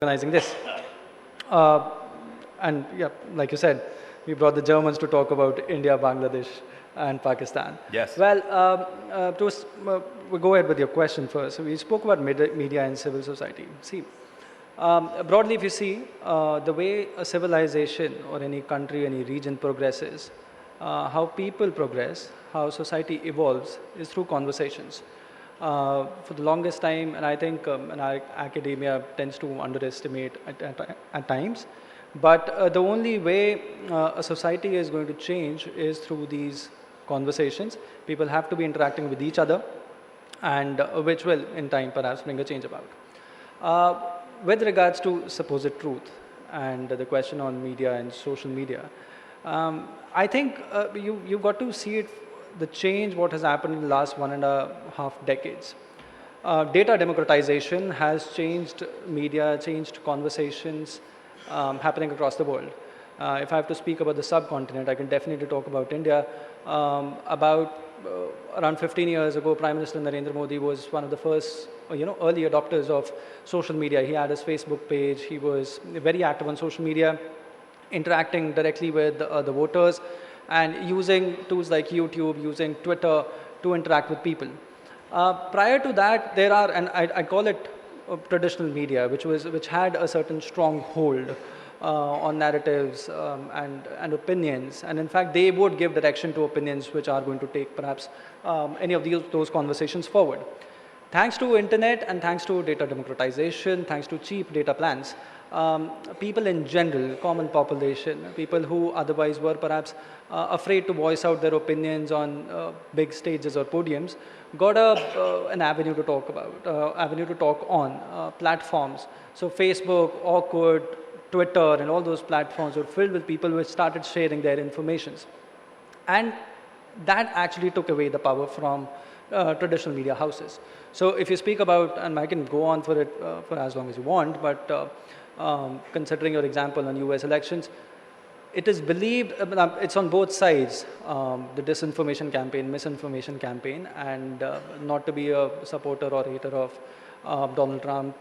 organizing this. Uh, and yeah, like you said, we brought the Germans to talk about India, Bangladesh, and Pakistan. Yes. Well, we'll go ahead with your question first. So we spoke about media and civil society. See, broadly, if you see, the way a civilization or any country, any region progresses, how people progress, how society evolves is through conversations. For the longest time, and I think academia tends to underestimate at times, but the only way a society is going to change is through these conversations. People have to be interacting with each other, and which will, in time, perhaps bring a change about. With regards to supposed truth and the question on media and social media, I think you've got to see it, the change what has happened in the last 1.5 decades. Data democratization has changed media, changed conversations happening across the world. If I have to speak about the subcontinent, I can definitely talk about India. Around 15 years ago, Prime Minister Narendra Modi was one of the first, early adopters of social media. He had his Facebook page. He was very active on social media, interacting directly with the voters, and using tools like YouTube, using Twitter to interact with people. Prior to that, there are, and I call it traditional media, which had a certain strong hold on narratives and opinions, and in fact, they would give direction to opinions which are going to take perhaps any of those conversations forward. Thanks to internet and thanks to data democratization, thanks to cheap data plans, people in general, common population, people who otherwise were perhaps afraid to voice out their opinions on big stages or podiums, got an avenue to talk about, avenue to talk on, platforms. So Facebook, Awkward, Twitter, and all those platforms were filled with people who started sharing their informations. And that actually took away the power from traditional media houses. So if you speak about, and I can go on for it for as long as you want, but considering your example on US elections, it is believed, it's on both sides, the disinformation campaign, misinformation campaign, and not to be a supporter or hater of Donald Trump,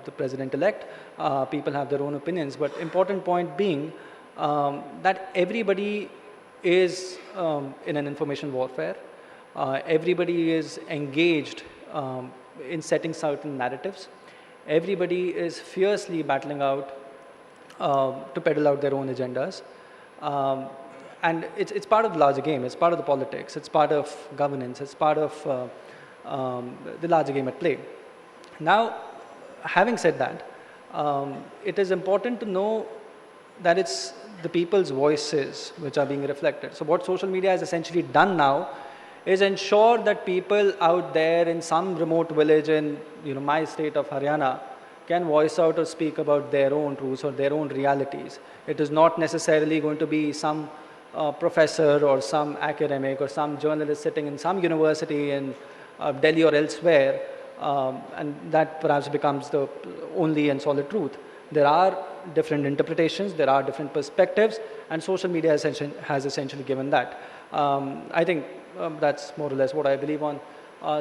the president-elect. People have their own opinions, but important point being that everybody is in an information warfare. Everybody is engaged in setting certain narratives. Everybody is fiercely battling out to peddle out their own agendas. And it's part of the larger game. It's part of the politics. It's part of governance. It's part of the larger game at play. Now, having said that, it is important to know that it's the people's voices which are being reflected. So what social media has essentially done now is ensure that people out there in some remote village in my state of Haryana can voice out or speak about their own truths or their own realities. It is not necessarily going to be some professor or some academic or some journalist sitting in some university in Delhi or elsewhere, and that perhaps becomes the only and solid truth. There are different interpretations, there are different perspectives, and social media has essentially given that. I think that's more or less what I believe on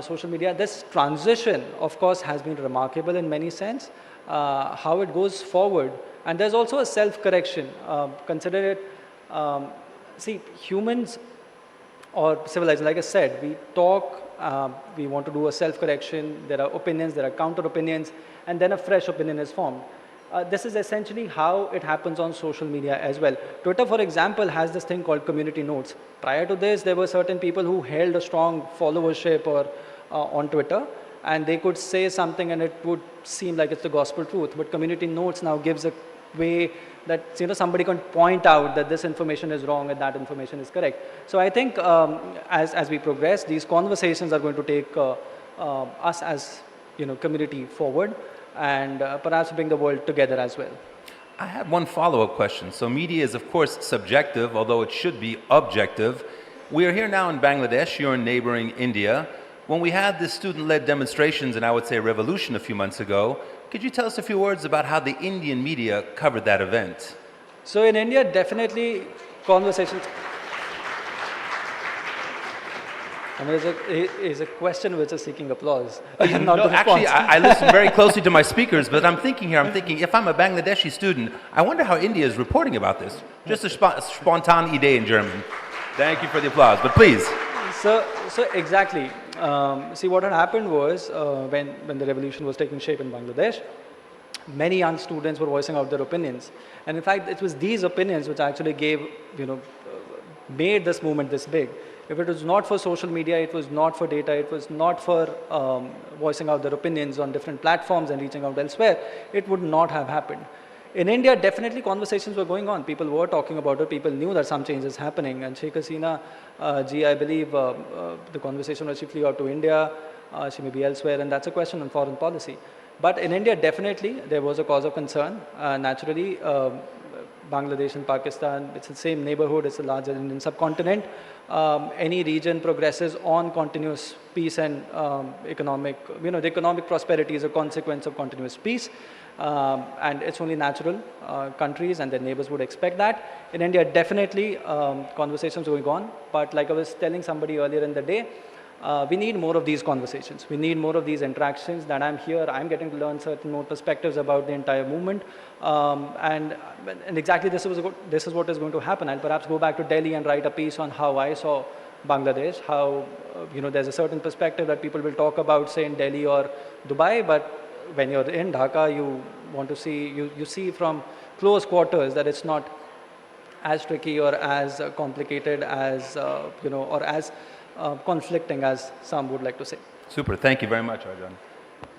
social media. This transition, of course, has been remarkable in many sense, how it goes forward. And there's also a self-correction. Consider it, see, humans or civilized, like I said, we talk, we want to do a self-correction, there are opinions, there are counter-opinions, and then a fresh opinion is formed. This is essentially how it happens on social media as well. Twitter, for example, has this thing called community notes. Prior to this, there were certain people who held a strong followership or on Twitter, and they could say something and it would seem like it's the gospel truth. But community notes now gives a way that somebody can point out that this information is wrong and that information is correct. So I think as we progress, these conversations are going to take us as community forward, and perhaps bring the world together as well. I have one follow-up question. So media is, of course, subjective, although it should be objective. We are here now in Bangladesh, you're in neighboring India. When we had the student-led demonstrations, and I would say revolution a few months ago, could you tell us a few words about how the Indian media covered that event? So in India, definitely conversations. I mean, it's a question which is seeking applause, not No, the actually, response. I listen very closely to my speakers, but I'm thinking if I'm a Bangladeshi student, I wonder how India is reporting about this. Just a spontan idee in German. Thank you for the applause, but please. So exactly. See, what had happened was when the revolution was taking shape in Bangladesh, many young students were voicing out their opinions, and in fact, it was these opinions which actually made this movement this big. If it was not for social media, it was not for data, it was not for voicing out their opinions on different platforms and reaching out elsewhere, it would not have happened. In India, definitely conversations were going on. People were talking about it. People knew that some change is happening. And Sheikh Hasina ji, I believe the conversation was she flew out to India. She may be elsewhere, and that's a question on foreign policy. But in India, definitely, there was a cause of concern. Naturally, Bangladesh and Pakistan, it's the same neighborhood, it's the larger Indian subcontinent. Any region progresses on continuous peace and economic, the economic prosperity is a consequence of continuous peace. And it's only natural. Countries and their neighbors would expect that. In India, definitely conversations going on. But like I was telling somebody earlier in the day, we need more of these conversations. We need more of these interactions. That I'm here, I'm getting to learn certain more perspectives about the entire movement. And exactly this is what is going to happen. I'll perhaps go back to Delhi and write a piece on how I saw Bangladesh, how there's a certain perspective that people will talk about, say in Delhi or Dubai, but when you're in Dhaka, you want to see, you see from close quarters that it's not as tricky or as complicated as, or as conflicting as some would like to say. Super, thank you very much, Arjun.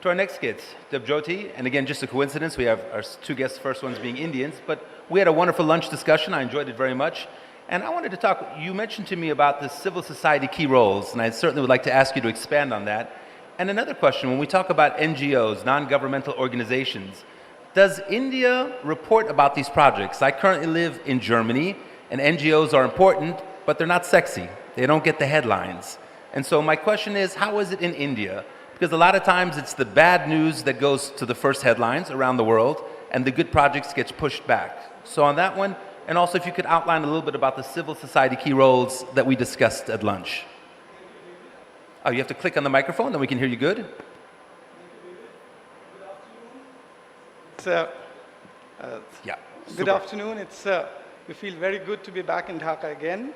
To our next guest, Debjoti, and again, just a coincidence, we have our two guests, first ones being Indians, but we had a wonderful lunch discussion. I enjoyed it very much. And I wanted to talk, you mentioned to me about the civil society key roles, and I certainly would like to ask you to expand on that. And another question, when we talk about NGOs, non-governmental organizations, does India report about these projects? I currently live in Germany, and NGOs are important, but they're not sexy. They don't get the headlines. And so my question is, how is it in India? Because a lot of times it's the bad news that goes to the first headlines around the world, and the good projects gets pushed back. So on that one, and also if you could outline a little bit about the civil society key roles that we discussed at lunch. Oh, you have to click on the microphone, then we can hear you good. Yeah. Good afternoon. We feel very good to be back in Dhaka again.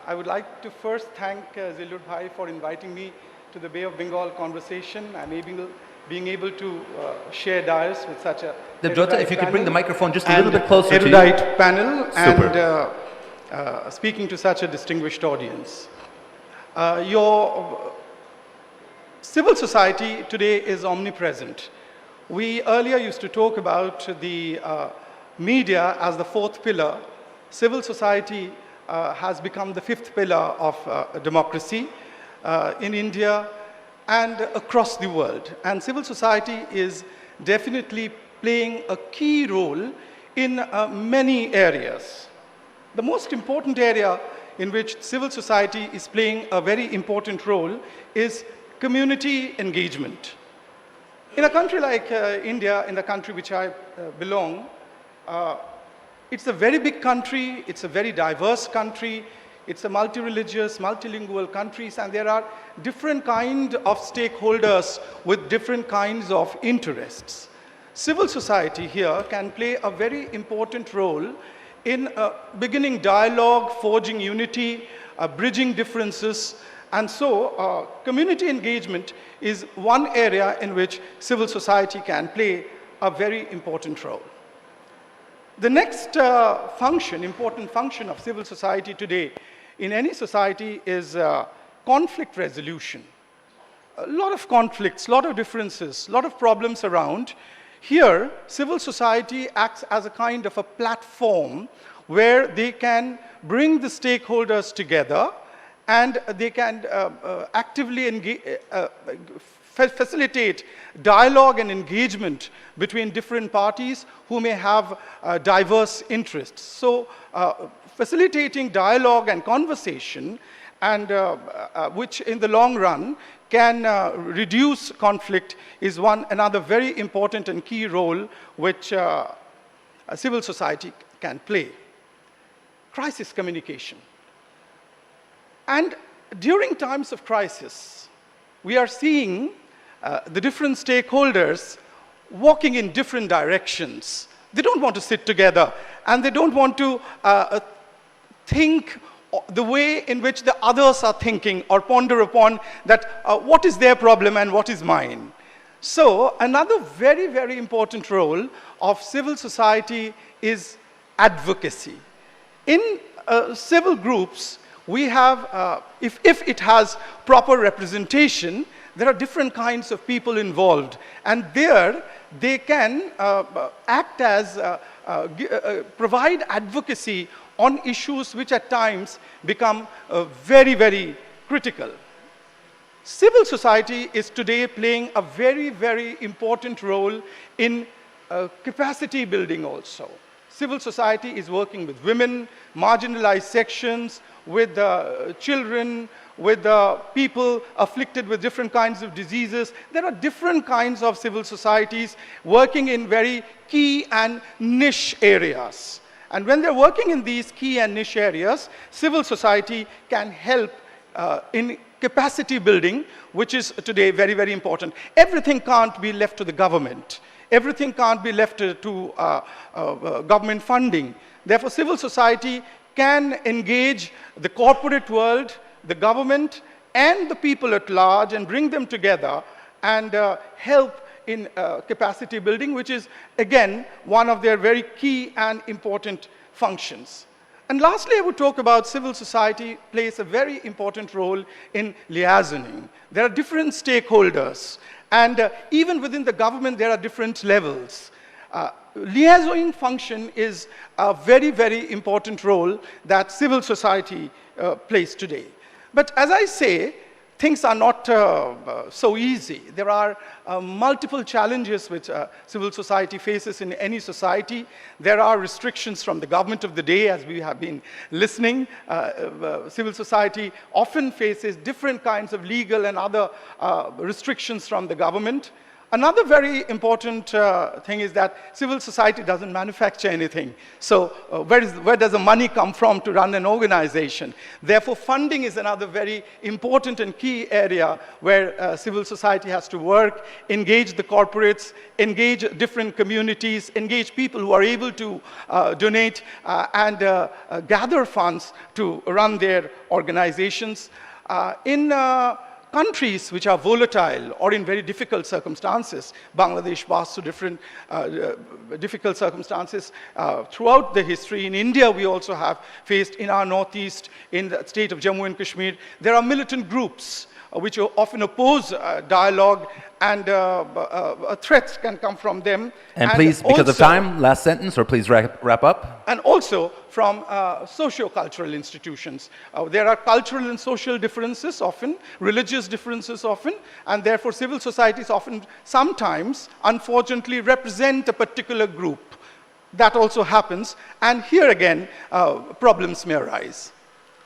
I would like to first thank Zilur Bhai for inviting me to the Bay of Bengal conversation. I'm being able to share dais with such a Debjota, if you could bring the microphone just a little bit closer to you. Erudite panel. Super. And speaking to such a distinguished audience. Your civil society today is omnipresent. We earlier used to talk about the media as the fourth pillar. Civil society has become the fifth pillar of democracy in India and across the world. And civil society is definitely playing a key role in many areas. The most important area in which civil society is playing a very important role is community engagement. In a country like India, in the country which I belong, it's a very big country, it's a very diverse country, it's a multi-religious, multilingual country, and there are different kinds of stakeholders with different kinds of interests. Civil society here can play a very important role in beginning dialogue, forging unity, bridging differences, and so community engagement is one area in which civil society can play a very important role. The next important function of civil society today in any society is conflict resolution. A lot of conflicts, a lot of differences, a lot of problems around. Here, civil society acts as a kind of a platform where they can bring the stakeholders together and they can actively engage, facilitate dialogue and engagement between different parties who may have diverse interests. So facilitating dialogue and conversation, and which in the long run can reduce conflict, is another very important and key role which civil society can play. Crisis communication. And during times of crisis, we are seeing the different stakeholders walking in different directions. They don't want to sit together, and they don't want to think the way in which the others are thinking, or ponder upon that what is their problem and what is mine. So another very, very important role of civil society is advocacy. In civil groups, we have, if it has proper representation, there are different kinds of people involved, and there they can act as, provide advocacy on issues which at times become very, very critical. Civil society is today playing a very, very important role in capacity building also. Civil society is working with women, marginalized sections, with children, with people afflicted with different kinds of diseases. There are different kinds of civil societies working in very key and niche areas. And when they're working in these key and niche areas, civil society can help in capacity building, which is today very, very important. Everything can't be left to the government. Everything can't be left to government funding. Therefore, civil society can engage the corporate world, the government, and the people at large, and bring them together and help in capacity building, which is, again, one of their very key and important functions. And lastly, I would talk about civil society plays a very important role in liaisoning. There are different stakeholders, and even within the government, there are different levels. Liaisoning function is a very, very important role that civil society plays today. But as I say, things are not so easy. There are multiple challenges which civil society faces in any society. There are restrictions from the government of the day, as we have been listening. Civil society often faces different kinds of legal and other restrictions from the government. Another very important thing is that civil society doesn't manufacture anything. So where does the money come from to run an organization? Therefore, funding is another very important and key area where civil society has to work, engage the corporates, engage different communities, engage people who are able to donate and gather funds to run their organizations. In countries which are volatile or in very difficult circumstances, Bangladesh passed through different difficult circumstances throughout the history. In India, we also have faced, in our northeast, in the state of Jammu and Kashmir, there are militant groups which often oppose dialogue, and threats can come from them. And please, because of time, last sentence, or please wrap up. And also from socio-cultural institutions. There are cultural and social differences often, religious differences often, and therefore civil societies often, sometimes, unfortunately, represent a particular group. That also happens, and here again, problems may arise.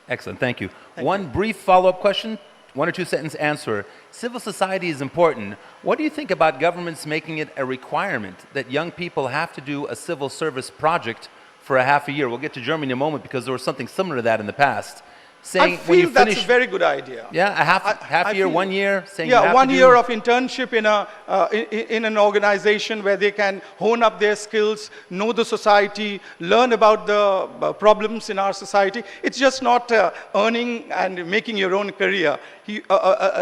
Excellent, thank you. One brief follow-up question. 1 or 2 sentence answer. Civil society is important. What do you think about governments making it a requirement that young people have to do a civil service project for a half a year? We'll get to Germany in a moment because there was something similar to that in the past. Saying I feel that's a very good idea. Yeah, a half year, 1 year? Saying yeah, 1 year of internship in an organization where they can hone up their skills, know the society, learn about the problems in our society. It's just not earning and making your own career.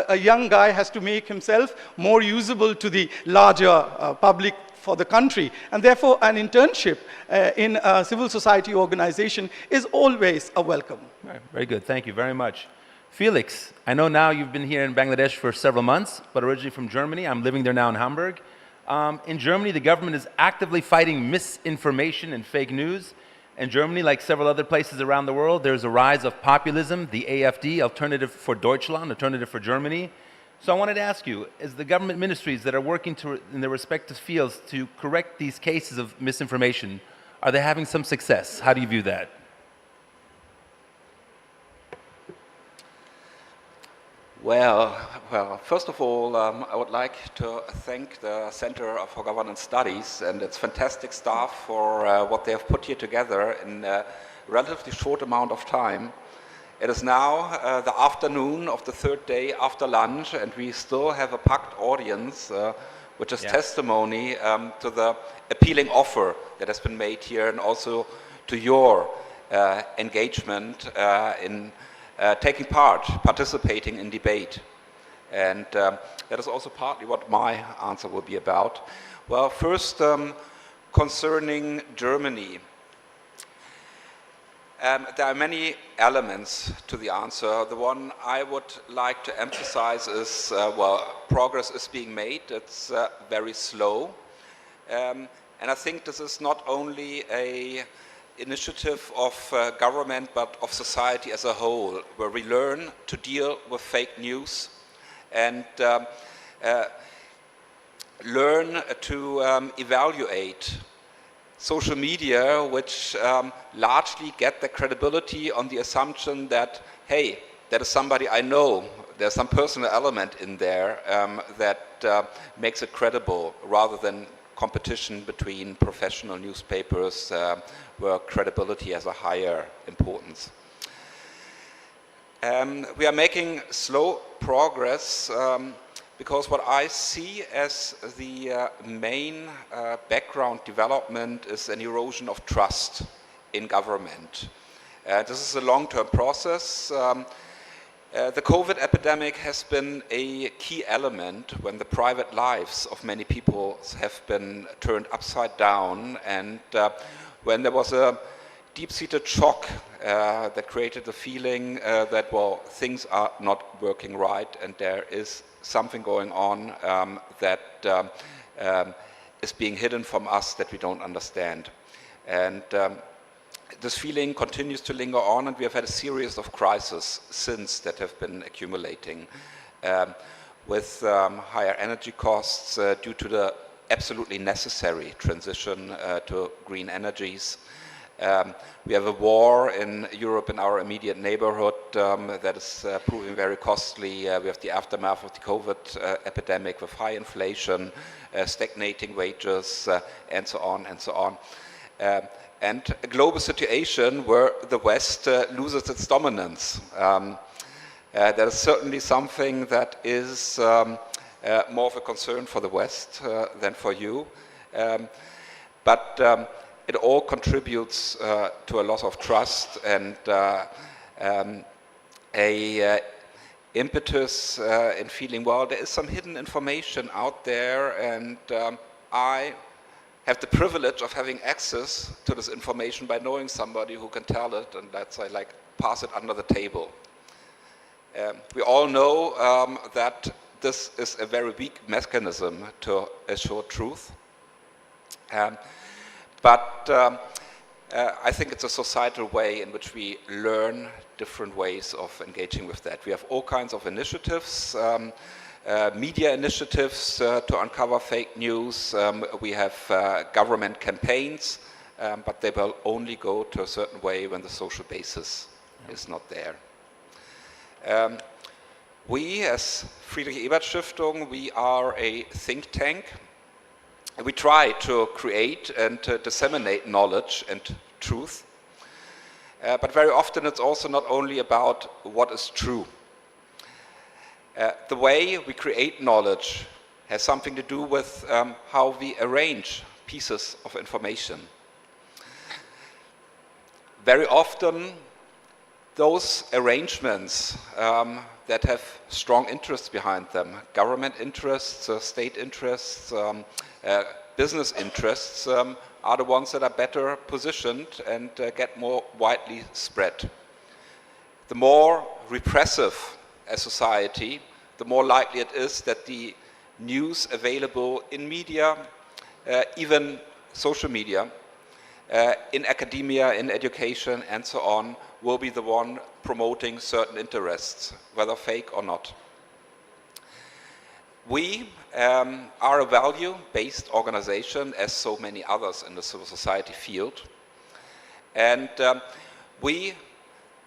A young guy has to make himself more usable to the larger public for the country. And therefore, an internship in a civil society organization is always a welcome. Right, very good. Thank you very much. Felix, I know now you've been here in Bangladesh for several months, but originally from Germany. I'm living there now in Hamburg. In Germany, the government is actively fighting misinformation and fake news. In Germany, like several other places around the world, there's a rise of populism, the AfD, Alternative for Deutschland, Alternative for Germany. So I wanted to ask you, as the government ministries that are working in their respective fields to correct these cases of misinformation, are they having some success? How do you view that? Well, first of all, I would like to thank the Center for Governance Studies and its fantastic staff for what they have put here together in a relatively short amount of time. It is now the afternoon of the third day after lunch, and we still have a packed audience, which is testimony to the appealing offer that has been made here, and also to your engagement in taking part, participating in debate. And that is also partly what my answer will be about. Well, first, concerning Germany. There are many elements to the answer. The one I would like to emphasize is, well, progress is being made. It's very slow. And I think this is not only an initiative of government, but of society as a whole, where we learn to deal with fake news and learn to evaluate social media, which largely get the credibility on the assumption that, hey, that is somebody I know, there's some personal element in there that makes it credible, rather than competition between professional newspapers where credibility has a higher importance. We are making slow progress because what I see as the main background development is an erosion of trust in government. This is a long-term process. The COVID epidemic has been a key element when the private lives of many people have been turned upside down, and when there was a deep-seated shock that created the feeling that, well, things are not working right, and there is something going on that is being hidden from us that we don't understand. And this feeling continues to linger on, and we have had a series of crises since that have been accumulating with higher energy costs due to the absolutely necessary transition to green energies. We have a war in Europe, in our immediate neighborhood, that is proving very costly. We have the aftermath of the COVID epidemic with high inflation, stagnating wages, and so on and so on. And a global situation where the West loses its dominance. That is certainly something that is more of a concern for the West than for you. But it all contributes to a loss of trust and a impetus in feeling, well, there is some hidden information out there, and I have the privilege of having access to this information by knowing somebody who can tell it, and let's say, like, pass it under the table. We all know that this is a very weak mechanism to assure truth. But I think it's a societal way in which we learn different ways of engaging with that. We have all kinds of initiatives, media initiatives to uncover fake news. We have government campaigns, but they will only go to a certain way when the social basis is not there. We, as Friedrich Ebert Stiftung, we are a think tank. We try to create and to disseminate knowledge and truth. But very often it's also not only about what is true. The way we create knowledge has something to do with how we arrange pieces of information. Very often those arrangements that have strong interests behind them, government interests, state interests, business interests, are the ones that are better positioned and get more widely spread. The more repressive a society, the more likely it is that the news available in media, even social media, in academia, in education, and so on, will be the one promoting certain interests, whether fake or not. We are a value-based organization, as so many others in the civil society field, and we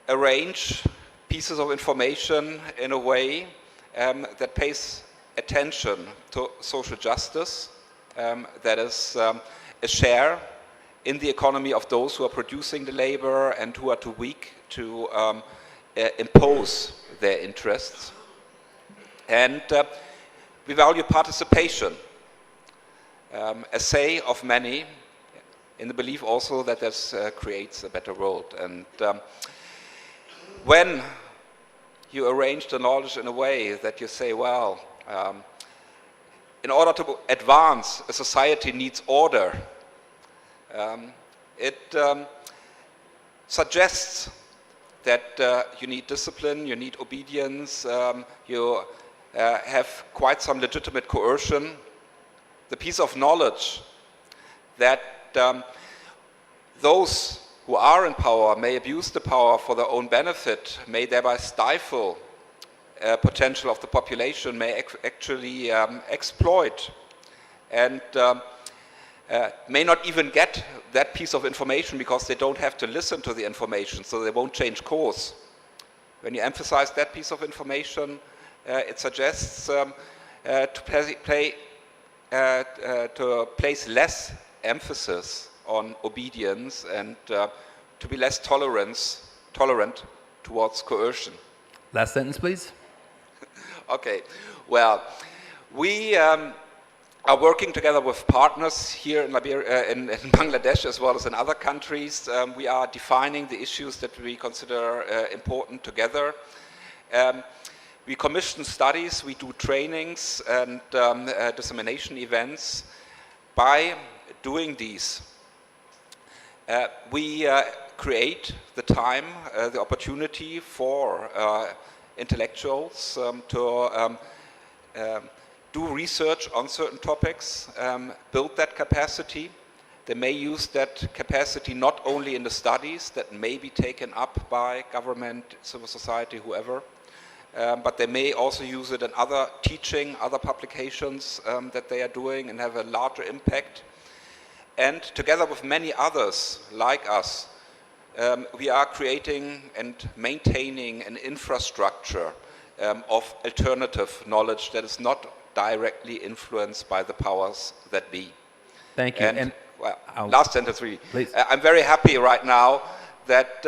arrange pieces of information in a way that pays attention to social justice, that is a share in the economy of those who are producing the labor and who are too weak to impose their interests. And we value participation, a say of many, in the belief also that this creates a better world. And when you arrange the knowledge in a way that you say, well, in order to advance, a society needs order. It suggests that you need discipline, you need obedience, you have quite some legitimate coercion. The piece of knowledge that those who are in power may abuse the power for their own benefit, may thereby stifle potential of the population, may actually exploit, and may not even get that piece of information because they don't have to listen to the information, so they won't change course. When you emphasize that piece of information, it suggests to place less emphasis on obedience and to be less tolerant towards coercion. Last sentence, please. Okay, well, we are working together with partners here in Bangladesh as well as in other countries. We are defining the issues that we consider important together. We commission studies, we do trainings and dissemination events. By doing these, we create the time, the opportunity for intellectuals to do research on certain topics, build that capacity. They may use that capacity not only in the studies that may be taken up by government, civil society, whoever, but they may also use it in other teaching, other publications that they are doing and have a larger impact. And together with many others like us, we are creating and maintaining an infrastructure of alternative knowledge that is not directly influenced by the powers that be. Thank you. And well, last sentence really. Please. I'm very happy right now that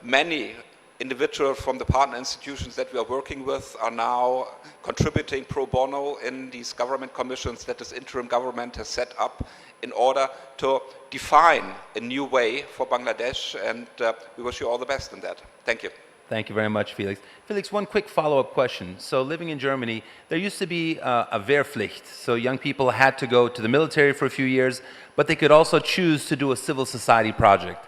many individuals from the partner institutions that we are working with are now contributing pro bono in these government commissions that this interim government has set up in order to define a new way for Bangladesh, and we wish you all the best in that. Thank you. Thank you very much, Felix. Felix, one quick follow-up question. So living in Germany, there used to be a Wehrpflicht. So young people had to go to the military for a few years, but they could also choose to do a civil society project.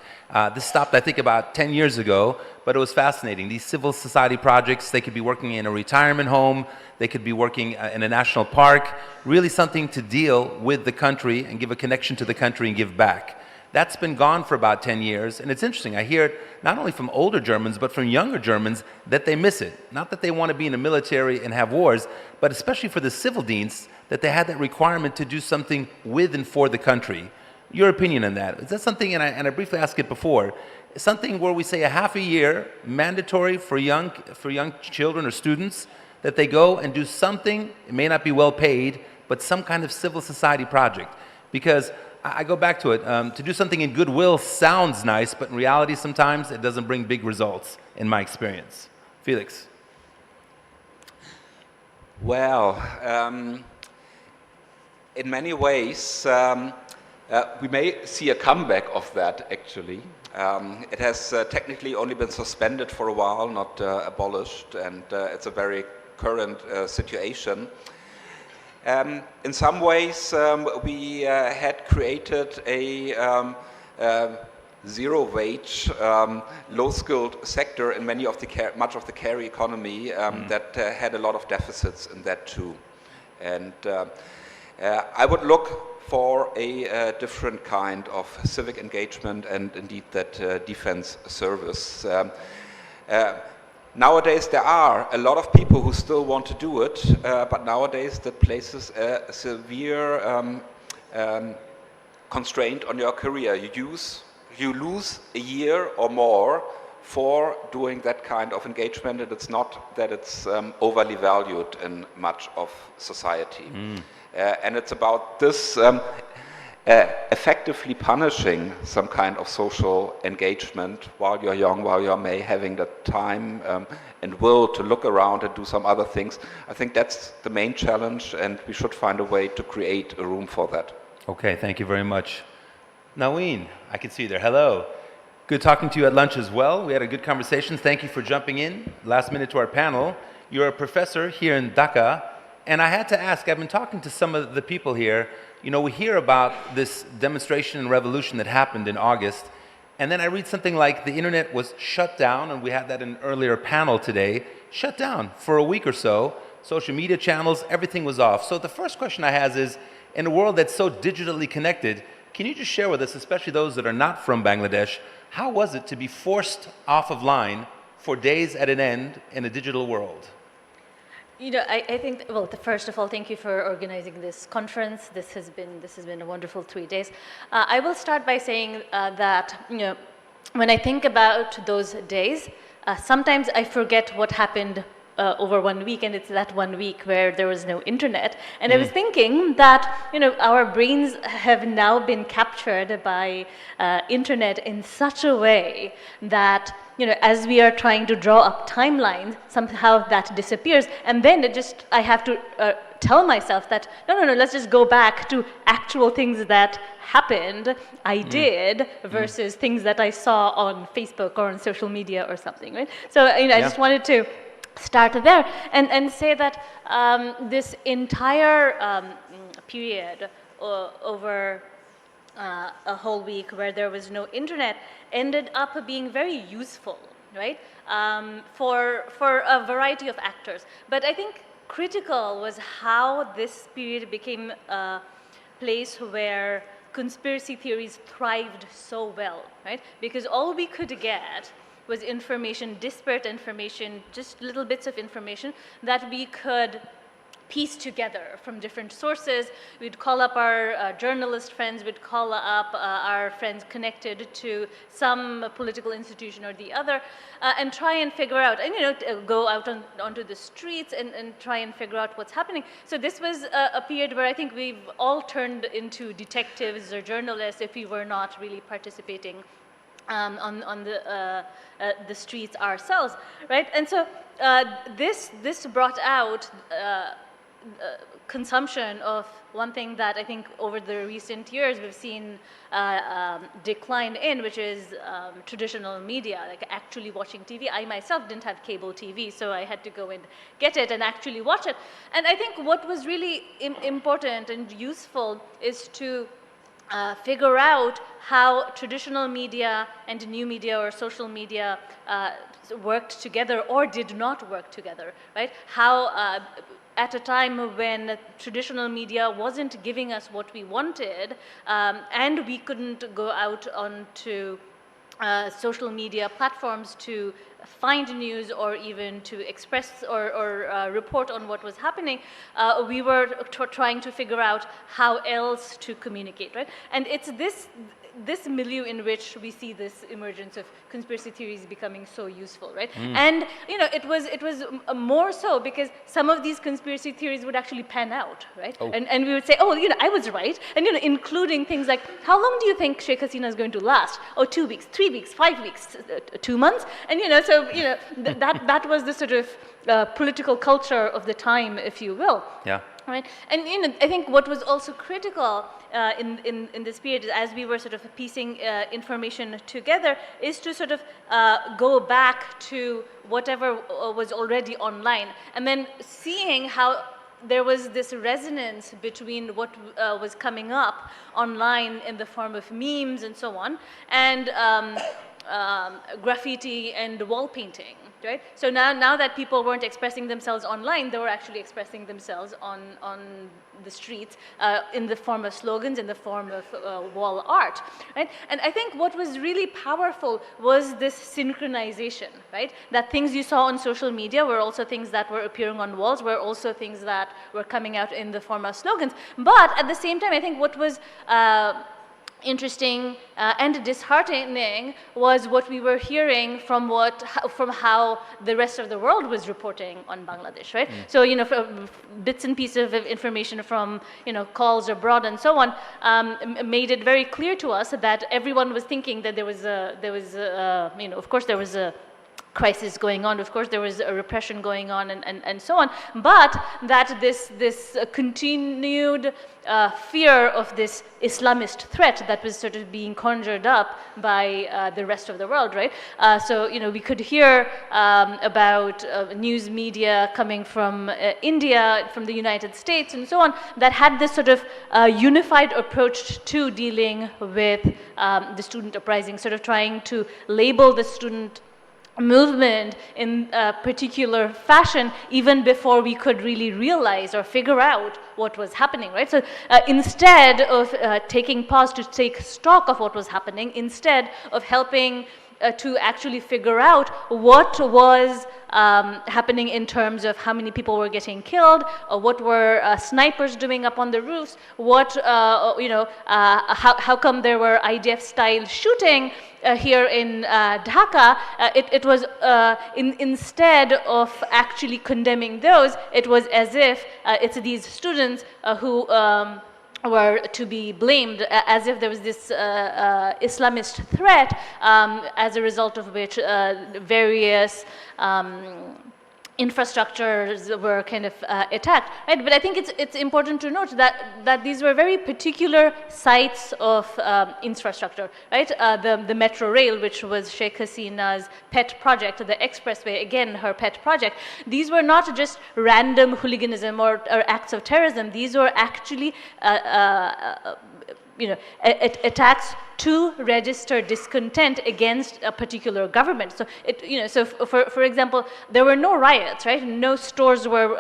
This stopped, I think, about 10 years ago, but it was fascinating. These civil society projects, they could be working in a retirement home, they could be working in a national park, really something to deal with the country and give a connection to the country and give back. That's been gone for about 10 years, and it's interesting. I hear it not only from older Germans, but from younger Germans that they miss it. Not that they want to be in the military and have wars, but especially for the civil dienst, that they had that requirement to do something with and for the country. Your opinion on that? Is that something, and I briefly asked it before, something where we say a half a year, mandatory for young children or students, that they go and do something, it may not be well paid, but some kind of civil society project? Because I go back to it, to do something in goodwill sounds nice, but in reality sometimes it doesn't bring big results, in my experience. Felix. Well, in many ways, we may see a comeback of that, actually. It has technically only been suspended for a while, not abolished, and it's a very current situation. In some ways, we had created a zero-wage, low-skilled sector in much of the care economy that had a lot of deficits in that too. And I would look for a different kind of civic engagement and indeed that defense service. Nowadays there are a lot of people who still want to do it, but nowadays that places a severe constraint on your career. You lose a year or more for doing that kind of engagement, and it's not that it's overly valued in much of society. And it's about this effectively punishing some kind of social engagement while you're young, while you're having the time and will to look around and do some other things. I think that's the main challenge, and we should find a way to create a room for that. Okay, thank you very much. Naween, I can see you there. Hello. Good talking to you at lunch as well. We had a good conversation. Thank you for jumping in last minute to our panel. You're a professor here in Dhaka, and I had to ask, I've been talking to some of the people here. You know, we hear about this demonstration and revolution that happened in August, and then I read something like the internet was shut down, and we had that in an earlier panel today, shut down for a week or so. Social media channels, everything was off. So the first question I have is, in a world that's so digitally connected, can you just share with us, especially those that are not from Bangladesh, how was it to be forced off of line for days at an end in a digital world? You know, I think, well, first of all, thank you for organizing this conference. This has been a wonderful 3 days. I will start by saying that, you know, when I think about those days, sometimes I forget what happened over 1 week, and it's that 1 week where there was no internet. And I was thinking that, you know, our brains have now been captured by internet in such a way that, you know, as we are trying to draw up timelines, somehow that disappears. And then I have to tell myself that, no, let's just go back to actual things that happened, I did, versus things that I saw on Facebook or on social media or something, right? So, you know, I just wanted to start there and say that this entire period over a whole week where there was no internet ended up being very useful, right, for a variety of actors. But I think critical was how this period became a place where conspiracy theories thrived so well, right? Because all we could get was information, disparate information, just little bits of information that we could piece together from different sources. We'd call up our journalist friends, we'd call up our friends connected to some political institution or the other, and try and figure out, and, you know, go out onto the streets and try and figure out what's happening. So this was a period where I think we've all turned into detectives or journalists if we were not really participating on the streets ourselves, right? And so this brought out consumption of one thing that I think over the recent years we've seen decline in, which is traditional media, like actually watching TV. I myself didn't have cable TV, so I had to go and get it and actually watch it. And I think what was really important and useful is to figure out how traditional media and new media or social media worked together or did not work together, right? How at a time when traditional media wasn't giving us what we wanted, and we couldn't go out onto social media platforms to find news or even to express or report on what was happening, we were trying to figure out how else to communicate, right? And it's this milieu in which we see this emergence of conspiracy theories becoming so useful, right? And, you know, it was more so because some of these conspiracy theories would actually pan out, right? And we would say, oh, you know, I was right. And, you know, including things like, how long do you think Sheikh Hasina is going to last? Oh, 2 weeks, 3 weeks, 5 weeks, 2 months? And, you know, so, you know, that was the sort of political culture of the time, if you will. Yeah. Right, and, you know, I think what was also critical in this period, as we were sort of piecing information together, is to sort of go back to whatever was already online, and then seeing how there was this resonance between what was coming up online in the form of memes and so on, and graffiti and wall painting. Right? So now that people weren't expressing themselves online, they were actually expressing themselves on the streets in the form of slogans, in the form of wall art, right? And I think what was really powerful was this synchronization, right? That things you saw on social media were also things that were appearing on walls, were also things that were coming out in the form of slogans. But at the same time, I think what was interesting and disheartening was what we were hearing from how the rest of the world was reporting on Bangladesh, right? So, you know, bits and pieces of information from, you know, calls abroad and so on made it very clear to us that everyone was thinking that there was you know, of course there was a crisis going on, of course there was a repression going on and so on, but that this continued fear of this Islamist threat that was sort of being conjured up by the rest of the world, right? So, you know, we could hear about news media coming from India, from the United States and so on, that had this sort of unified approach to dealing with the student uprising, sort of trying to label the student movement in a particular fashion even before we could really realize or figure out what was happening, right? So instead of taking pause to take stock of what was happening, instead of helping to actually figure out what was happening in terms of how many people were getting killed, or what were snipers doing up on the roofs, what, you know, how come there were IDF-style shooting here in Dhaka, it was, instead of actually condemning those, it was as if it's these students who were to be blamed, as if there was this Islamist threat, as a result of which various infrastructures were kind of attacked, right? But I think it's important to note that these were very particular sites of infrastructure, right? The metro rail, which was Sheikh Hasina's pet project, the expressway, again, her pet project. These were not just random hooliganism or acts of terrorism. These were actually you know, attacks to register discontent against a particular government. So, you know, so for example, there were no riots, right? No stores were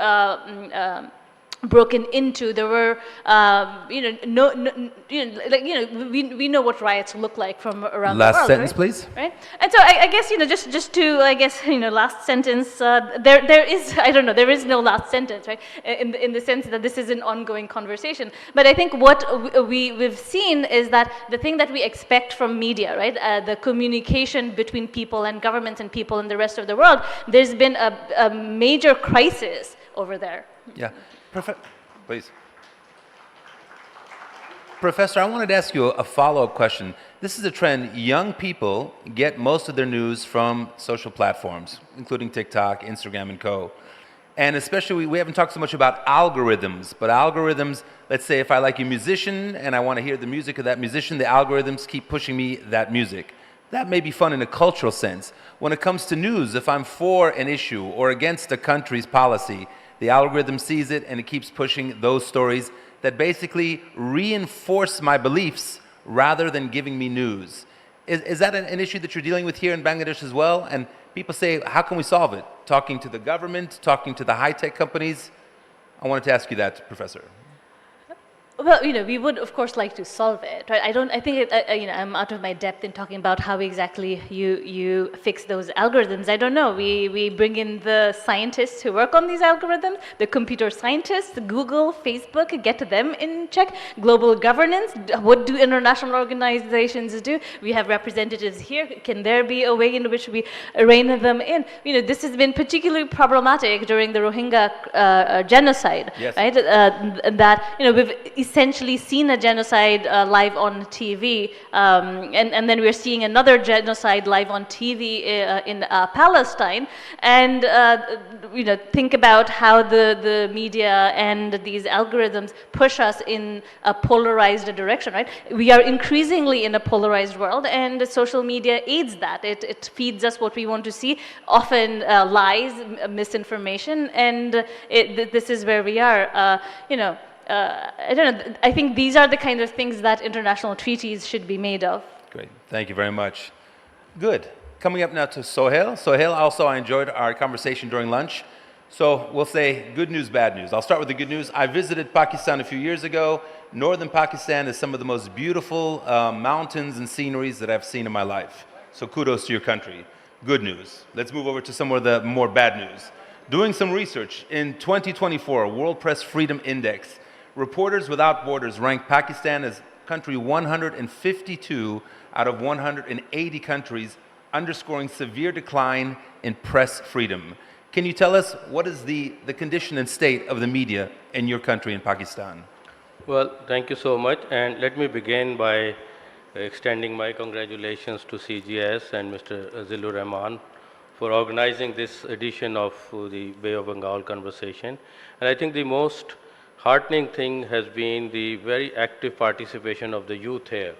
broken into. There were, you know, we know what riots look like from around the world. Last sentence, right? please. Right. And so I guess, you know, just to, I guess, you know, last sentence. There is, I don't know, there is no last sentence, right? In the sense that this is an ongoing conversation. But I think what we've seen is that the thing that we expect from media, right, the communication between people and governments and people in the rest of the world, there's been a major crisis over there. Yeah. Please. Professor, I wanted to ask you a follow-up question. This is a trend. Young people get most of their news from social platforms, including TikTok, Instagram, and co. And especially, we haven't talked so much about algorithms, but algorithms, let's say if I like a musician and I want to hear the music of that musician, the algorithms keep pushing me that music. That may be fun in a cultural sense. When it comes to news, if I'm for an issue or against a country's policy, the algorithm sees it and it keeps pushing those stories that basically reinforce my beliefs rather than giving me news. Is that an issue that you're dealing with here in Bangladesh as well? And people say, how can we solve it? Talking to the government, talking to the high-tech companies? I wanted to ask you that, Professor. Well, you know, we would of course like to solve it, right? I think you know, I'm out of my depth in talking about how exactly you fix those algorithms. I don't know. We bring in the scientists who work on these algorithms, the computer scientists, Google, Facebook, get them in check. Global governance, what do international organizations do? We have representatives here. Can there be a way in which we rein them in? You know, this has been particularly problematic during the Rohingya genocide, yes. Right? That, you know, we've essentially seen a genocide live on TV, and then we're seeing another genocide live on TV in Palestine, and you know, think about how the media and these algorithms push us in a polarized direction, right? We are increasingly in a polarized world, and social media aids that. It feeds us what we want to see, often lies, misinformation, and this is where we are, you know. I don't know, I think these are the kind of things that international treaties should be made of. Great, thank you very much. Good. Coming up now to Sohail. Sohail, also I enjoyed our conversation during lunch. So we'll say good news, bad news. I'll start with the good news. I visited Pakistan a few years ago. Northern Pakistan is some of the most beautiful mountains and sceneries that I've seen in my life. So kudos to your country. Good news. Let's move over to some of the more bad news. Doing some research in 2024, World Press Freedom Index, Reporters Without Borders ranked Pakistan as country 152 out of 180 countries, underscoring severe decline in press freedom. Can you tell us what is the condition and state of the media in your country, in Pakistan? Well, thank you so much. And let me begin by extending my congratulations to CGS and Mr. Zillur Rahman for organizing this edition of the Bay of Bengal conversation. And I think the most heartening thing has been the very active participation of the youth here.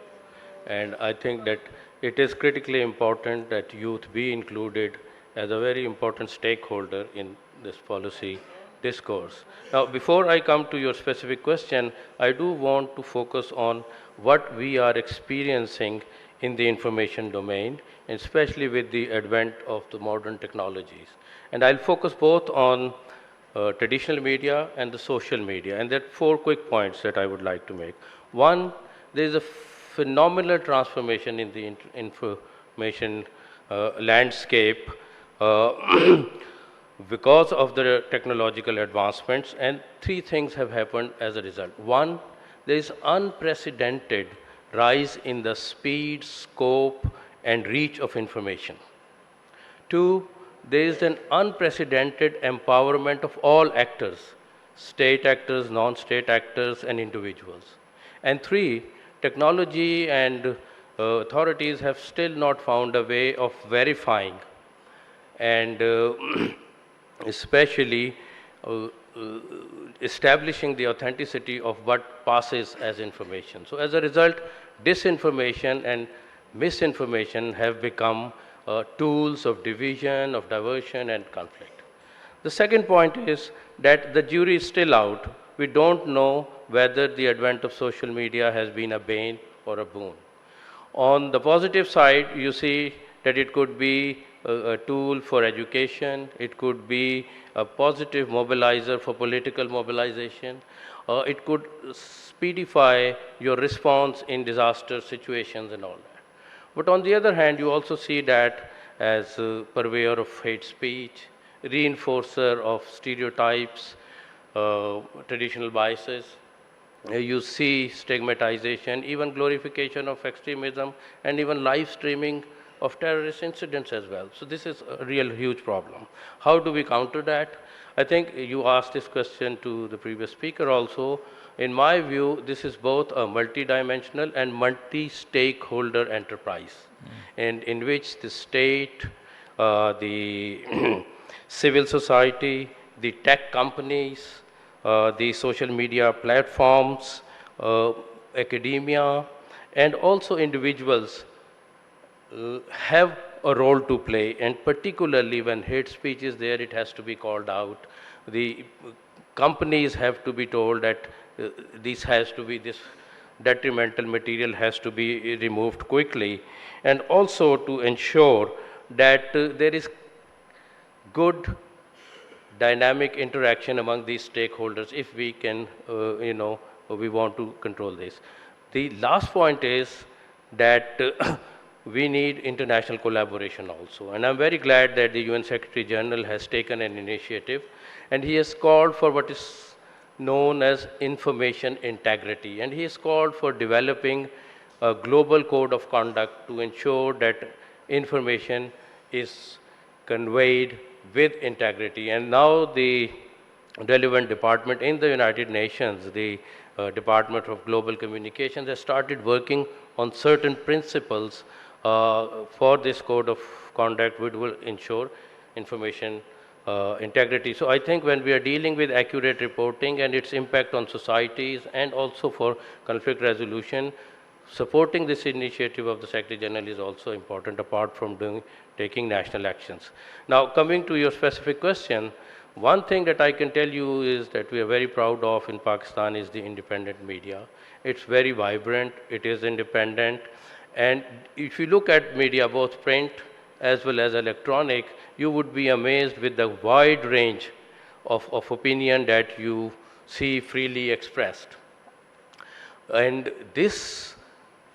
And I think that it is critically important that youth be included as a very important stakeholder in this policy discourse. Now, before I come to your specific question, I do want to focus on what we are experiencing in the information domain, especially with the advent of the modern technologies. And I'll focus both on traditional media and the social media. And there are 4 quick points that I would like to make. One, there is a phenomenal transformation in the information landscape because of the technological advancements, and 3 things have happened as a result. One, there is unprecedented rise in the speed, scope, and reach of information. 2, there is an unprecedented empowerment of all actors, state actors, non-state actors, and individuals. And 3, technology and authorities have still not found a way of verifying and especially establishing the authenticity of what passes as information. So as a result, disinformation and misinformation have become tools of division, of diversion, and conflict. The second point is that the jury is still out. We don't know whether the advent of social media has been a bane or a boon. On the positive side, you see that it could be a tool for education, it could be a positive mobilizer for political mobilization, it could speedify your response in disaster situations and all that. But on the other hand, you also see that as a purveyor of hate speech, reinforcer of stereotypes, traditional biases, you see stigmatization, even glorification of extremism, and even live streaming of terrorist incidents as well. So this is a real huge problem. How do we counter that? I think you asked this question to the previous speaker also. In my view, this is both a multidimensional and multi-stakeholder enterprise, and in which the state, the civil society, the tech companies, the social media platforms, academia, and also individuals have a role to play, and particularly when hate speech is there, it has to be called out. The companies have to be told that this detrimental material has to be removed quickly, and also to ensure that there is good dynamic interaction among these stakeholders if we can, we want to control this. The last point is that we need international collaboration also. And I'm very glad that the UN Secretary General has taken an initiative, and he has called for what is known as information integrity. And he has called for developing a global code of conduct to ensure that information is conveyed with integrity. And now the relevant department in the United Nations, the Department of Global Communications, has started working on certain principles for this code of conduct which will ensure information integrity. So I think when we are dealing with accurate reporting and its impact on societies and also for conflict resolution, supporting this initiative of the Secretary General is also important, apart from taking national actions. Now, coming to your specific question, one thing that I can tell you is that we are very proud of in Pakistan is the independent media. It's very vibrant, it is independent, and if you look at media, both print as well as electronic, you would be amazed with the wide range of opinion that you see freely expressed. And this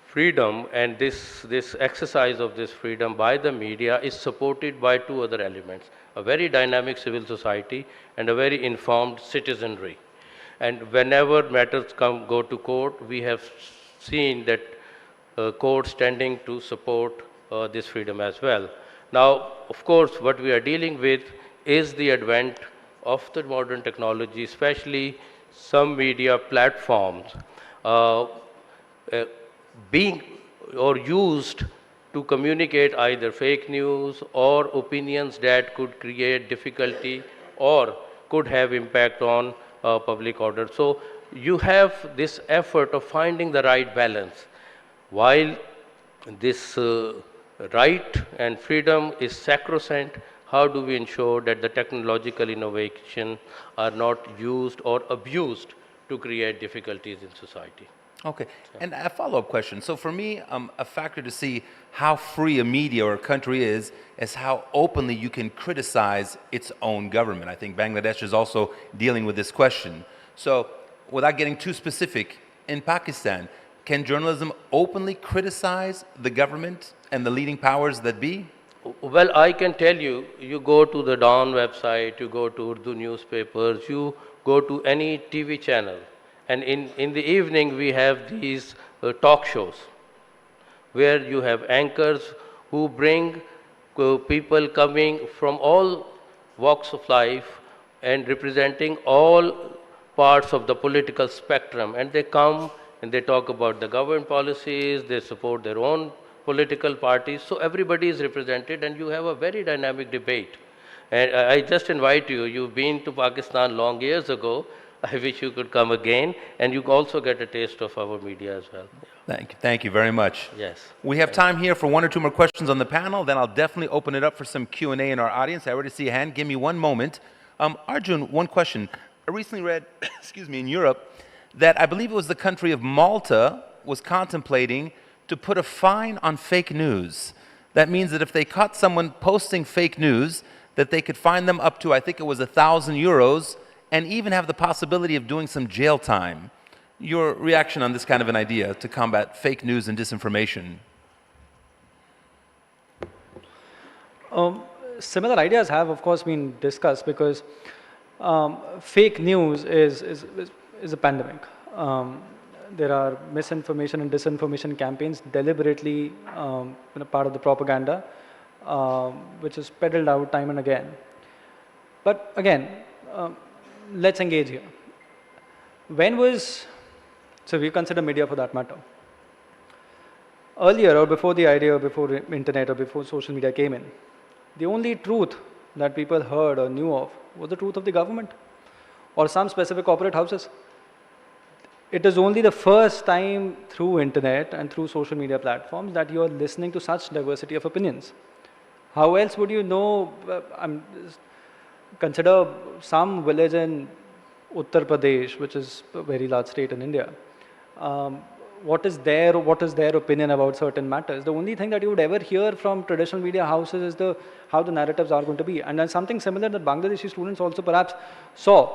freedom and this exercise of this freedom by the media is supported by 2 other elements: a very dynamic civil society and a very informed citizenry. And whenever matters go to court, we have seen that courts tending to support this freedom as well. Now, of course, what we are dealing with is the advent of the modern technology, especially some media platforms uh, being or used to communicate either fake news or opinions that could create difficulty or could have impact on public order. So you have this effort of finding the right balance. While this right and freedom is sacrosanct, how do we ensure that the technological innovation are not used or abused to create difficulties in society? Okay, and a follow-up question. So for me, a factor to see how free a media or a country is how openly you can criticize its own government. I think Bangladesh is also dealing with this question. So without getting too specific, in Pakistan, can journalism openly criticize the government and the leading powers that be? Well, I can tell you, you go to the Dawn website, you go to Urdu newspapers, you go to any TV channel, and in the evening we have these talk shows where you have anchors who bring people coming from all walks of life and representing all parts of the political spectrum, and they come and they talk about the government policies, they support their own political parties, so everybody is represented and you have a very dynamic debate. And I just invite you, you've been to Pakistan long years ago, I wish you could come again, and you also get a taste of our media as well. Thank you very much. Yes. We have time here for one or two more questions on the panel, then I'll definitely open it up for some Q&A in our audience. I already see a hand, give me one moment. Arjun, one question. I recently read, excuse me, in Europe, that I believe it was the country of Malta was contemplating to put a fine on fake news. That means that if they caught someone posting fake news, that they could fine them up to, I think it was €1,000, and even have the possibility of doing some jail time. Your reaction on this kind of an idea to combat fake news and disinformation? Similar ideas have, of course, been discussed because fake news is a pandemic. There are misinformation and disinformation campaigns deliberately part of the propaganda, which is peddled out time and again. But again, let's engage here. So we consider media for that matter. Earlier or before the idea, or before internet or before social media came in, the only truth that people heard or knew of was the truth of the government or some specific corporate houses. It is only the first time through internet and through social media platforms that you are listening to such diversity of opinions. How else would you know? Consider some village in Uttar Pradesh, which is a very large state in India. What is their opinion about certain matters? The only thing that you would ever hear from traditional media houses is how the narratives are going to be. And then something similar that Bangladeshi students also perhaps saw.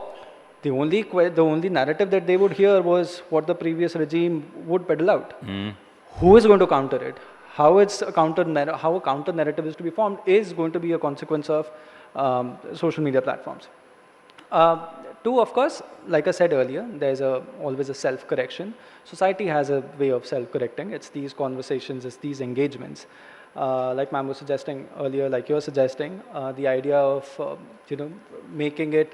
The only narrative that they would hear was what the previous regime would peddle out. Who is going to counter it? How a counter narrative is to be formed is going to be a consequence of social media platforms. Two, of course, like I said earlier, there's always a self-correction. Society has a way of self-correcting. It's these conversations, it's these engagements. Like ma'am was suggesting earlier, like you're suggesting, the idea of making it,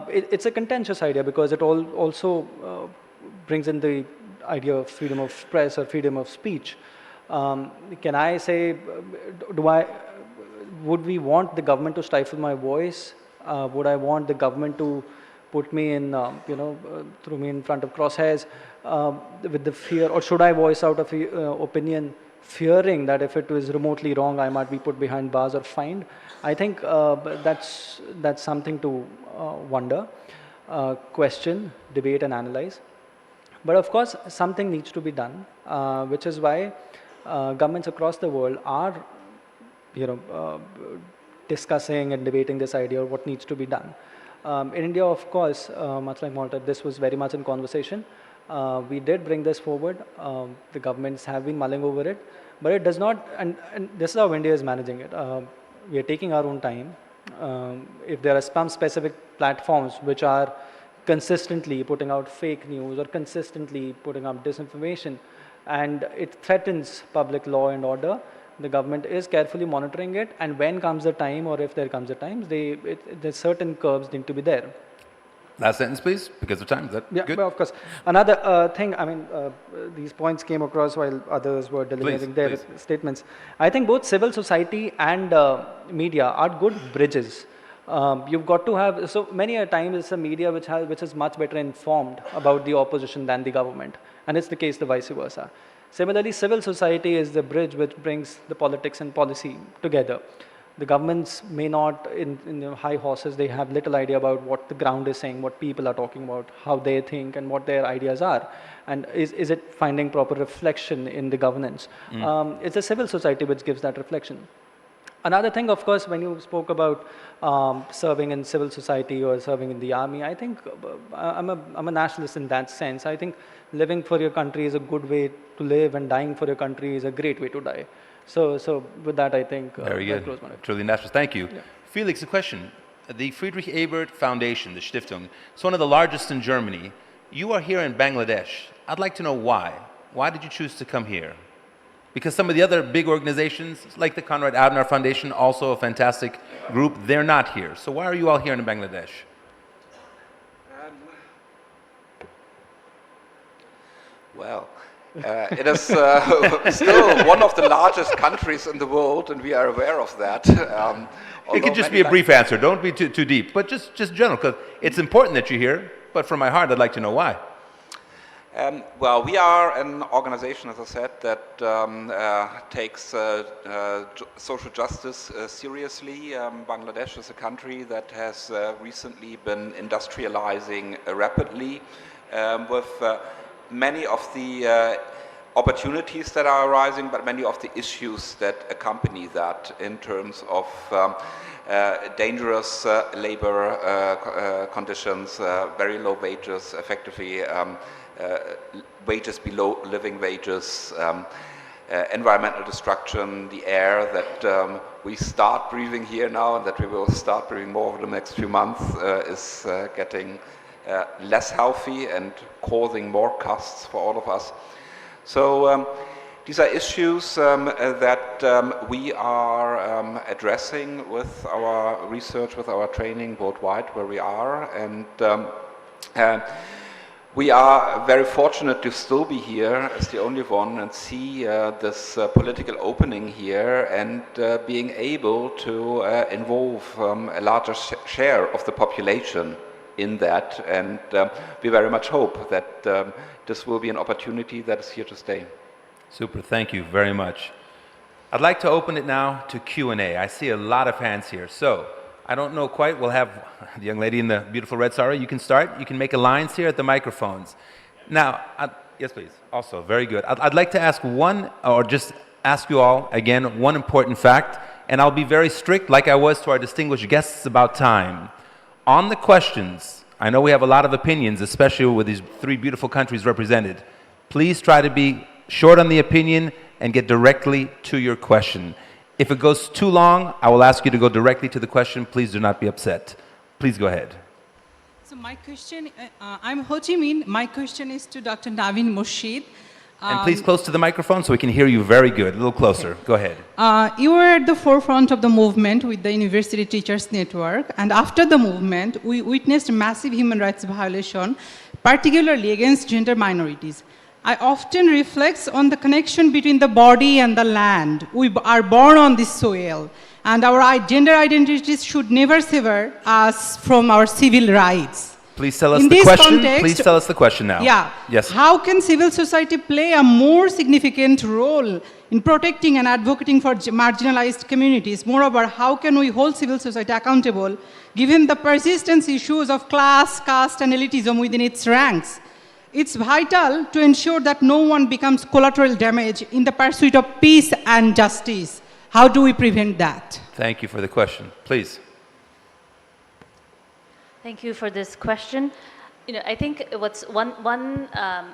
it's a contentious idea because it also brings in the idea of freedom of press or freedom of speech. Can I say, would we want the government to stifle my voice? Would I want the government to put me in, throw me in front of crosshairs with the fear, or should I voice out of opinion fearing that if it is remotely wrong, I might be put behind bars or fined? I think that's something to wonder, question, debate, and analyze. But of course, something needs to be done, which is why governments across the world are, discussing and debating this idea of what needs to be done. In India, of course, much like Malta, this was very much in conversation. We did bring this forward. The governments have been mulling over it, but it does not, and this is how India is managing it. We are taking our own time. If there are some specific platforms which are consistently putting out fake news or consistently putting up disinformation, and it threatens public law and order. The government is carefully monitoring it, and when comes the time, or if there comes a time, there's certain curbs need to be there. Last sentence, please, because of time. Is that Yeah, good? well, of course. Another thing, I mean, these points came across while others were delivering their statements. I think both civil society and media are good bridges. You've got to have, so many a time it's the media which is much better informed about the opposition than the government, and it's the case the vice versa. Similarly, civil society is the bridge which brings the politics and policy together. The governments may not, in the high horses, they have little idea about what the ground is saying, what people are talking about, how they think, and what their ideas are. And is it finding proper reflection in the governance? It's the civil society which gives that reflection. Another thing, of course, when you spoke about serving in civil society or serving in the army, I think I'm a nationalist in that sense. I think living for your country is a good way to live, and dying for your country is a great way to die. So with that, I think Very good. close my eyes. Truly nationalist. Thank you. Yeah. Felix, a question. The Friedrich Ebert Foundation, the Stiftung, it's one of the largest in Germany. You are here in Bangladesh. I'd like to know why. Why did you choose to come here? Because some of the other big organizations, like the Konrad Adenauer Foundation, also a fantastic group, they're not here. So why are you all here in Bangladesh? Well, it is still one of the largest countries in the world, and we are aware of that. It could just be a brief answer. Don't be too deep, but just general, because it's important that you're here. But from my heart, I'd like to know why. Well, we are an organization, as I said, that takes social justice seriously. Bangladesh is a country that has recently been industrializing rapidly with many of the opportunities that are arising, but many of the issues that accompany that in terms of dangerous labor conditions, very low wages, effectively wages below living wages, environmental destruction, the air that we start breathing here now and that we will start breathing more over the next few months is getting less healthy and causing more costs for all of us. So these are issues that we are addressing with our research, with our training worldwide where we are, and we are very fortunate to still be here as the only one and see this political opening here and being able to involve a larger share of the population in that, and we very much hope that this will be an opportunity that is here to stay. Super, thank you very much. I'd like to open it now to Q&A. I see a lot of hands here. So, I don't know quite, we'll have the young lady in the beautiful red sari. You can start, you can make alliance here at the microphones. Now, yes please, also, very good. I'd like to ask one, or just ask you all, again, one important fact, and I'll be very strict like I was to our distinguished guests about time. On the questions, I know we have a lot of opinions, especially with these three beautiful countries represented. Please try to be short on the opinion and get directly to your question. If it goes too long, I will ask you to go directly to the question. Please do not be upset. Please go ahead. So my question, I'm Ho Chi Minh. My question is to Dr. Naveen Murshid. And please close to the microphone so we can hear you very good. A little closer. Okay. Go ahead. You were at the forefront of the movement with the University Teachers Network, and after the movement, we witnessed massive human rights violation, particularly against gender minorities. I often reflect on the connection between the body and the land. We are born on this soil, and our gender identities should never sever us from our civil rights. Please tell us the question. Please tell us the question now. Yeah. Yes. How can civil society play a more significant role in protecting and advocating for marginalized communities? Moreover, how can we hold civil society accountable given the persistent issues of class, caste, and elitism within its ranks? It's vital to ensure that no one becomes collateral damage in the pursuit of peace and justice. How do we prevent that? Thank you for the question. Please. Thank you for this question. I think what's one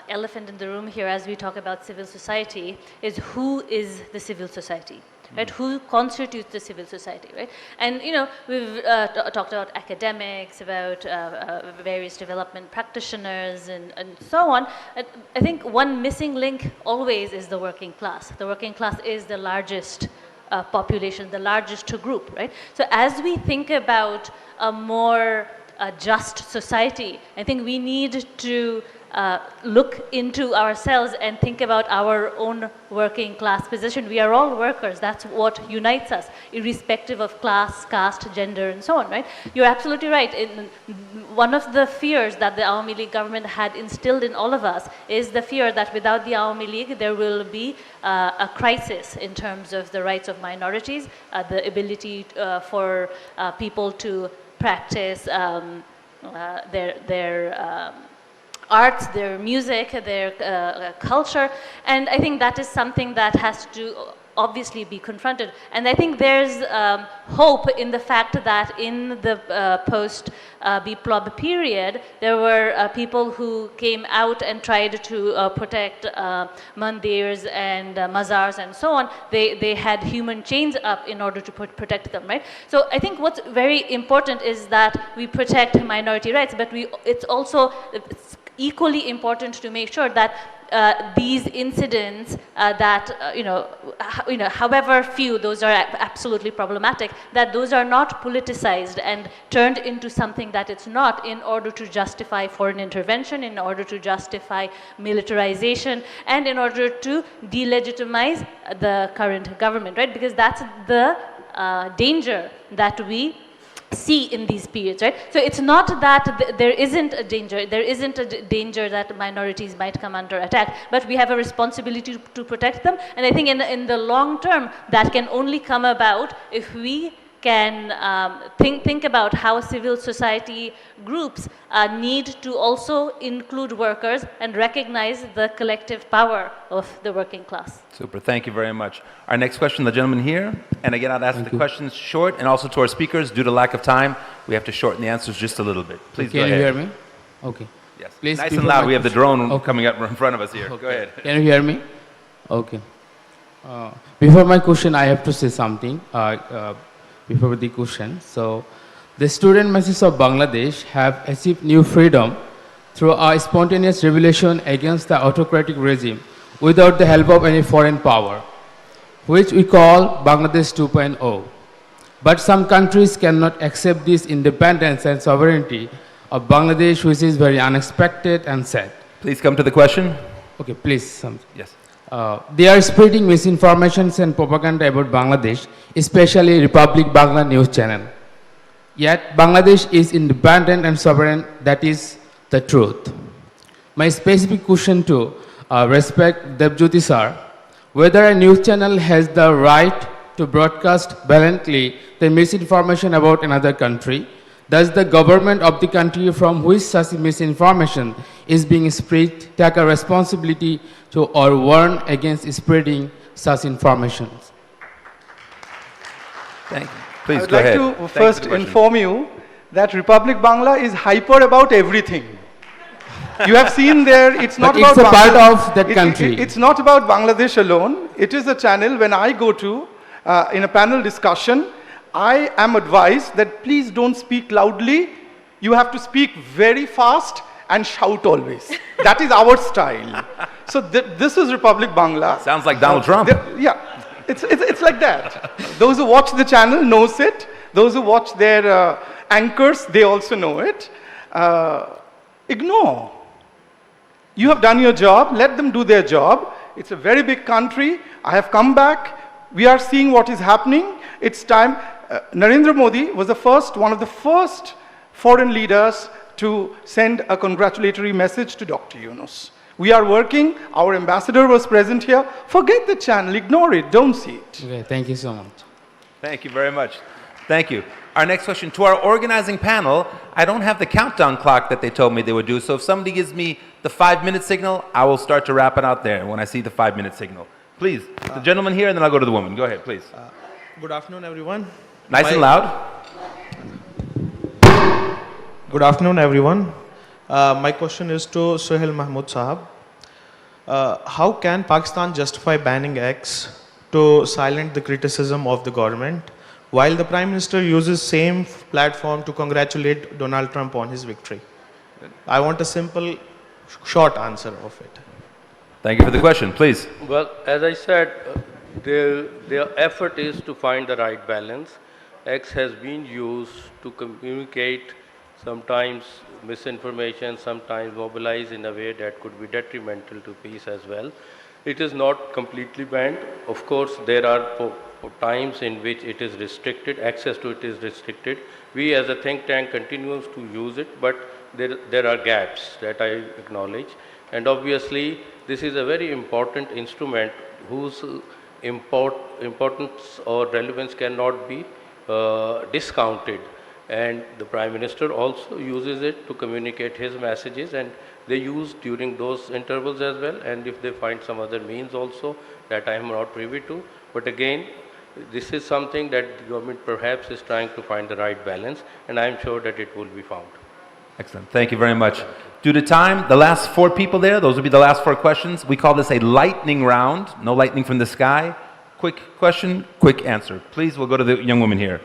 elephant in the room here as we talk about civil society is who is the civil society, right? Who constitutes the civil society, right? And we've talked about academics, about various development practitioners, and so on. I think one missing link always is the working class. The working class is the largest population, the largest group, right? So as we think about a more just society, I think we need to look into ourselves and think about our own working class position. We are all workers. That's what unites us, irrespective of class, caste, gender, and so on, right? You're absolutely right. One of the fears that the Awami League government had instilled in all of us is the fear that without the Awami League, there will be a crisis in terms of the rights of minorities, the ability for people to practice their arts, their music, their culture, and I think that is something that has to obviously be confronted. And I think there's hope in the fact that in the post-Biplab period, there were people who came out and tried to protect mandirs and mazars and so on. They had human chains up in order to protect them, right? So I think what's very important is that we protect minority rights, but it's also equally important to make sure that these incidents however few, those are absolutely problematic, that those are not politicized and turned into something that it's not in order to justify foreign intervention, in order to justify militarization, and in order to delegitimize the current government, right? Because that's the danger that we see in these periods, right? So it's not that there isn't a danger that minorities might come under attack, but we have a responsibility to protect them. And I think in the long term, that can only come about if we can think about how civil society groups need to also include workers and recognize the collective power of the working class. Super, thank you very much. Our next question, the gentleman here. And again, I'd ask the questions short, and also to our speakers, due to lack of time, we have to shorten the answers just a little bit. Please go ahead. Can you hear me? Okay. Yes. Please, nice and loud. We have the drone coming up in front of us here. Okay. Go ahead. Can you hear me? Okay. Before my question, I have to say something. Before the question. So, the student masses of Bangladesh have achieved new freedom through a spontaneous revolution against the autocratic regime without the help of any foreign power, which we call Bangladesh 2.0. But some countries cannot accept this independence and sovereignty of Bangladesh, which is very unexpected and sad. Please come to the question. Okay, please. Yes. They are spreading misinformations and propaganda about Bangladesh, especially Republic Bangla news channel. Yet Bangladesh is independent and sovereign. That is the truth. My specific question to respect Debjyoti sir, whether a news channel has the right to broadcast blatantly the misinformation about another country. Does the government of the country from which such misinformation is being spread take a responsibility to or warn against spreading such information? Thank you. Please I would go like ahead. to first inform you that Republic Bangla is hyper about everything. You have seen there, it's not about it's a part of that country. It's not about Bangladesh alone. It is a channel when I go to, in a panel discussion, I am advised that please don't speak loudly. You have to speak very fast and shout always. That is our style. So this is Republic Bangla. Sounds like Donald Trump. Yeah, it's like that. Those who watch the channel knows it. Those who watch their anchors, they also know it. Ignore. You have done your job. Let them do their job. It's a very big country. I have come back. We are seeing what is happening. It's time. Narendra Modi was one of the first foreign leaders to send a congratulatory message to Dr. Yunus. We are working. Our ambassador was present here. Forget the channel. Ignore it. Don't see it. Okay, thank you so much. Thank you very much. Thank you. Our next question to our organizing panel. I don't have the countdown clock that they told me they would do, so if somebody gives me the 5-minute signal, I will start to wrap it out there when I see the 5-minute signal. Please, the gentleman here, and then I'll go to the woman. Go ahead, please. Good afternoon, everyone. Nice and loud. Good afternoon, everyone. My question is to Sohail Mahmood Sahab. How can Pakistan justify banning X to silence the criticism of the government, while the Prime Minister uses same platform to congratulate Donald Trump on his victory? I want a simple, short answer of it. Thank you for the question. Please. Well, as I said, their effort is to find the right balance. X has been used to communicate sometimes misinformation, sometimes mobilize in a way that could be detrimental to peace as well. It is not completely banned. Of course, there are times in which it is restricted, access to it is restricted. We as a think tank continues to use it, but there are gaps that I acknowledge. And obviously, this is a very important instrument whose importance or relevance cannot be discounted. And the Prime Minister also uses it to communicate his messages, and they use during those intervals as well. And if they find some other means also that I am not privy to. But again, this is something that the government perhaps is trying to find the right balance, and I am sure that it will be found. Excellent. Thank you very much. Due to time, the last 4 people there, those will be the last 4 questions. We call this a lightning round. No lightning from the sky. Quick question, quick answer. Please, we'll go to the young woman here.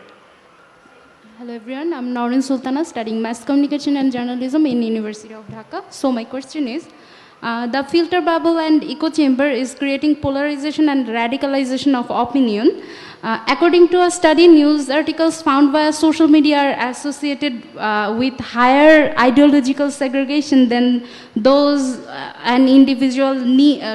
Hello everyone, I'm Naurin Sultana, studying Mass Communication and Journalism in University of Dhaka. So my question is, the filter bubble and echo chamber is creating polarization and radicalization of opinion. According to a study, news articles found via social media are associated with higher ideological segregation than those an individual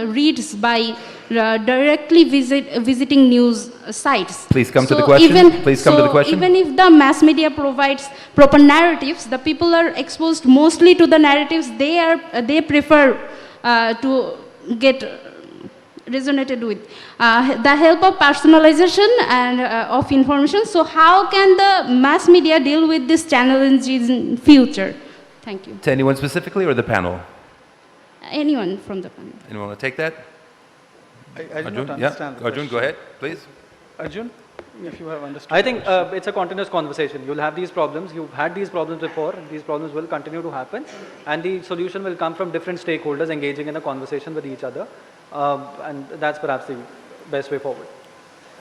reads by directly visiting news sites. Please come to the question. Please come to the question. Even if the mass media provides proper narratives, the people are exposed mostly to the narratives they prefer to get resonated with. The help of personalization and of information. So how can the mass media deal with this challenges in future? Thank you. To anyone specifically or the panel? Anyone from the panel. Anyone want to take that? I do not understand the Arjun, go ahead, please. Arjun, if you have understood. I think it's a continuous conversation. You'll have these problems. You've had these problems before. And these problems will continue to happen. And the solution will come from different stakeholders engaging in a conversation with each other. And that's perhaps the best way forward.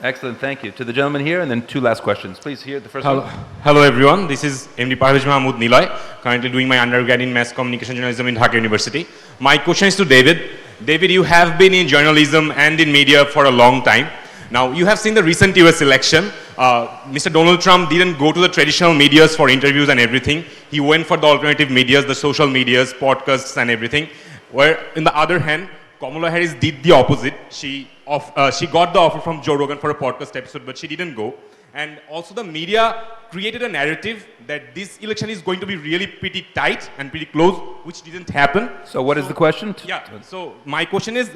Excellent, thank you. To the gentleman here, and then 2 last questions. Please, here, the first one. Hello everyone, this is MD Parvez Mahmood Niloy, currently doing my undergrad in Mass Communication Journalism in Dhaka University. My question is to David. David, you have been in journalism and in media for a long time. Now, you have seen the recent US election. Mr. Donald Trump didn't go to the traditional medias for interviews and everything. He went for the alternative medias, the social medias, podcasts and everything. Where, in the other hand, Kamala Harris did the opposite. She got the offer from Joe Rogan for a podcast episode, but she didn't go. And also the media created a narrative that this election is going to be really pretty tight and pretty close, which didn't happen. So what is the question? Yeah, so my question is,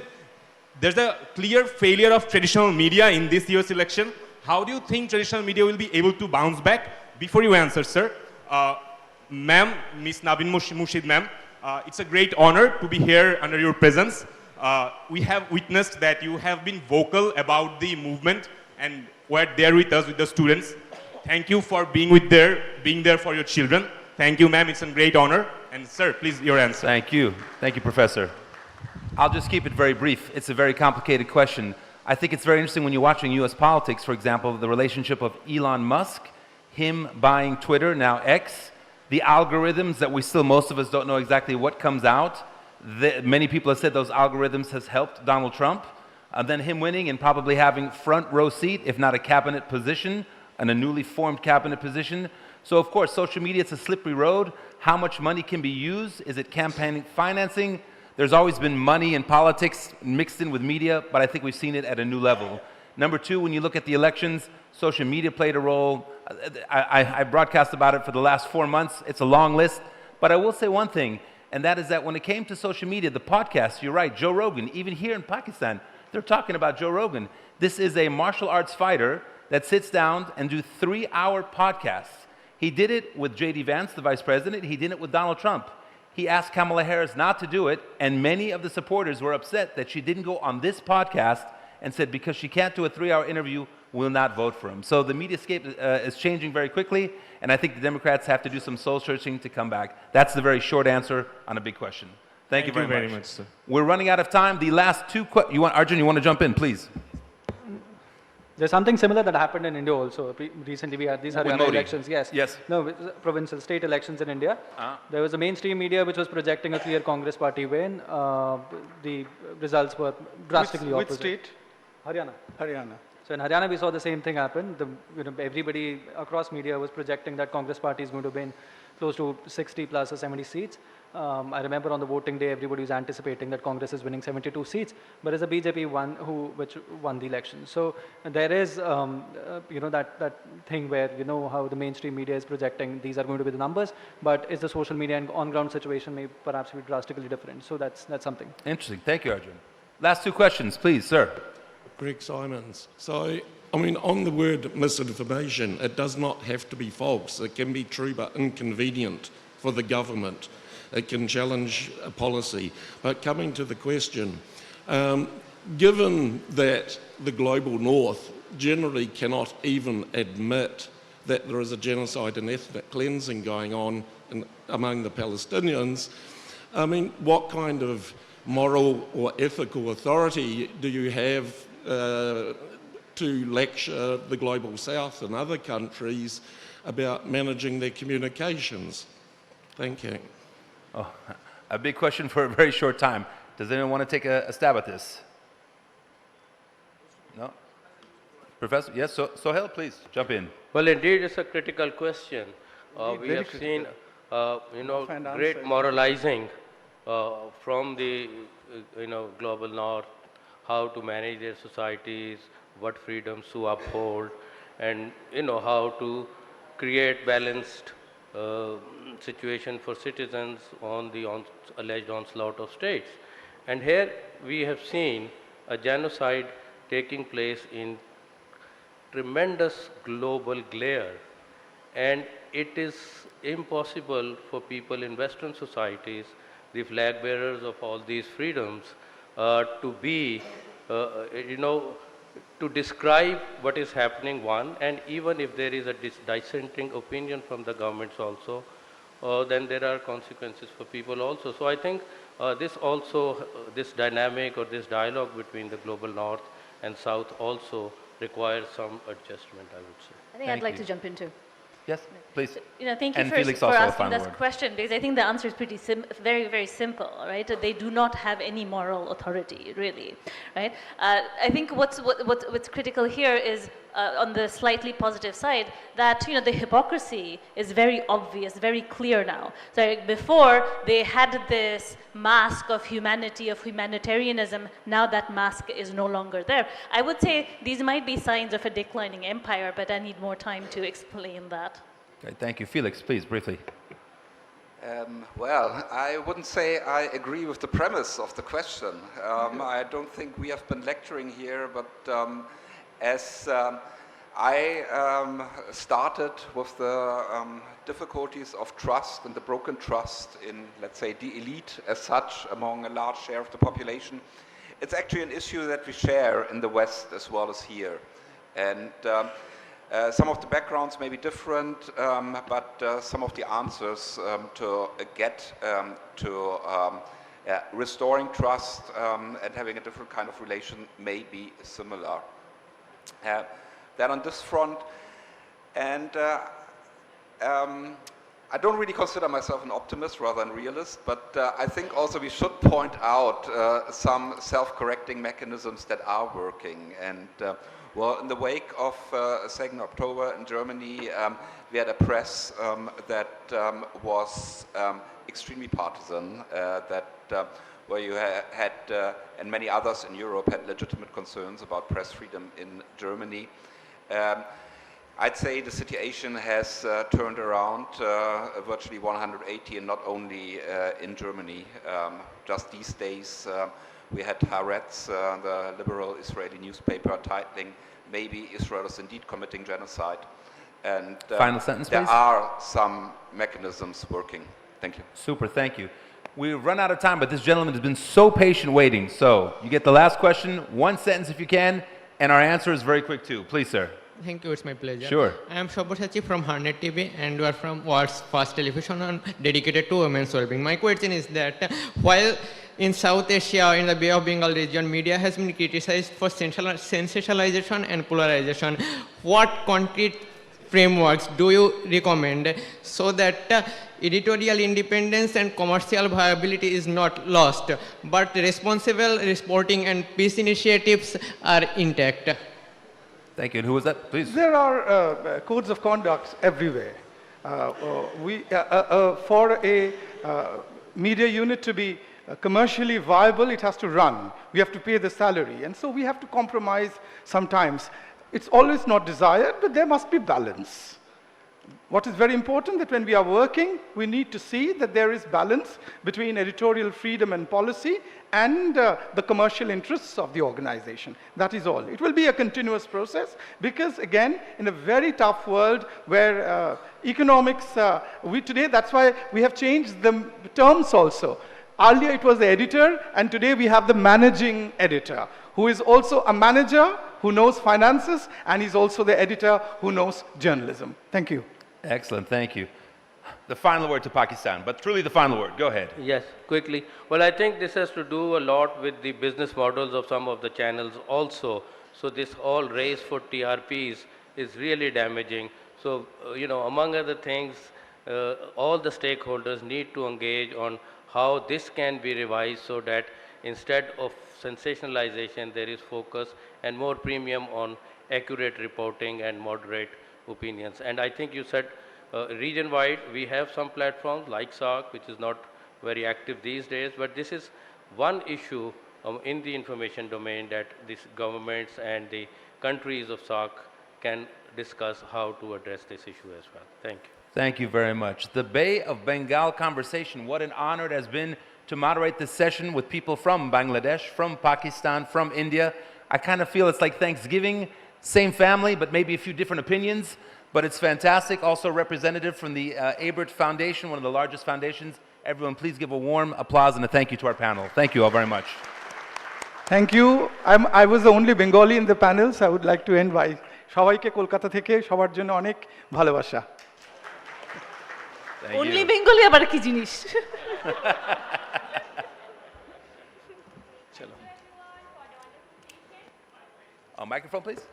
there's a clear failure of traditional media in this year's election. How do you think traditional media will be able to bounce back? Before you answer, sir, ma'am, Miss Navin Mushid ma'am, it's a great honor to be here under your presence. We have witnessed that you have been vocal about the movement and were there with us, with the students. Thank you for being there for your children. Thank you, ma'am. It's a great honor. And sir, please, your answer. Thank you. Thank you, Professor. I'll just keep it very brief. It's a very complicated question. I think it's very interesting when you're watching US politics, for example, the relationship of Elon Musk, him buying Twitter, now X, the algorithms that most of us don't know exactly what comes out. Many people have said those algorithms has helped Donald Trump. Then him winning and probably having front row seat, if not a cabinet position, and a newly formed cabinet position. So of course, social media, it's a slippery road. How much money can be used? Is it campaign financing? There's always been money in politics mixed in with media, but I think we've seen it at a new level. Number 2, when you look at the elections, social media played a role. I broadcast about it for the last 4 months. It's a long list, but I will say one thing, and that is that when it came to social media, the podcasts, you're right, Joe Rogan, even here in Pakistan, they're talking about Joe Rogan. This is a martial arts fighter that sits down and do 3-hour podcasts. He did it with J.D. Vance, the vice president. He did it with Donald Trump. He asked Kamala Harris not to do it, and many of the supporters were upset that she didn't go on this podcast and said because she can't do a 3-hour interview, will not vote for him. So the mediascape is changing very quickly, and I think the Democrats have to do some soul searching to come back. That's the very short answer on a big question. Thank you very much, sir. We're running out of time. The last two Arjun, you want to jump in, please? There's something similar that happened in India also. Recently we had these Haryana elections. Yes. Yes. No, provincial state elections in India. There was a mainstream media which was projecting a clear Congress party win. The results were drastically opposite. Which state? Haryana. Haryana. So in Haryana we saw the same thing happen. Everybody across media was projecting that Congress party is going to win close to 60 plus or 70 seats. I remember on the voting day, everybody was anticipating that Congress is winning 72 seats, but it's the BJP which won the election. So there is, that thing where how the mainstream media is projecting these are going to be the numbers, but is the social media and on-ground situation may perhaps be drastically different. So that's something. Interesting. Thank you, Arjun. Last two questions, please, sir. Greg Simons. So, I mean, on the word misinformation, it does not have to be false. It can be true but inconvenient for the government. It can challenge a policy. But coming to the question, given that the global north generally cannot even admit that there is a genocide and ethnic cleansing going on among the Palestinians, I mean, what kind of moral or ethical authority do you have to lecture the global south and other countries about managing their communications? Thank you. Oh, a big question for a very short time. Does anyone want to take a stab at this? No? Professor? Yes, Sohail, please jump in. Well, indeed, it's a critical question. We have seen, great moralizing from the, global north, how to manage their societies, what freedoms to uphold, and, how to create balanced situation for citizens on the alleged onslaught of states. And here we have seen a genocide taking place in tremendous global glare, and it is impossible for people in Western societies, the flag bearers of all these freedoms, to be, to describe what is happening, one, and even if there is a dissenting opinion from the governments also, then there are consequences for people also. So I think this dynamic or this dialogue between the global north and south also requires some adjustment, I would say. I think I'd like to jump in too. Yes, please. Thank you for asking this question, because I think the answer is pretty very, very simple, right? They do not have any moral authority, really, right? I think what's critical here is on the slightly positive side that the hypocrisy is very obvious, very clear now. So before they had this mask of humanity, of humanitarianism. Now that mask is no longer there. I would say these might be signs of a declining empire, but I need more time to explain that. Okay, thank you. Felix, please, briefly. Well, I wouldn't say I agree with the premise of the question. I don't think we have been lecturing here, but as I started with the difficulties of trust and the broken trust in, let's say, the elite as such among a large share of the population, it's actually an issue that we share in the West as well as here. And some of the backgrounds may be different, but some of the answers to get to restoring trust and having a different kind of relation may be similar. Then on this front, and I don't really consider myself an optimist rather than realist, but I think also we should point out some self-correcting mechanisms that are working. And well, in the wake of 2nd October in Germany, we had a press that was extremely partisan, where you had, and many others in Europe had legitimate concerns about press freedom in Germany. I'd say the situation has turned around virtually 180, and not only in Germany. Just these days, we had Haaretz, the liberal Israeli newspaper, titling, "Maybe Israel is indeed committing genocide." And final sentence, there please. are some mechanisms working. Thank you. Super, thank you. We've run out of time, but this gentleman has been so patient waiting. So you get the last question, one sentence if you can, and our answer is very quick too. Please, sir. Thank you, it's my pleasure. Sure. I am Sabyasachi from Harnet TV and we are from world's first television on dedicated to women's well-being. My question is that while in South Asia, in the Bay of Bengal region, media has been criticized for sensationalization and polarization. What concrete frameworks do you recommend so that editorial independence and commercial viability is not lost, but responsible reporting and peace initiatives are intact? Thank you. And who was that? Please. There are codes of conduct everywhere. For a media unit to be commercially viable, it has to run. We have to pay the salary. And so we have to compromise sometimes. It's always not desired, but there must be balance. What is very important that when we are working, we need to see that there is balance between editorial freedom and policy and the commercial interests of the organization. That is all. It will be a continuous process because, again, in a very tough world where economics, today, that's why we have changed the terms also. Earlier it was the editor, and today we have the managing editor, who is also a manager who knows finances, and he's also the editor who knows journalism. Thank you. Excellent, thank you. The final word to Pakistan, but truly the final word. Go ahead. Yes, quickly. Well, I think this has to do a lot with the business models of some of the channels also. So this whole race for TRPs is really damaging. So, among other things, all the stakeholders need to engage on how this can be revised so that instead of sensationalization, there is focus and more premium on accurate reporting and moderate opinions. And I think you said region-wide, we have some platforms like SARC, which is not very active these days, but this is one issue in the information domain that these governments and the countries of SARC can discuss how to address this issue as well. Thank you. Thank you very much. The Bay of Bengal conversation, what an honor it has been to moderate this session with people from Bangladesh, from Pakistan, from India. I kind of feel it's like Thanksgiving, same family, but maybe a few different opinions, but it's fantastic. Also representative from the Abert Foundation, one of the largest foundations. Everyone, please give a warm applause and a thank you to our panel. Thank you all very much. Thank you. I was the only Bengali in the panel, so I would like to end by সবাইকে কলকাতা থেকে সবার জন্য অনেক ভালোবাসা। Only Bengali আবার কি জিনিস? Chalo. Microphone, please.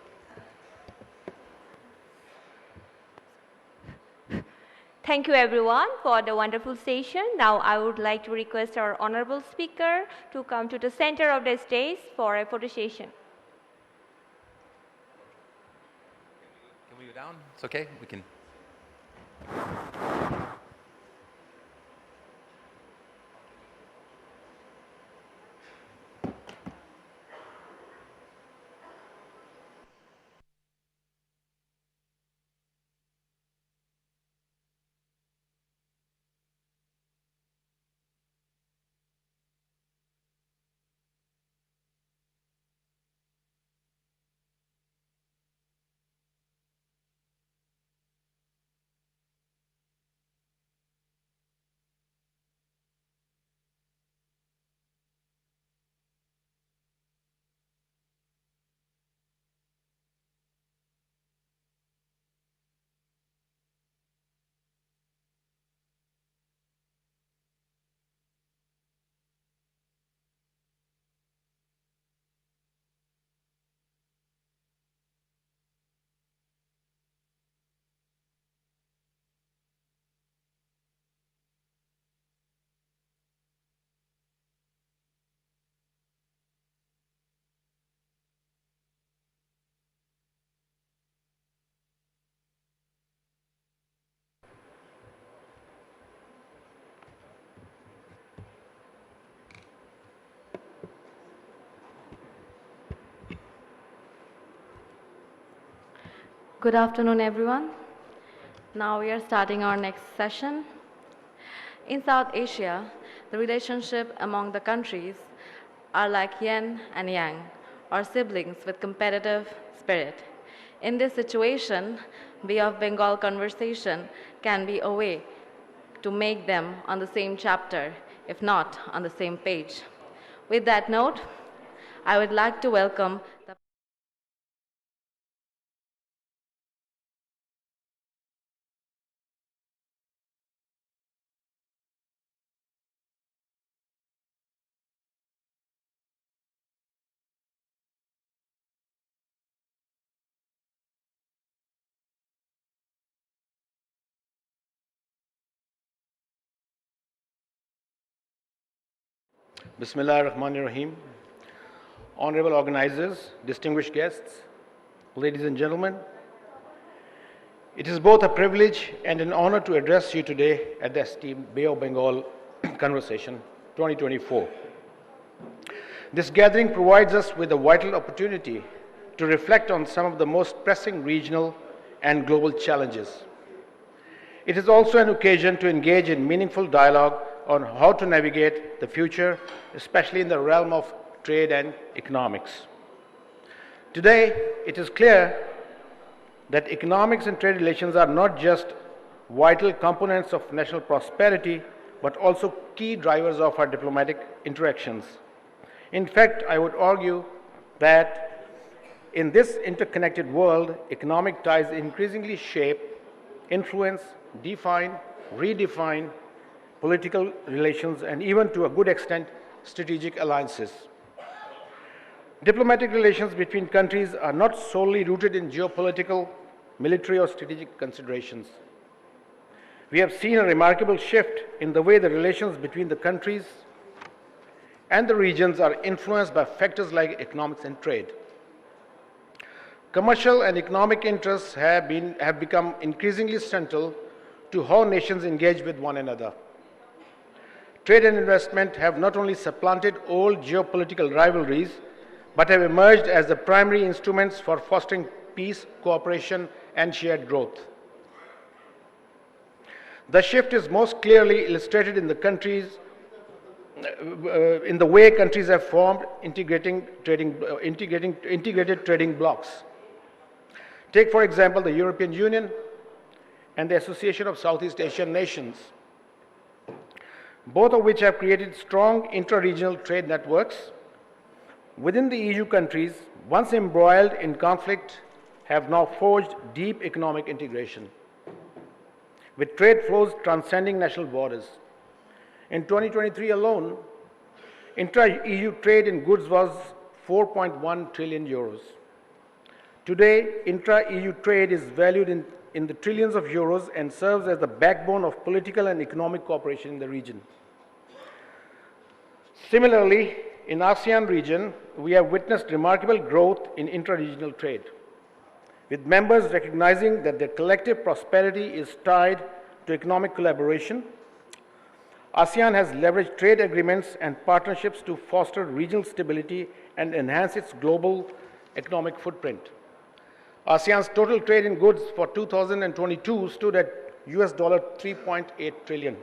Thank you everyone for the wonderful session. Now I would like to request our honorable speaker to come to the center of the stage for a photo session. Can we go down? It's okay, we can. Good afternoon, everyone. Now we are starting our next session. In South Asia, the relationship among the countries are like yin and yang, or siblings with competitive spirit. In this situation, Bay of Bengal conversation can be a way to make them on the same chapter if not on the same page. With that note, I would like to welcome the Bismillah ar-Rahman ar-Rahim. Honorable organizers, distinguished guests, ladies and gentlemen, it is both a privilege and an honor to address you today at the esteemed Bay of Bengal Conversation 2024. This gathering provides us with a vital opportunity to reflect on some of the most pressing regional and global challenges. It is also an occasion to engage in meaningful dialogue on how to navigate the future, especially in the realm of trade and economics. Today, it is clear that economics and trade relations are not just vital components of national prosperity, but also key drivers of our diplomatic interactions. In fact, I would argue that in this interconnected world, economic ties increasingly shape, influence, define, redefine political relations, and even to a good extent, strategic alliances. Diplomatic relations between countries are not solely rooted in geopolitical, military, or strategic considerations. We have seen a remarkable shift in the way the relations between the countries and the regions are influenced by factors like economics and trade. Commercial and economic interests have become increasingly central to how nations engage with one another. Trade and investment have not only supplanted old geopolitical rivalries, but have emerged as the primary instruments for fostering peace, cooperation, and shared growth. The shift is most clearly illustrated in the way countries have formed integrated trading blocs. Take, for example, the European Union and the Association of Southeast Asian Nations, both of which have created strong intra-regional trade networks. Within the EU countries, once embroiled in conflict, have now forged deep economic integration, with trade flows transcending national borders. In 2023 alone, intra-EU trade in goods was 4.1 trillion euros. Today, intra-EU trade is valued in the trillions of euros and serves as the backbone of political and economic cooperation in the region. Similarly, in ASEAN region, we have witnessed remarkable growth in intra-regional trade, with members recognizing that their collective prosperity is tied to economic collaboration. ASEAN has leveraged trade agreements and partnerships to foster regional stability and enhance its global economic footprint. ASEAN's total trade in goods for 2022 stood at US $3.8 trillion,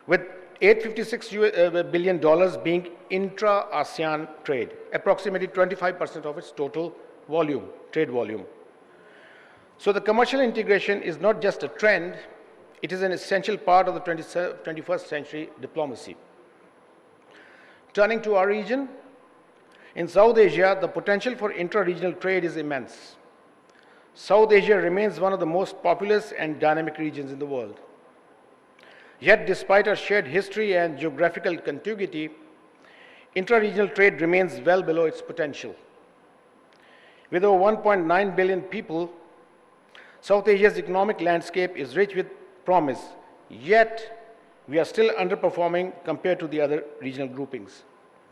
with $856 billion being intra-ASEAN trade, approximately 25% of its total volume, trade volume. So the commercial integration is not just a trend, it is an essential part of the 21st century diplomacy. Turning to our region, in South Asia, the potential for intra-regional trade is immense. South Asia remains one of the most populous and dynamic regions in the world. Yet, despite our shared history and geographical contiguity, intra-regional trade remains well below its potential. With over 1.9 billion people, South Asia's economic landscape is rich with promise, yet we are still underperforming compared to the other regional groupings,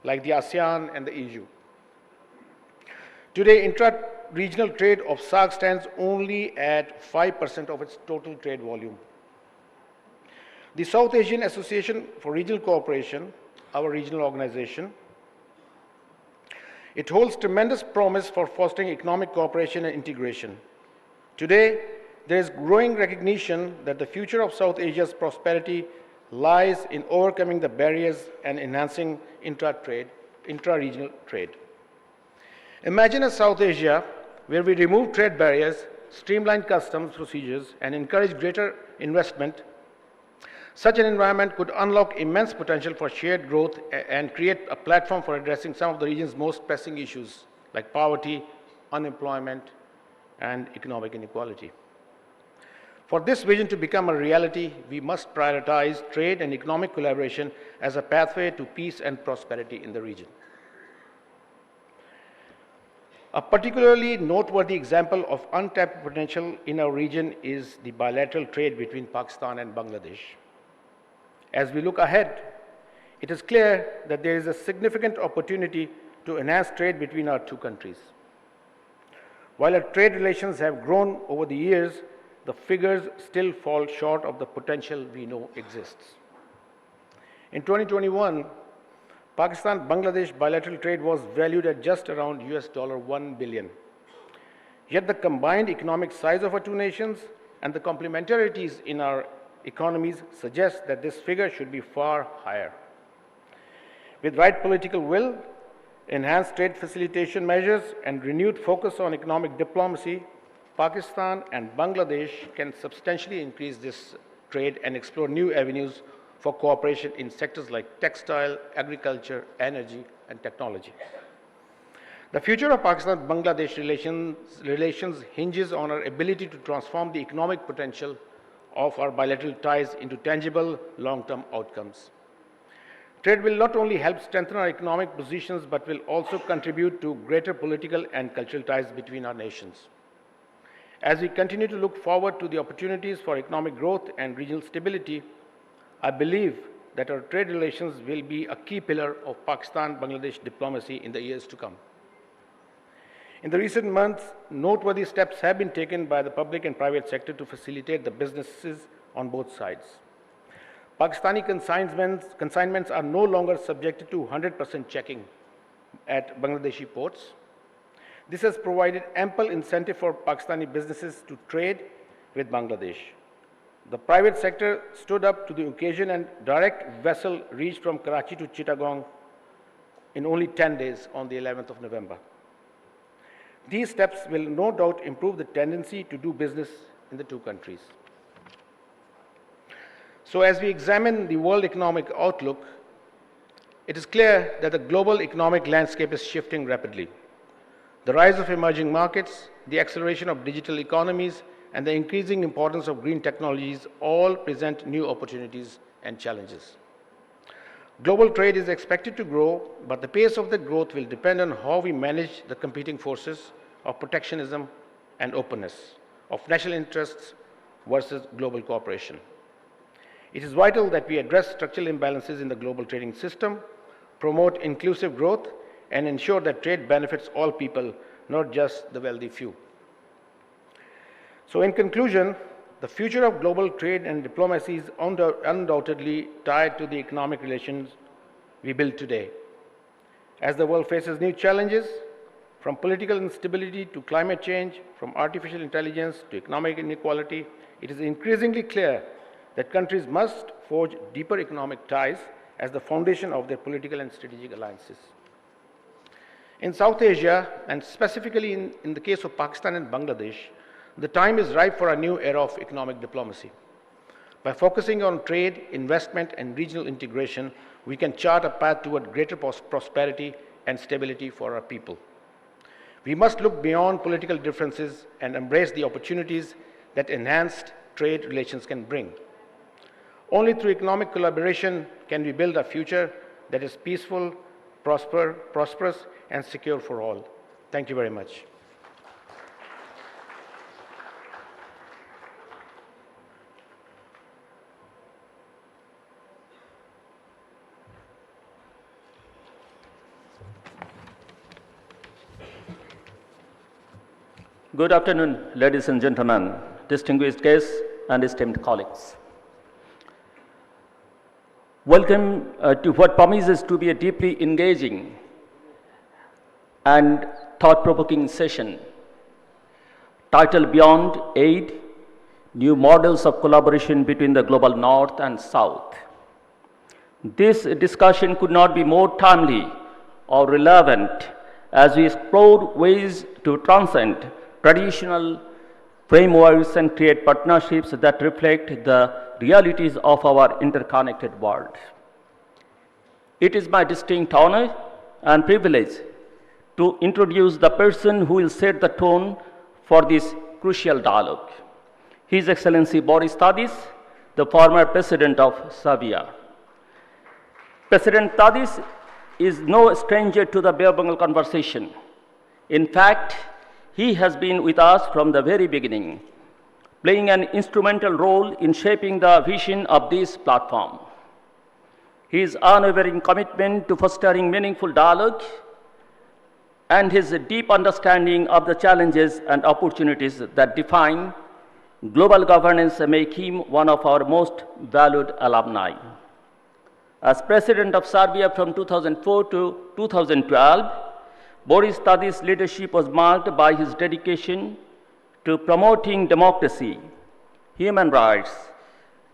like the ASEAN and the EU. Today, intra-regional trade of SAARC stands only at 5% of its total trade volume. The South Asian Association for Regional Cooperation, our regional organization, it holds tremendous promise for fostering economic cooperation and integration. Today, there is growing recognition that the future of South Asia's prosperity lies in overcoming the barriers and enhancing intra-regional trade. Imagine a South Asia where we remove trade barriers, streamline customs procedures, and encourage greater investment. Such an environment could unlock immense potential for shared growth and create a platform for addressing some of the region's most pressing issues like poverty, unemployment, and economic inequality. For this vision to become a reality, we must prioritize trade and economic collaboration as a pathway to peace and prosperity in the region. A particularly noteworthy example of untapped potential in our region is the bilateral trade between Pakistan and Bangladesh. As we look ahead, it is clear that there is a significant opportunity to enhance trade between our two countries. While our trade relations have grown over the years, the figures still fall short of the potential we know exists. In 2021, Pakistan-Bangladesh bilateral trade was valued at just around $1 billion. Yet the combined economic size of our two nations and the complementarities in our economies suggest that this figure should be far higher. With right political will, enhanced trade facilitation measures, and renewed focus on economic diplomacy, Pakistan and Bangladesh can substantially increase this trade and explore new avenues for cooperation in sectors like textile, agriculture, energy, and technology. The future of Pakistan-Bangladesh relations hinges on our ability to transform the economic potential of our bilateral ties into tangible long-term outcomes. Trade will not only help strengthen our economic positions, but will also contribute to greater political and cultural ties between our nations. As we continue to look forward to the opportunities for economic growth and regional stability, I believe that our trade relations will be a key pillar of Pakistan-Bangladesh diplomacy in the years to come. In the recent months, noteworthy steps have been taken by the public and private sector to facilitate the businesses on both sides. Pakistani consignments are no longer subjected to 100% checking at Bangladeshi ports. This has provided ample incentive for Pakistani businesses to trade with Bangladesh. The private sector stood up to the occasion and direct vessel reached from Karachi to Chittagong in only 10 days on the 11th of November. These steps will no doubt improve the tendency to do business in the two countries. So as we examine the world economic outlook, it is clear that the global economic landscape is shifting rapidly. The rise of emerging markets, the acceleration of digital economies, and the increasing importance of green technologies all present new opportunities and challenges. Global trade is expected to grow, but the pace of the growth will depend on how we manage the competing forces of protectionism and openness, of national interests versus global cooperation. It is vital that we address structural imbalances in the global trading system, promote inclusive growth, and ensure that trade benefits all people, not just the wealthy few. So in conclusion, the future of global trade and diplomacy is undoubtedly tied to the economic relations we build today. As the world faces new challenges, from political instability to climate change, from artificial intelligence to economic inequality, it is increasingly clear that countries must forge deeper economic ties as the foundation of their political and strategic alliances. In South Asia, and specifically in the case of Pakistan and Bangladesh, the time is ripe for a new era of economic diplomacy. By focusing on trade, investment, and regional integration, we can chart a path toward greater prosperity and stability for our people. We must look beyond political differences and embrace the opportunities that enhanced trade relations can bring. Only through economic collaboration can we build a future that is peaceful, prosperous, and secure for all. Thank you very much. Good afternoon, ladies and gentlemen, distinguished guests and esteemed colleagues. Welcome to what promises to be a deeply engaging and thought-provoking session titled Beyond Aid, New Models of Collaboration between the Global North and South. This discussion could not be more timely or relevant as we explore ways to transcend traditional frameworks and create partnerships that reflect the realities of our interconnected world. It is my distinct honor and privilege to introduce the person who will set the tone for this crucial dialogue. His Excellency Boris Tadic, the former President of Serbia. President Tadic is no stranger to the Bay of Bengal conversation. In fact, he has been with us from the very beginning, playing an instrumental role in shaping the vision of this platform. His unwavering commitment to fostering meaningful dialogue and his deep understanding of the challenges and opportunities that define global governance make him one of our most valued alumni. As President of Serbia from 2004 to 2012, Boris Tadic's leadership was marked by his dedication to promoting democracy, human rights,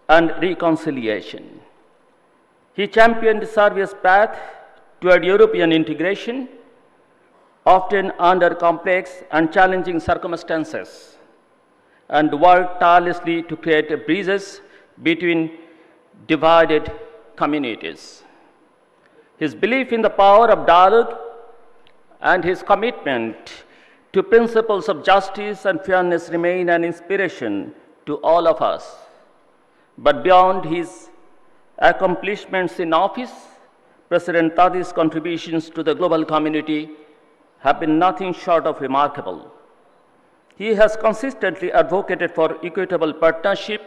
and reconciliation. He championed Serbia's path toward European integration, often under complex and challenging circumstances, and worked tirelessly to create bridges between divided communities. His belief in the power of dialogue and his commitment to principles of justice and fairness remain an inspiration to all of us. But beyond his accomplishments in office, President Tadic's contributions to the global community have been nothing short of remarkable. He has consistently advocated for equitable partnership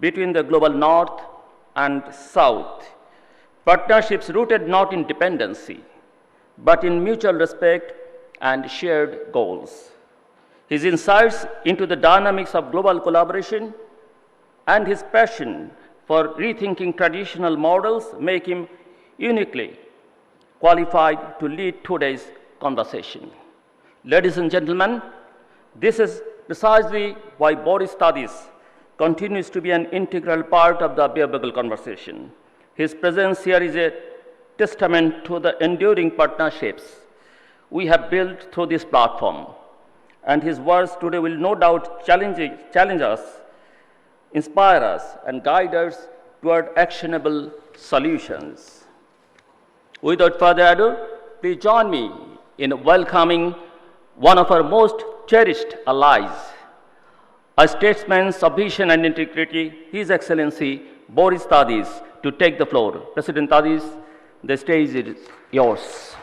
between the global North and South, partnerships rooted not in dependency, but in mutual respect and shared goals. His insights into the dynamics of global collaboration and his passion for rethinking traditional models make him uniquely qualified to lead today's conversation. Ladies and gentlemen, this is precisely why Boris Tadic continues to be an integral part of the Bay of Bengal conversation. His presence here is a testament to the enduring partnerships we have built through this platform, and his words today will no doubt challenge us, inspire us, and guide us toward actionable solutions. Without further ado, please join me in welcoming one of our most cherished allies, a statesman of vision and integrity, His Excellency Boris Tadic, to take the floor. President Tadic, the stage is yours.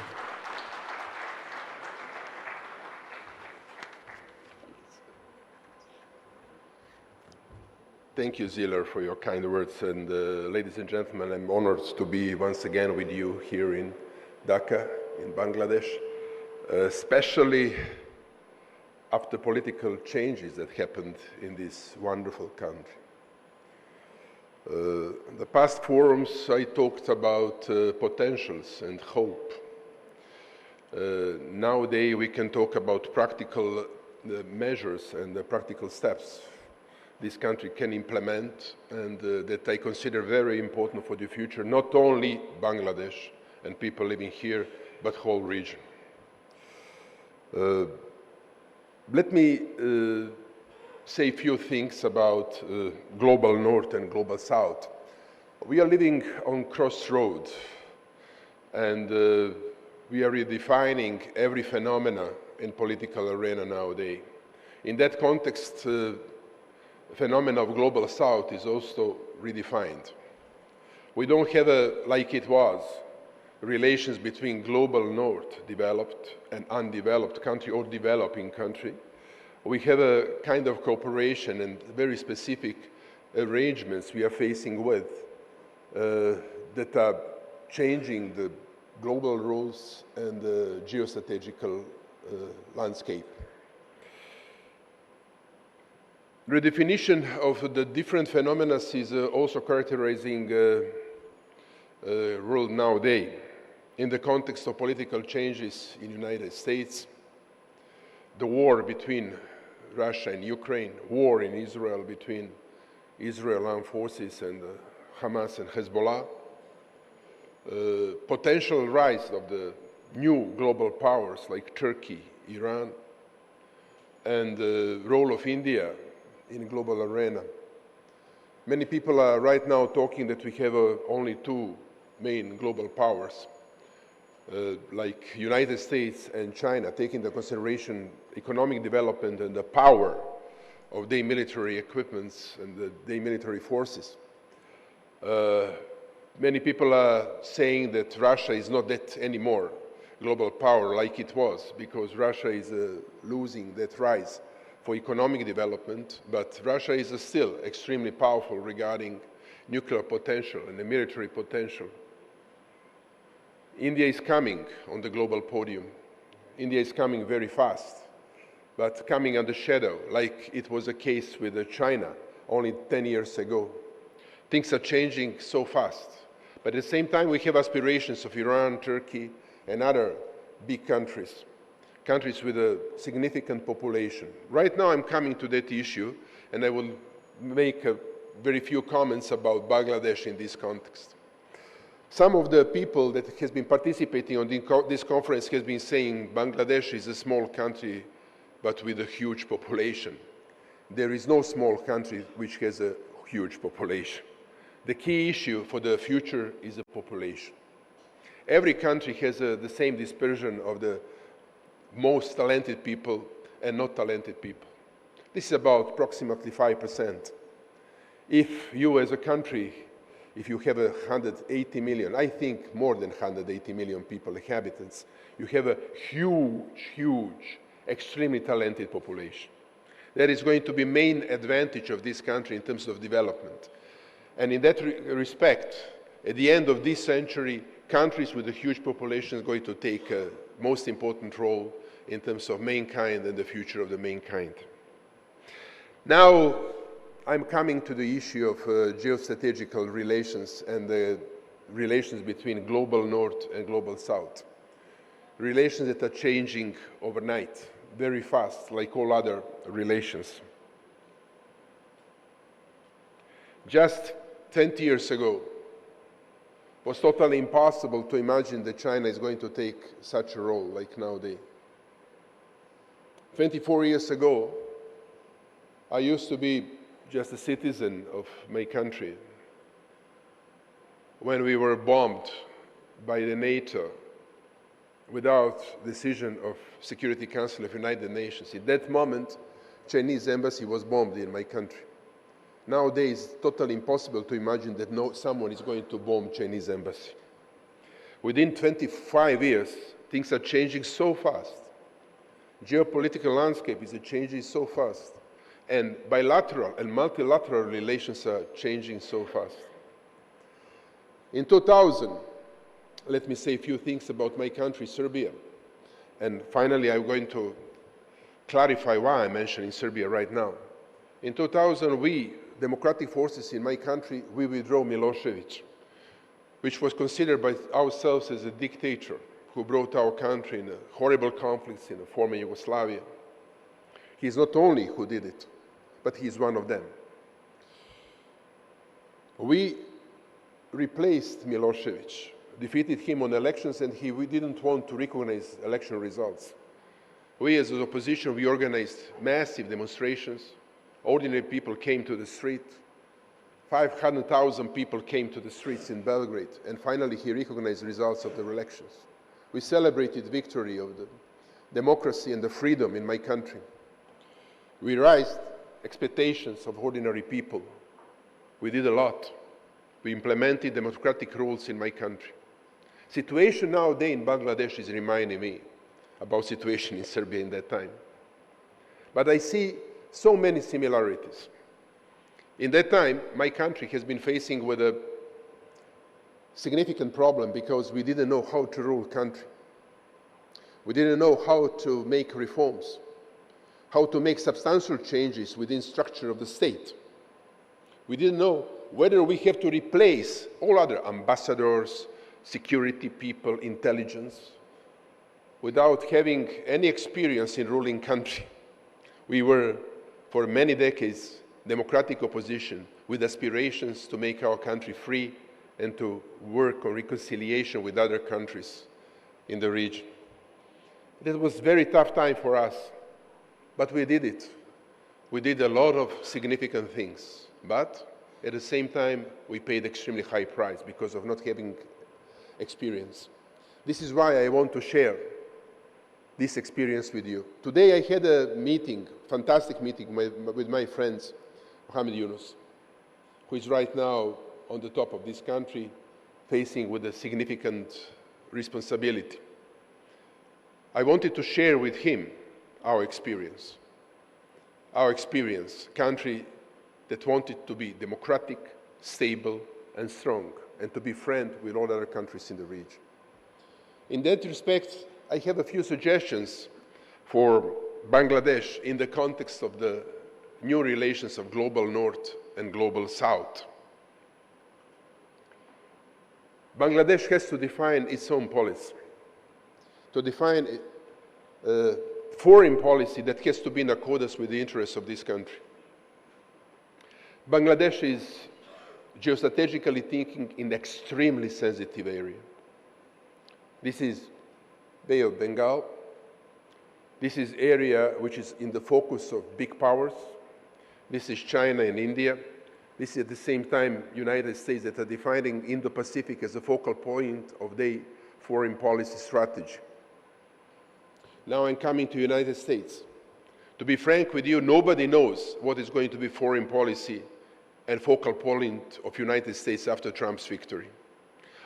Thank you, Ziller, for your kind words. And ladies and gentlemen, I'm honored to be once again with you here in Dhaka, in Bangladesh, especially after political changes that happened in this wonderful country. In the past forums, I talked about potentials and hope. Nowadays, we can talk about practical measures and the practical steps this country can implement and that I consider very important for the future, not only Bangladesh and people living here, but whole region. Let me say a few things about global North and global South. We are living on crossroads, and we are redefining every phenomena in political arena nowadays. In that context, phenomena of global South is also redefined. We don't have like it was, relations between global North, developed and undeveloped country or developing country. We have a kind of cooperation and very specific arrangements we are facing with that are changing the global rules and the geostrategical landscape. Redefinition of the different phenomena is also characterizing world nowadays. In the context of political changes in the United States, the war between Russia and Ukraine, war in Israel between Israel armed forces and Hamas and Hezbollah, potential rise of the new global powers like Turkey, Iran, and the role of India in global arena, Many people are right now talking that we have only two main global powers, like United States and China, taking into consideration economic development and the power of their military equipments and their military forces. Many people are saying that Russia is not that anymore global power like it was, because Russia is losing that rise for economic development, but Russia is still extremely powerful regarding nuclear potential and the military potential. India is coming on the global podium. India is coming very fast, but coming under shadow, like it was the case with China only 10 years ago. Things are changing so fast. But at the same time, we have aspirations of Iran, Turkey, and other big countries, countries with a significant population. Right now, I'm coming to that issue, and I will make very few comments about Bangladesh in this context. Some of the people that has been participating on this conference has been saying Bangladesh is a small country, but with a huge population. There is no small country which has a huge population. The key issue for the future is the population. Every country has the same dispersion of the most talented people and not talented people. This is about approximately 5%. If you as a country, if you have 180 million, I think more than 180 million people, inhabitants, you have a huge, huge, extremely talented population. That is going to be main advantage of this country in terms of development. And in that respect, at the end of this century, countries with a huge population are going to take a most important role in terms of mankind and the future of the mankind. Now, I'm coming to the issue of geostrategical relations and the relations between global north and global south. Relations that are changing overnight, very fast, like all other relations. Just 20 years ago, it was totally impossible to imagine that China is going to take such a role like nowadays. 24 years ago, I used to be just a citizen of my country when we were bombed by the NATO without decision of Security Council of United Nations. In that moment, Chinese embassy was bombed in my country. Nowadays, it's totally impossible to imagine that someone is going to bomb Chinese embassy. Within 25 years, things are changing so fast. Geopolitical landscape is changing so fast. And bilateral and multilateral relations are changing so fast. In 2000, let me say a few things about my country, Serbia. And finally, I'm going to clarify why I'm mentioning Serbia right now. In 2000, we, democratic forces in my country, we withdraw Milosevic, which was considered by ourselves as a dictator who brought our country in horrible conflicts in the former Yugoslavia. He's not only who did it, but he's one of them. We replaced Milosevic, defeated him on elections, and we didn't want to recognize election results. We as the opposition, we organized massive demonstrations. Ordinary people came to the street. 500,000 people came to the streets in Belgrade, and finally he recognized the results of the elections. We celebrated victory of the democracy and the freedom in my country. We raised expectations of ordinary people. We did a lot. We implemented democratic rules in my country. Situation nowadays in Bangladesh is reminding me about situation in Serbia in that time. But I see so many similarities. In that time, my country has been facing with a significant problem because we didn't know how to rule country. We didn't know how to make reforms, how to make substantial changes within structure of the state. We didn't know whether we have to replace all other ambassadors, security people, intelligence, without having any experience in ruling country. We were, for many decades, democratic opposition with aspirations to make our country free and to work on reconciliation with other countries in the region. It was a very tough time for us, but we did it. We did a lot of significant things, but At the same time, we paid extremely high price because of not having experience. This is why I want to share this experience with you. Today I had a meeting, fantastic meeting with my friends, Mohamed Yunus, who is right now on the top of this country, facing with a significant responsibility. I wanted to share with him our experience, country that wanted to be democratic, stable, and strong, and to be friend with all other countries in the region. In that respect, I have a few suggestions for Bangladesh in the context of the new relations of global North and global South. Bangladesh has to define its own policy, to define a foreign policy that has to be in accordance with the interests of this country. Bangladesh is geostrategically thinking in an extremely sensitive area. This is Bay of Bengal. This is area which is in the focus of big powers. This is China and India. This is at the same time United States that are defining Indo-Pacific as a focal point of their foreign policy strategy. Now I'm coming to the United States. To be frank with you, nobody knows what is going to be foreign policy and focal point of United States after Trump's victory.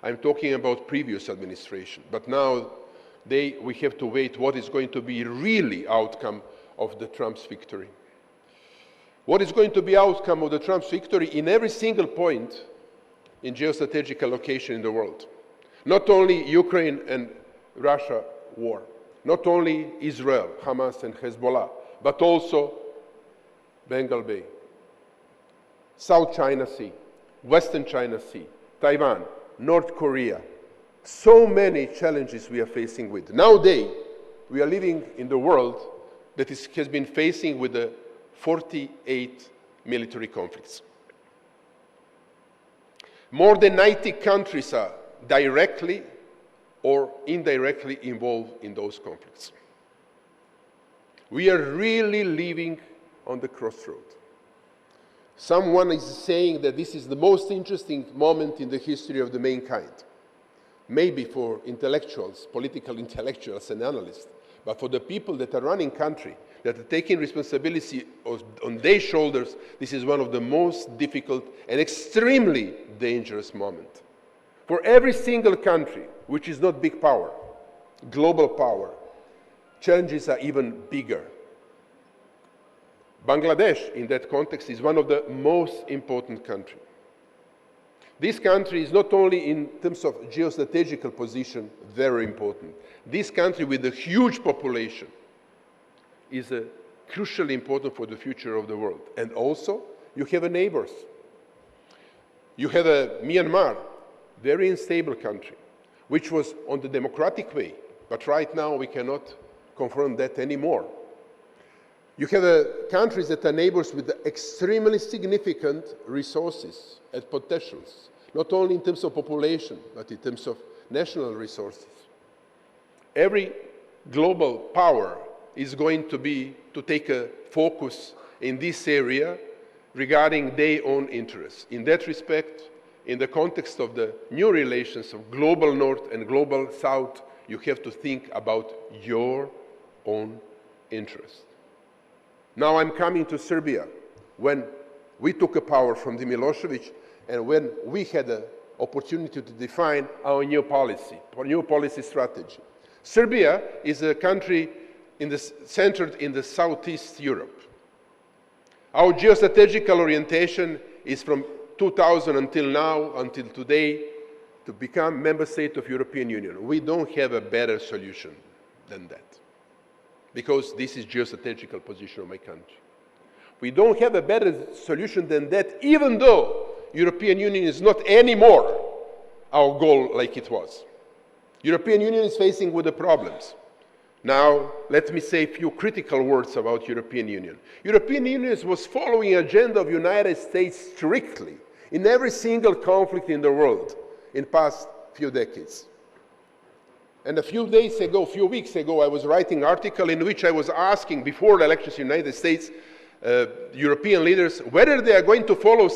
I'm talking about previous administration, but now we have to wait what is going to be really outcome of the Trump's victory. What is going to be outcome of the Trump's victory in every single point in geostrategic location in the world? Not only Ukraine and Russia war, not only Israel, Hamas and Hezbollah, but also Bengal Bay, South China Sea, Western China Sea, Taiwan, North Korea. So many challenges we are facing with. Nowadays, we are living in the world that has been facing with the 48 military conflicts. More than 90 countries are directly or indirectly involved in those conflicts. We are really living on the crossroad. Someone is saying that this is the most interesting moment in the history of the mankind. Maybe for intellectuals, political intellectuals and analysts, but for the people that are running country, that are taking responsibility on their shoulders, this is one of the most difficult and extremely dangerous moments. For every single country, which is not big power, global power, challenges are even bigger. Bangladesh, in that context, is one of the most important countries. This country is not only in terms of geostrategical position very important. This country with a huge population is crucially important for the future of the world. And also, you have neighbors. You have Myanmar, very unstable country, which was on the democratic way, but right now we cannot confront that anymore. You have countries that are neighbors with extremely significant resources and potentials, not only in terms of population, but in terms of national resources. Every global power is going to take a focus in this area regarding their own interests. In that respect, in the context of the new relations of global North and global South, you have to think about your own interests. Now I'm coming to Serbia. When we took a power from the Milosevic and when we had the opportunity to define our new policy strategy. Serbia is a country centered in the Southeast Europe. Our geostrategical orientation is from 2000 until now, until today, to become member state of European Union. We don't have a better solution than that, because this is geostrategical position of my country. We don't have a better solution than that, even though European Union is not anymore our goal like it was. European Union is facing with the problems. Now, let me say a few critical words about European Union. European Union was following agenda of United States strictly in every single conflict in the world in past few decades. And a few weeks ago, I was writing an article in which I was asking, before the elections in the United States, European leaders whether they are going to follow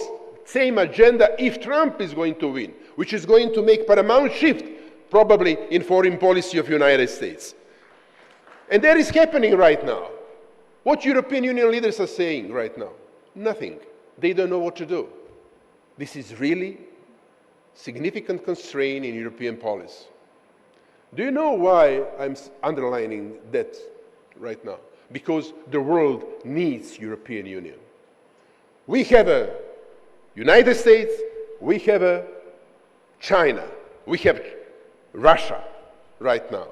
same agenda if Trump is going to win, which is going to make paramount shift probably in foreign policy of the United States. And that is happening right now. What European Union leaders are saying right now? Nothing. They don't know what to do. This is really significant constraint in European policy. Do you know why I'm underlining that right now? Because the world needs European Union. We have a United States, we have a China, we have Russia right now.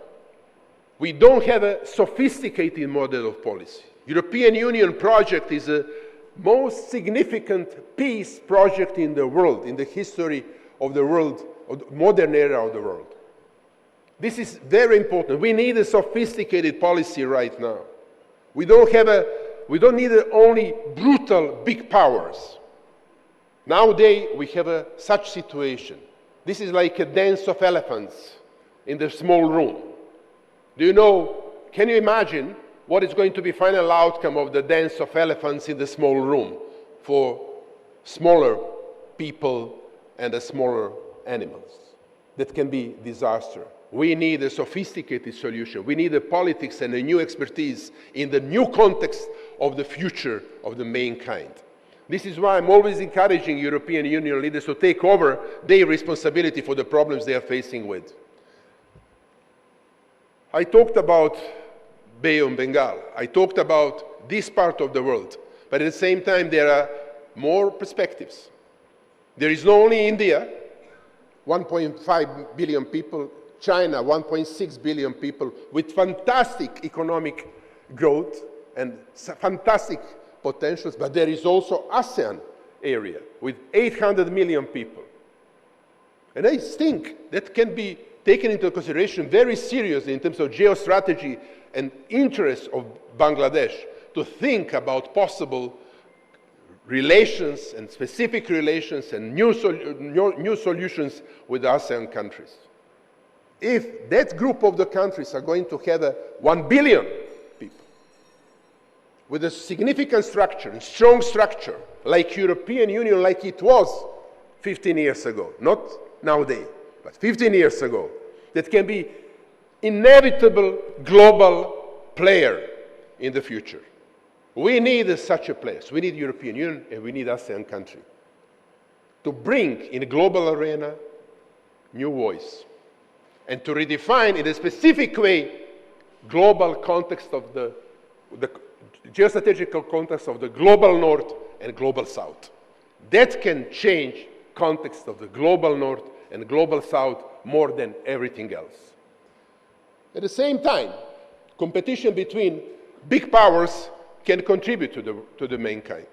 We don't have a sophisticated model of policy. European Union project is the most significant peace project in the world, in the history of the world, of the modern era of the world. This is very important. We need a sophisticated policy right now. We don't need only brutal big powers. Nowadays, we have such situation. This is like a dance of elephants in the small room. Do you know, can you imagine what is going to be final outcome of the dance of elephants in the small room for smaller people and the smaller animals? That can be disaster. We need a sophisticated solution. We need a politics and a new expertise in the new context of the future of the mankind. This is why I'm always encouraging European Union leaders to take over their responsibility for the problems they are facing with. I talked about Bay of Bengal. I talked about this part of the world. But at the same time, there are more perspectives. There is not only India, 1.5 billion people, China, 1.6 billion people, with fantastic economic growth and fantastic potentials, but there is also ASEAN area with 800 million people. And I think that can be taken into consideration very seriously in terms of geostrategy and interests of Bangladesh to think about possible relations and specific relations and new solutions with ASEAN countries. If that group of the countries are going to have 1 billion people with a significant structure and strong structure like European Union, like it was 15 years ago, not nowadays, but 15 years ago, that can be inevitable global player in the future. We need such a place. We need European Union and we need ASEAN country to bring in a global arena new voice and to redefine in a specific way global context of the geostrategical context of the global north and global south. That can change context of the global north and global south more than everything else. At the same time, competition between big powers can contribute to the mankind.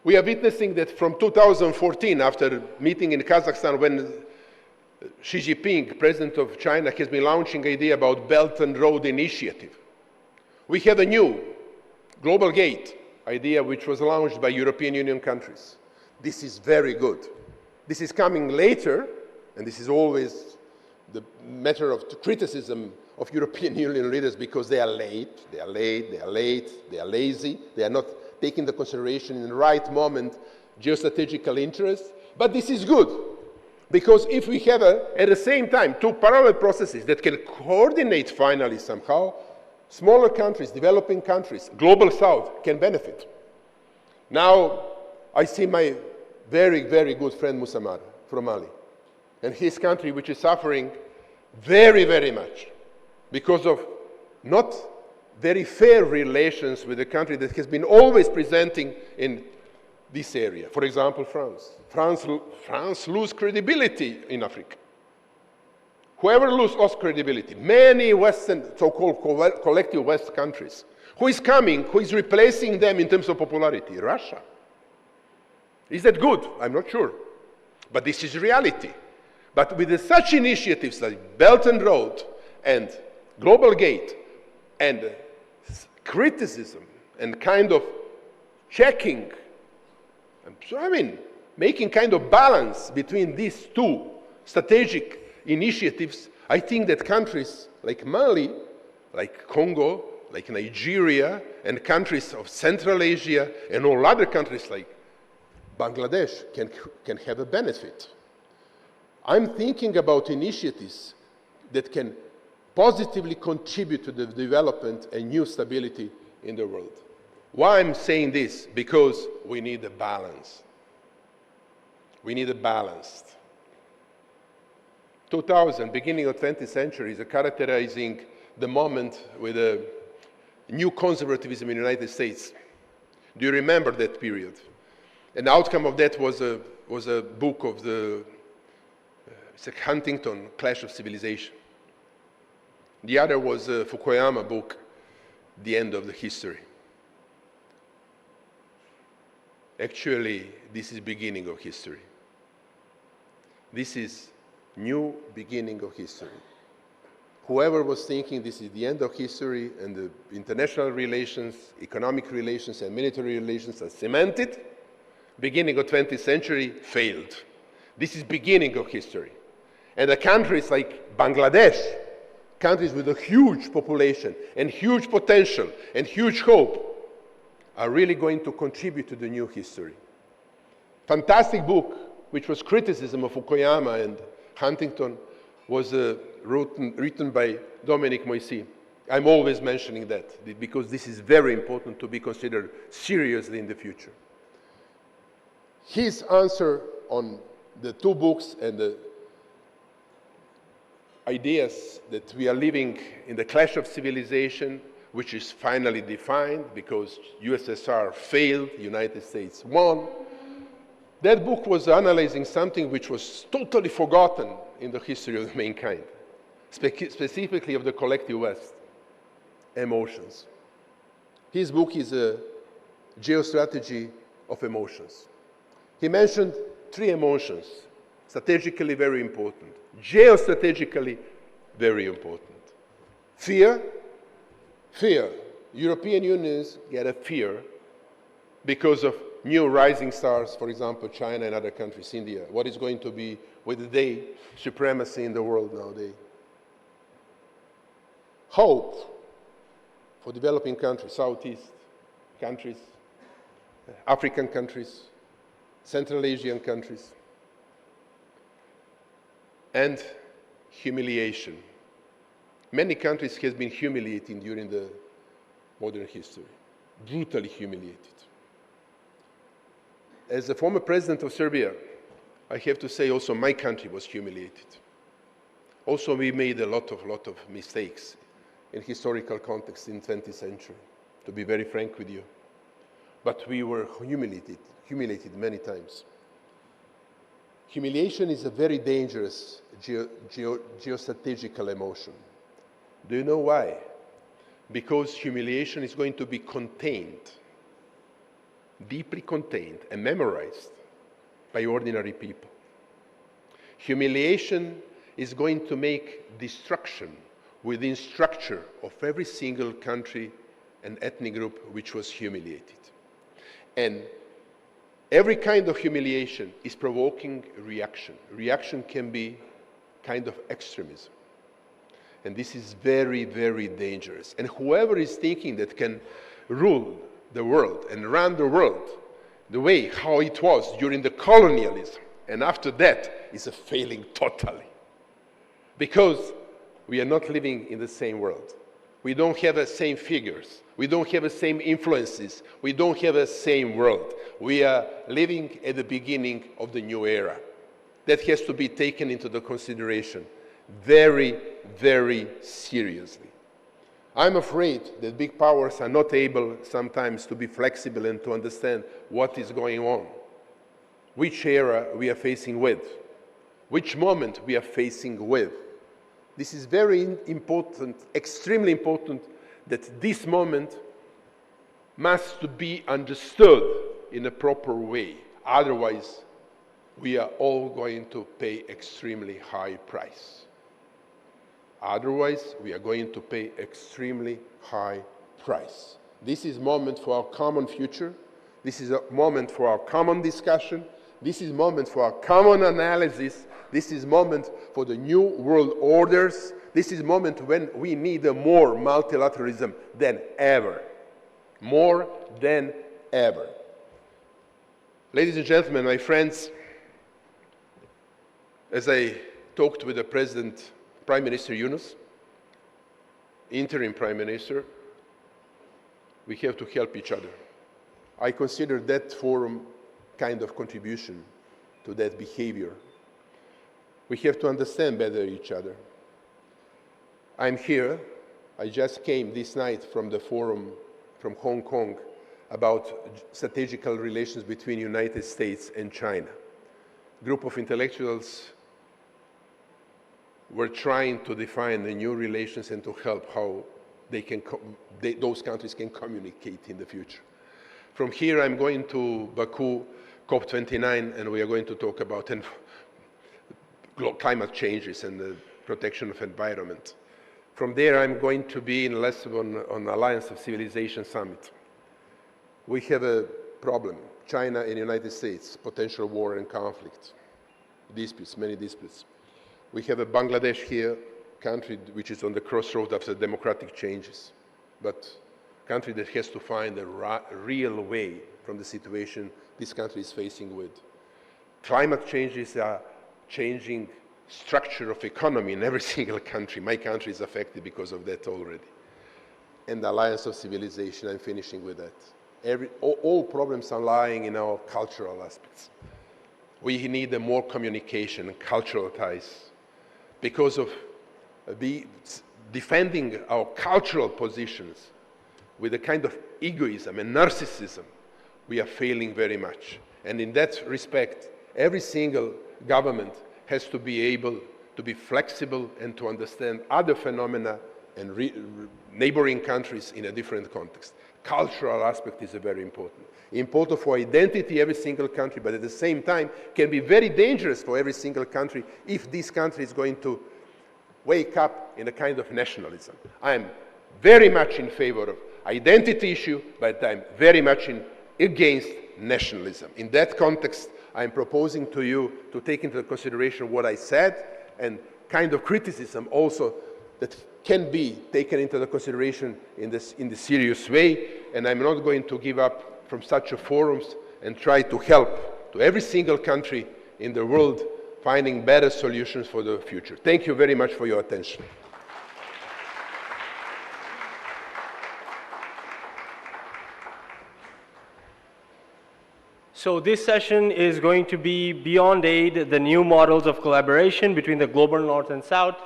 We are witnessing that from 2014, after meeting in Kazakhstan when Xi Jinping, president of China, has been launching the idea about Belt and Road Initiative. We have a new Global Gate idea which was launched by European Union countries. This is very good. This is coming later, and this is always the matter of criticism of European Union leaders because they are late, they are lazy, they are not taking the consideration in the right moment geostrategical interests. But this is good, because if we have at the same time two parallel processes that can coordinate finally somehow, smaller countries, developing countries, global south can benefit. Now, I see my very, very good friend Musamar from Mali, and his country which is suffering very, very much because of not very fair relations with a country that has been always presenting in this area. For example, France. France loses credibility in Africa. Whoever lost credibility, many Western, so-called collective West countries, who is coming, who is replacing them in terms of popularity? Russia. Is that good? I'm not sure. But this is reality. But with such initiatives like Belt and Road and Global Gate and criticism and kind of checking, making kind of balance between these two strategic initiatives, I think that countries like Mali, like Congo, like Nigeria, and countries of Central Asia, and all other countries like Bangladesh can have a benefit. I'm thinking about initiatives that can positively contribute to the development and new stability in the world. Why I'm saying this? Because we need a balance. We need a balance. 2000, beginning of 20th century, is characterizing the moment with a new conservatism in the United States. Do you remember that period? An outcome of that was a book of the Huntington, Clash of Civilization. The other was a Fukuyama book, The End of the History. Actually, this is beginning of history. This is new beginning of history. Whoever was thinking this is the end of history and the international relations, economic relations, and military relations are cemented, beginning of 20th century failed. This is beginning of history. And the countries like Bangladesh, countries with a huge population and huge potential and huge hope, are really going to contribute to the new history. Fantastic book, which was criticism of Fukuyama and Huntington, was written by Dominic Moissy. I'm always mentioning that because this is very important to be considered seriously in the future. His answer on the two books and the ideas that we are living in the clash of civilization, which is finally defined because USSR failed, United States won. That book was analyzing something which was totally forgotten in the history of mankind, specifically of the collective West, emotions. His book is a geostrategy of emotions. He mentioned three emotions, strategically very important, geostrategically very important. Fear. European unions get a fear because of new rising stars, for example, China and other countries, India. What is going to be with their supremacy in the world nowadays? Hope for developing countries, Southeast countries, African countries, Central Asian countries, and humiliation. Many countries have been humiliated during the modern history, brutally humiliated. As a former president of Serbia, I have to say also my country was humiliated. Also, we made a lot of mistakes in historical context in 20th century, to be very frank with you. But we were humiliated many times. Humiliation is a very dangerous geostrategical emotion. Do you know why? Because humiliation is going to be contained, deeply contained and memorized by ordinary people. Humiliation is going to make destruction within structure of every single country and ethnic group which was humiliated. And every kind of humiliation is provoking reaction. Reaction can be kind of extremism. And this is very, very dangerous. And whoever is thinking that can rule the world and run the world the way how it was during the colonialism and after that is a failing totally. Because we are not living in the same world. We don't have the same figures. We don't have the same influences. We don't have the same world. We are living at the beginning of the new era. That has to be taken into the consideration very, very seriously. I'm afraid that big powers are not able sometimes to be flexible and to understand what is going on, which era we are facing with, which moment we are facing with. This is very important, extremely important, that this moment must be understood in a proper way. Otherwise, we are all going to pay extremely high price. Otherwise, we are going to pay extremely high price. This is a moment for our common future. This is a moment for our common discussion. This is a moment for our common analysis. This is a moment for the new world orders. This is a moment when we need more multilateralism than ever. More than ever. Ladies and gentlemen, my friends, as I talked with the President, Prime Minister Yunus, interim Prime Minister, we have to help each other. I consider that forum kind of contribution to that behavior. We have to understand better each other. I'm here. I just came this night from the forum from Hong Kong about strategical relations between United States and China. A group of intellectuals were trying to define the new relations and to help how those countries can communicate in the future. From here, I'm going to Baku, COP29, and we are going to talk about climate changes and the protection of environment. From there, I'm going to be in Lisbon on Alliance of Civilization Summit. We have a problem, China and the United States, potential war and conflict, disputes, many disputes. We have a Bangladesh here, country which is on the crossroads after democratic changes, but country that has to find a real way from the situation this country is facing with. Climate changes are changing structure of economy in every single country. My country is affected because of that already. And the Alliance of Civilization, I'm finishing with that. All problems are lying in our cultural aspects. We need more communication and cultural ties. Because of defending our cultural positions with a kind of egoism and narcissism, we are failing very much. And in that respect, every single government has to be able to be flexible and to understand other phenomena and neighboring countries in a different context. Cultural aspect is very important. Important for identity, every single country, but at the same time can be very dangerous for every single country if this country is going to wake up in a kind of nationalism. I am very much in favor of identity issue, but I'm very much against nationalism. In that context, I'm proposing to you to take into consideration what I said and kind of criticism also that can be taken into the consideration in the serious way, and I'm not going to give up from such a forums and try to help to every single country in the world finding better solutions for the future. Thank you very much for your attention. So this session is going to be Beyond Aid, the new models of collaboration between the global North and South.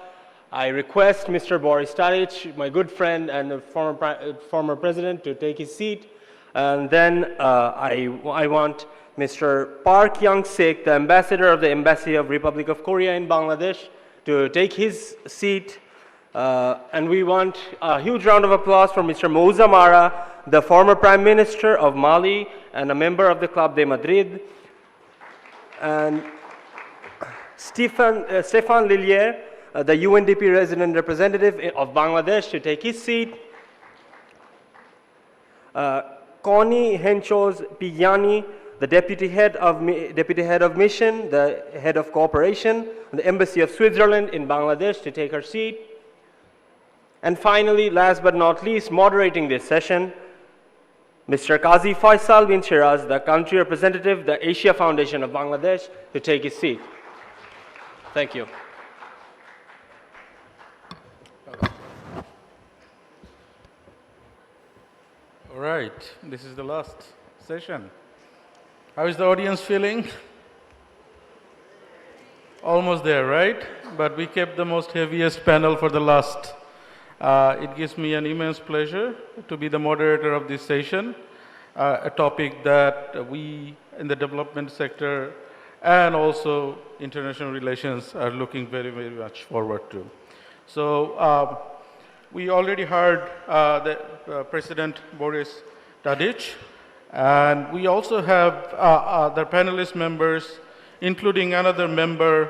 I request Mr. Boris Tadic, my good friend and former president, to take his seat. And then I want Mr. Park Young-sik, the ambassador of the Embassy of Republic of Korea in Bangladesh, to take his seat. And we want a huge round of applause for Mr. Moussa Mara, the former Prime Minister of Mali and a member of the Club de Madrid. And Stéphane Lillière, the UNDP resident representative of Bangladesh, to take his seat. Connie Henchos Piyani, the deputy head of mission, the head of cooperation, the Embassy of Switzerland in Bangladesh, to take her seat. And finally, last but not least, moderating this session, Mr. Qazi Faisal bin Shiraz, the country representative, the Asia Foundation of Bangladesh, to take his seat. Thank you. All right, this is the last session. How is the audience feeling? Almost there, right? But we kept the most heaviest panel for the last. It gives me an immense pleasure to be the moderator of this session, a topic that we in the development sector and also international relations are looking very, very much forward to. So we already heard the President Boris Tadic, and we also have other panelist members, including another member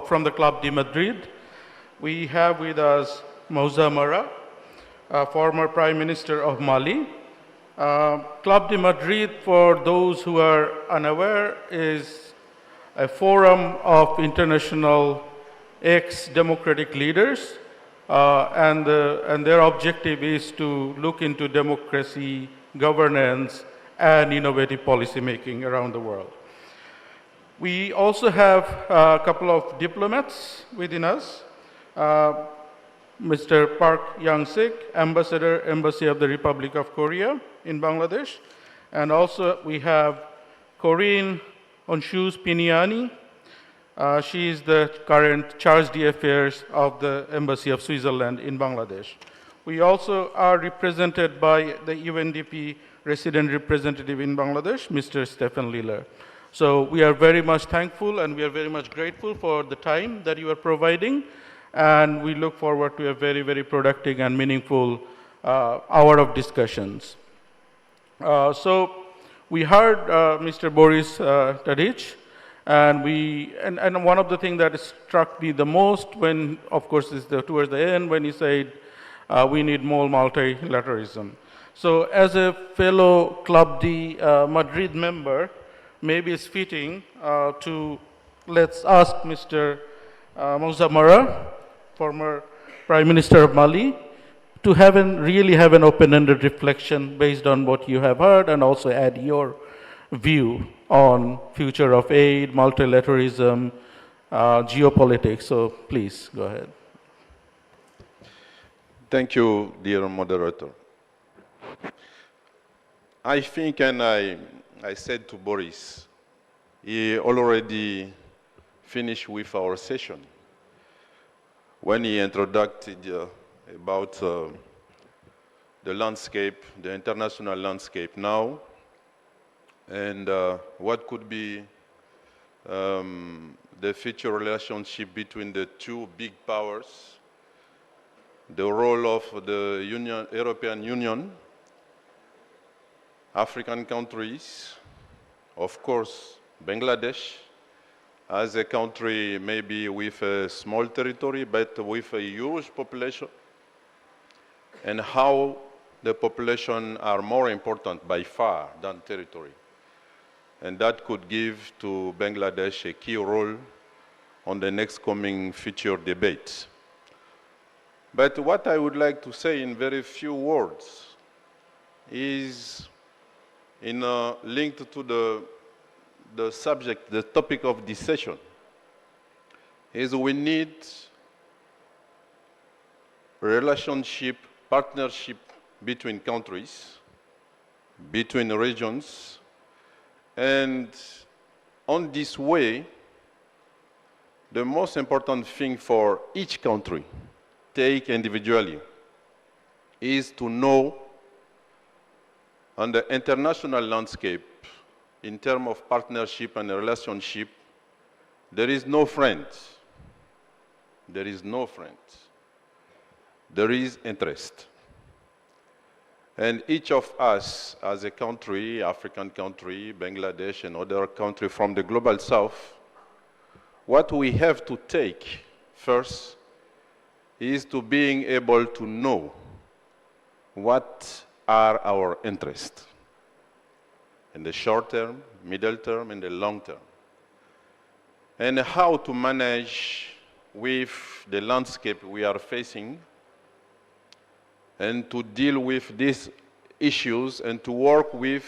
from the Club de Madrid. We have with us Moussa Mara, former Prime Minister of Mali. Club de Madrid, for those who are unaware, is a forum of international ex-democratic leaders, and their objective is to look into democracy, governance, and innovative policy making around the world. We also have a couple of diplomats within us. Mr. Park Young-sik, Ambassador, Embassy of the Republic of Korea in Bangladesh. And also we have Corinne Onshus Piniani. She is the current Charge d'Affaires of the Embassy of Switzerland in Bangladesh. We also are represented by the UNDP resident representative in Bangladesh, Mr. Stephen Liller. So we are very much thankful and we are very much grateful for the time that you are providing. And we look forward to a very, very productive and meaningful hour of discussions. So we heard Mr. Boris Tadic, and one of the things that struck me the most when, of course, is towards the end when he said we need more multilateralism. So as a fellow Club D Madrid member, maybe it's fitting to let's ask Mr. Moussa Mara, former Prime Minister of Mali, to really have an open-ended reflection based on what you have heard and also add your view on future of aid, multilateralism, geopolitics. So please go ahead. Thank you, dear moderator. I think, and I said to Boris, he already finished with our session when he introduced about the landscape, the international landscape now, and what could be the future relationship between the two big powers, the role of the European Union, African countries, of course, Bangladesh, as a country maybe with a small territory, but with a huge population, and how the population are more important by far than territory. And that could give to Bangladesh a key role on the next coming future debates. But what I would like to say in very few words is linked to the subject, the topic of this session, is we need relationship, partnership between countries, between regions, and on this way, the most important thing for each country, take individually, is to know on the international landscape, in terms of partnership and relationship, there is no friend. There is no friend. There is interest. And each of us as a country, African country, Bangladesh and other countries from the global south, what we have to take first is to being able to know what are our interests in the short term, middle term, and the long term, and how to manage with the landscape we are facing and to deal with these issues and to work with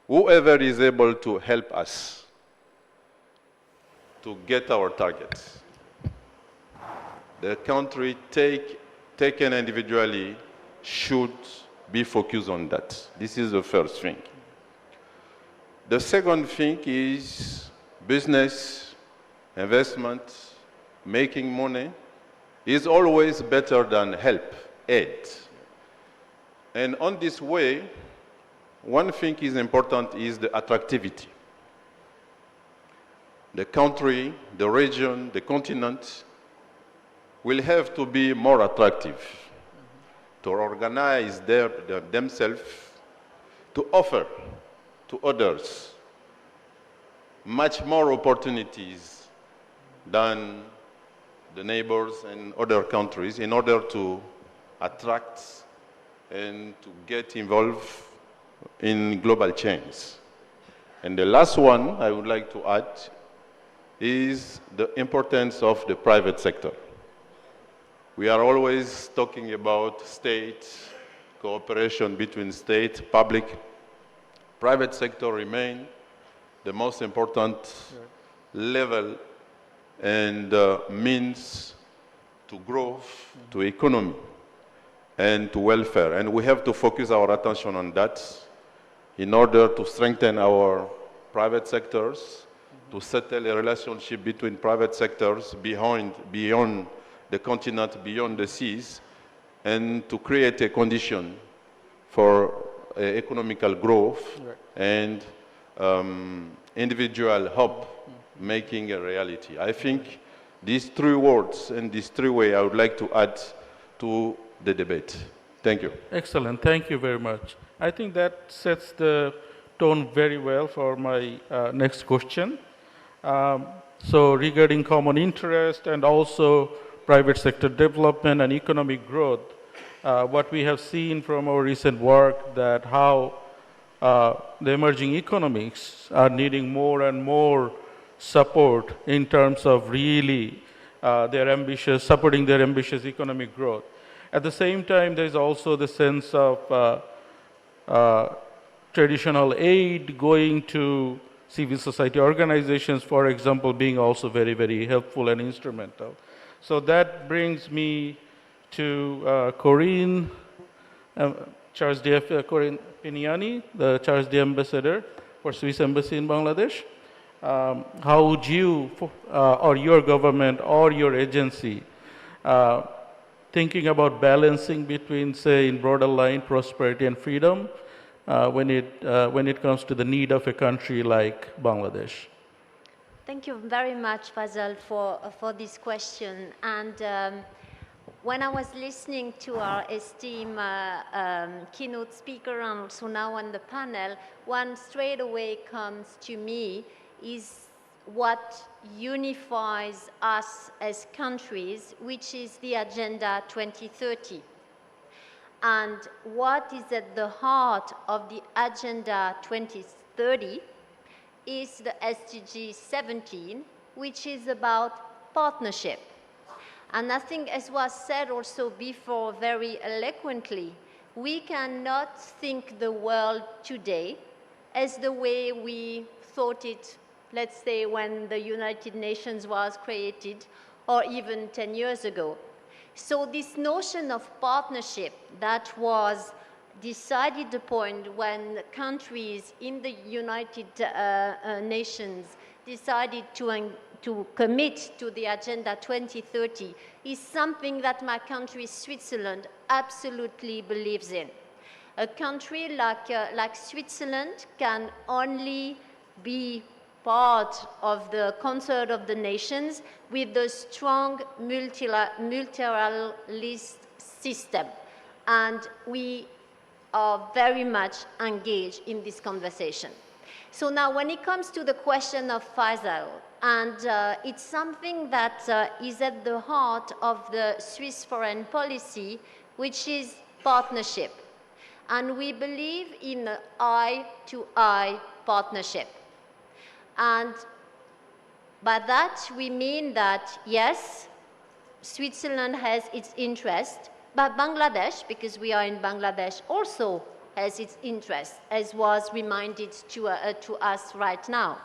whoever is able to help us to get our targets. The country taken individually should be focused on that. This is the first thing. The second thing is business, investment, making money is always better than help, aid. And on this way, one thing is important is the attractivity. The country, the region, the continent will have to be more attractive to organize themselves to offer to others much more opportunities than the neighbors and other countries in order to attract and to get involved in global chains. And the last one I would like to add is the importance of the private sector. We are always talking about state, cooperation between state, public private sector remain the most important level and means to growth, to economy, and to welfare. And we have to focus our attention on that in order to strengthen our private sectors, to settle a relationship between private sectors beyond the continent, beyond the seas, and to create a condition for economical growth and individual hope making a reality. I think these three words and these three ways I would like to add to the debate. Thank you. Excellent. Thank you very much. I think that sets the tone very well for my next question. So regarding common interest and also private sector development and economic growth, what we have seen from our recent work that how the emerging economies are needing more and more support in terms of really supporting their ambitious economic growth. At the same time, there is also the sense of traditional aid going to civil society organizations, for example, being also very, very helpful and instrumental. So that brings me to Corinne Piniani, the Charles D. Ambassador for Swiss Embassy in Bangladesh. How would you or your government or your agency thinking about balancing between, say, in broader line, prosperity and freedom when it comes to the need of a country like Bangladesh? Thank you very much, Fazal, for this question. And when I was listening to our esteemed keynote speaker and also now on the panel, one straight away comes to me is what unifies us as countries, which is the Agenda 2030. And what is at the heart of the Agenda 2030 is the SDG 17, which is about partnership. And I think, as was said also before very eloquently, we cannot think the world today as the way we thought it, let's say, when the United Nations was created, or even 10 years ago. So this notion of partnership that was decided upon when countries in the United Nations decided to commit to the Agenda 2030 is something that my country, Switzerland, absolutely believes in. A country like Switzerland can only be part of the concert of the nations with the strong multilateralist system. And we are very much engaged in this conversation. So now when it comes to the question of Faisal, and it's something that is at the heart of the Swiss foreign policy, which is partnership. And we believe in eye-to-eye partnership. And by that, we mean that, yes, Switzerland has its interest, but Bangladesh, because we are in Bangladesh, also has its interest, as was reminded to us right now.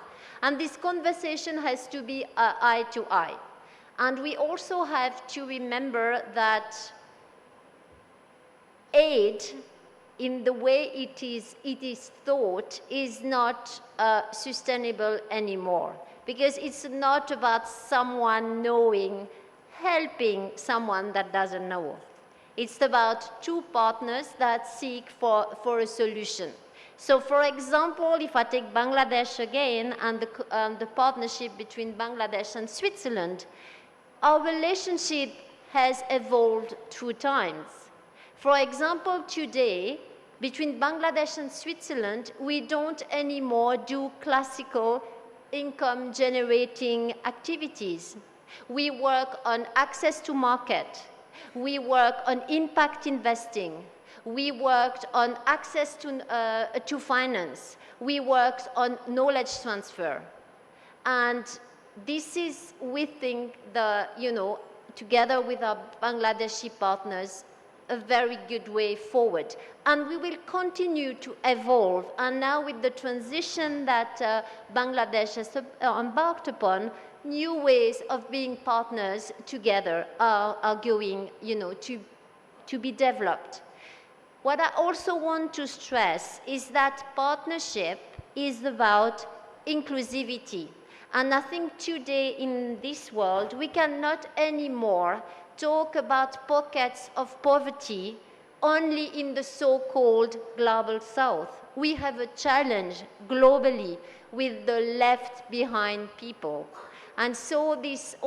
And this conversation has to be eye-to-eye. And we also have to remember that aid, in the way it is thought, is not sustainable anymore. Because it's not about someone knowing, helping someone that doesn't know. It's about two partners that seek for a solution. So for example, if I take Bangladesh again and the partnership between Bangladesh and Switzerland, our relationship has evolved through times. For example, today, between Bangladesh and Switzerland, we don't anymore do classical income-generating activities. We work on access to market. We work on impact investing. We worked on access to finance. We worked on knowledge transfer. And this is, we think, together with our Bangladeshi partners, a very good way forward. And we will continue to evolve. And now with the transition that Bangladesh has embarked upon, new ways of being partners together are going, to be developed. What I also want to stress is that partnership is about inclusivity. And I think today in this world, we cannot anymore talk about pockets of poverty only in the so-called global south. We have a challenge globally with the left behind people. And so this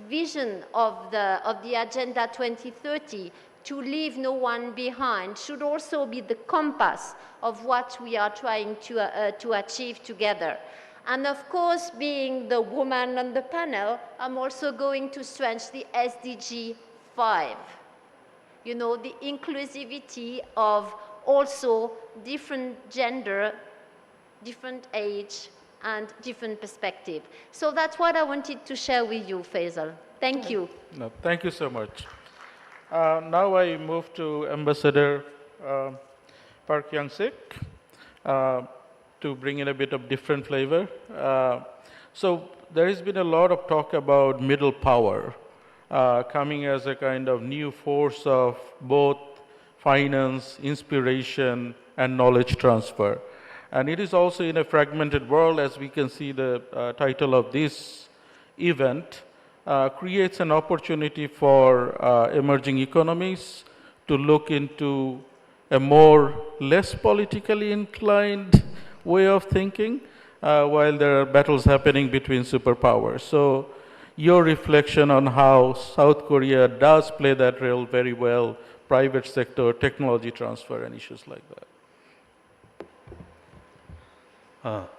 vision of the Agenda 2030 to leave no one behind should also be the compass of what we are trying to achieve together. And of course, being the woman on the panel, I'm also going to strengthen the SDG 5. The inclusivity of also different gender, different age, and different perspective. So that's what I wanted to share with you, Faisal. Thank you. No, thank you so much. Now I move to Ambassador Park Young-sik to bring in a bit of different flavor. So there has been a lot of talk about middle power coming as a kind of new force of both finance, inspiration, and knowledge transfer. And it is also in a fragmented world, as we can see the title of this event, creates an opportunity for emerging economies to look into a less politically inclined way of thinking while there are battles happening between superpowers. So your reflection on how South Korea does play that role very well, private sector, technology transfer, and issues like that.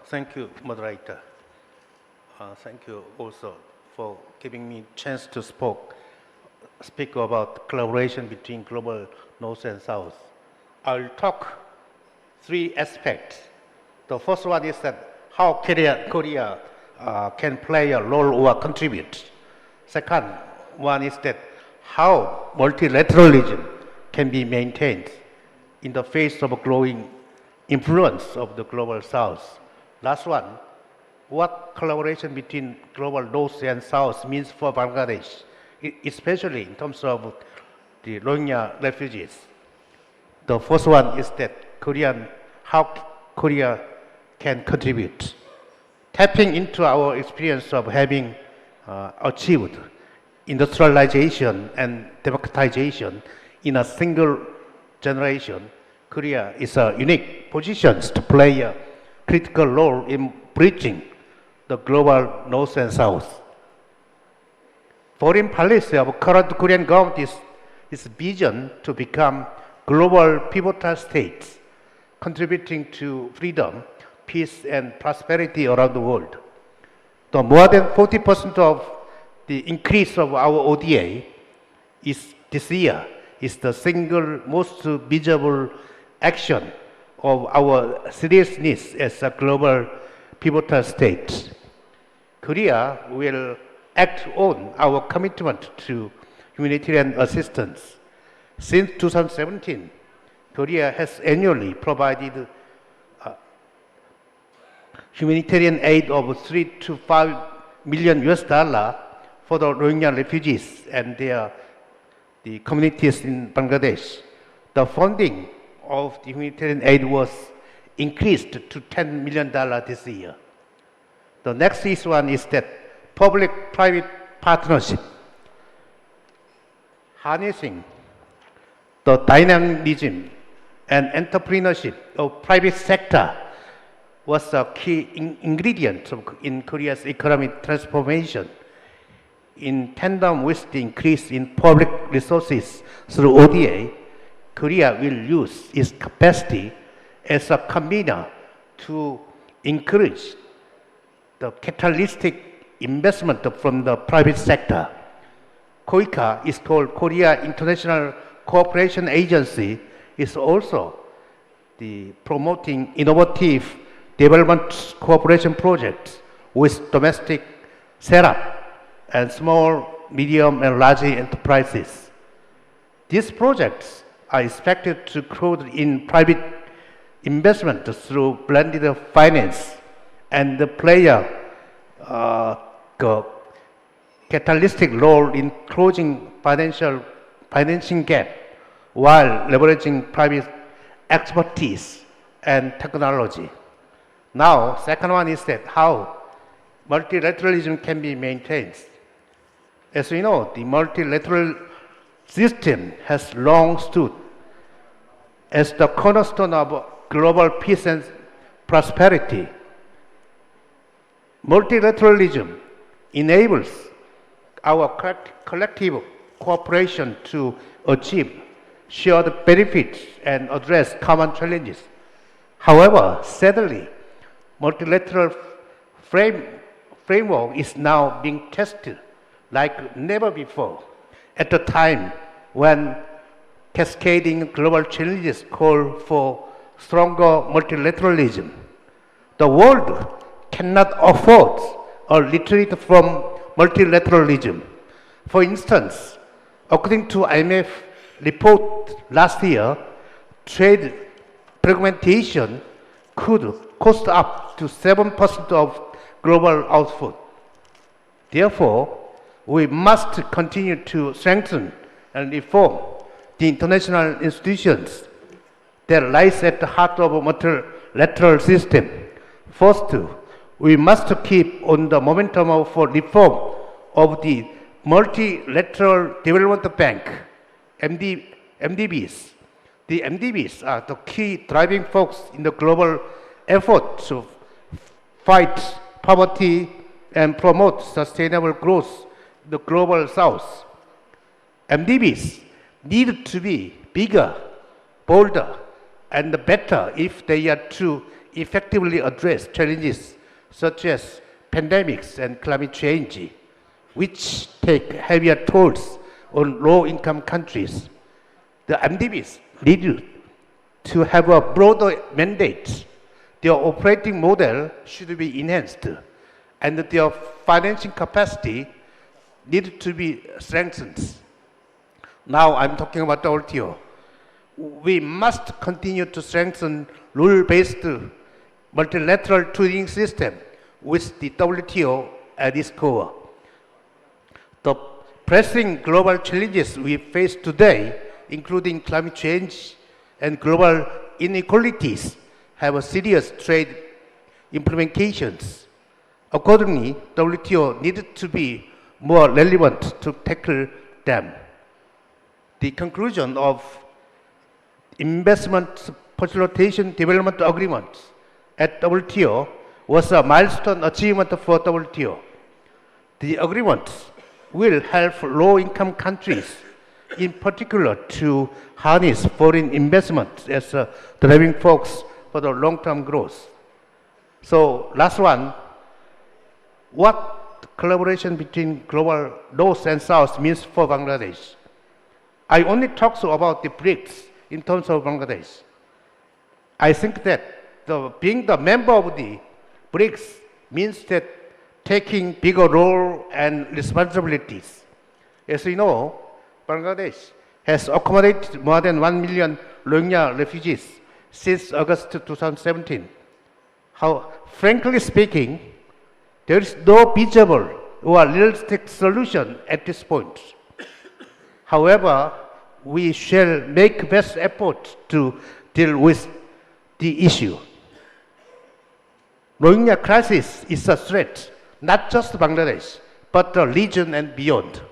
Thank you, moderator. Thank you also for giving me a chance to speak about collaboration between global North and South. I'll talk three aspects. The first one is that how Korea can play a role or contribute. Second one is that how multilateralism can be maintained in the face of a growing influence of the global South. Last one, what collaboration between global North and South means for Bangladesh, especially in terms of the Rohingya refugees. The first one is that how Korea can contribute. Tapping into our experience of having achieved industrialization and democratization in a single generation, Korea is a unique position to play a critical role in bridging the global North and South. Foreign policy of current Korean government is vision to become global pivotal states, contributing to freedom, peace, and prosperity around the world. The more than 40% of the increase of our ODA this year is the single most visible action of our seriousness as a global pivotal state. Korea will act on our commitment to humanitarian assistance. Since 2017, Korea has annually provided humanitarian aid of 3 to 5 million US dollar for the Rohingya refugees and the communities in Bangladesh. The funding of the humanitarian aid was increased to $10 million this year. The next one is that public-private partnership, harnessing the dynamism and entrepreneurship of private sector was a key ingredient in Korea's economic transformation. In tandem with the increase in public resources through ODA, Korea will use its capacity as a convener to encourage the catalytic investment from the private sector. KOICA is called Korea International Cooperation Agency, is also the promoting innovative development cooperation projects with domestic setup and small, medium, and large enterprises. These projects are expected to grow in private investment through blended finance and play a catalytic role in closing financing gap while leveraging private expertise and technology. Now, second one is that how multilateralism can be maintained. As we know, the multilateral system has long stood as the cornerstone of global peace and prosperity. Multilateralism enables our collective cooperation to achieve shared benefits and address common challenges. However, sadly, multilateral framework is now being tested like never before at a time when cascading global challenges call for stronger multilateralism. The world cannot afford a retreat from multilateralism. For instance, according to IMF report last year, trade fragmentation could cost up to 7% of global output. Therefore, we must continue to strengthen and reform the international institutions that lies at the heart of a multilateral system. First, we must keep on the momentum of reform of the Multilateral Development Bank, MDBs. The MDBs are the key driving force in the global effort to fight poverty and promote sustainable growth in the global south. MDBs need to be bigger, bolder, and better if they are to effectively address challenges such as pandemics and climate change, which take heavier tolls on low-income countries. The MDBs need to have a broader mandate. Their operating model should be enhanced, and their financing capacity needs to be strengthened. Now I'm talking about WTO. We must continue to strengthen rule-based multilateral trading system with the WTO at its core. The pressing global challenges we face today, including climate change and global inequalities, have a serious trade implications. Accordingly, WTO needed to be more relevant to tackle them. The conclusion of Investment Facilitation Development Agreement at WTO was a milestone achievement for WTO. The agreement will help low-income countries, in particular, to harness foreign investment as a driving force for the long-term growth. So, last one, what collaboration between global North and South means for Bangladesh? I only talked about the BRICS in terms of Bangladesh. I think that being the member of the BRICS means that taking bigger role and responsibilities. As we know, Bangladesh has accommodated more than 1 million Rohingya refugees since August 2017. Frankly speaking, there is no feasible or realistic solution at this point. However, we shall make best effort to deal with the issue. Rohingya crisis is a threat, not just Bangladesh, but the region and beyond.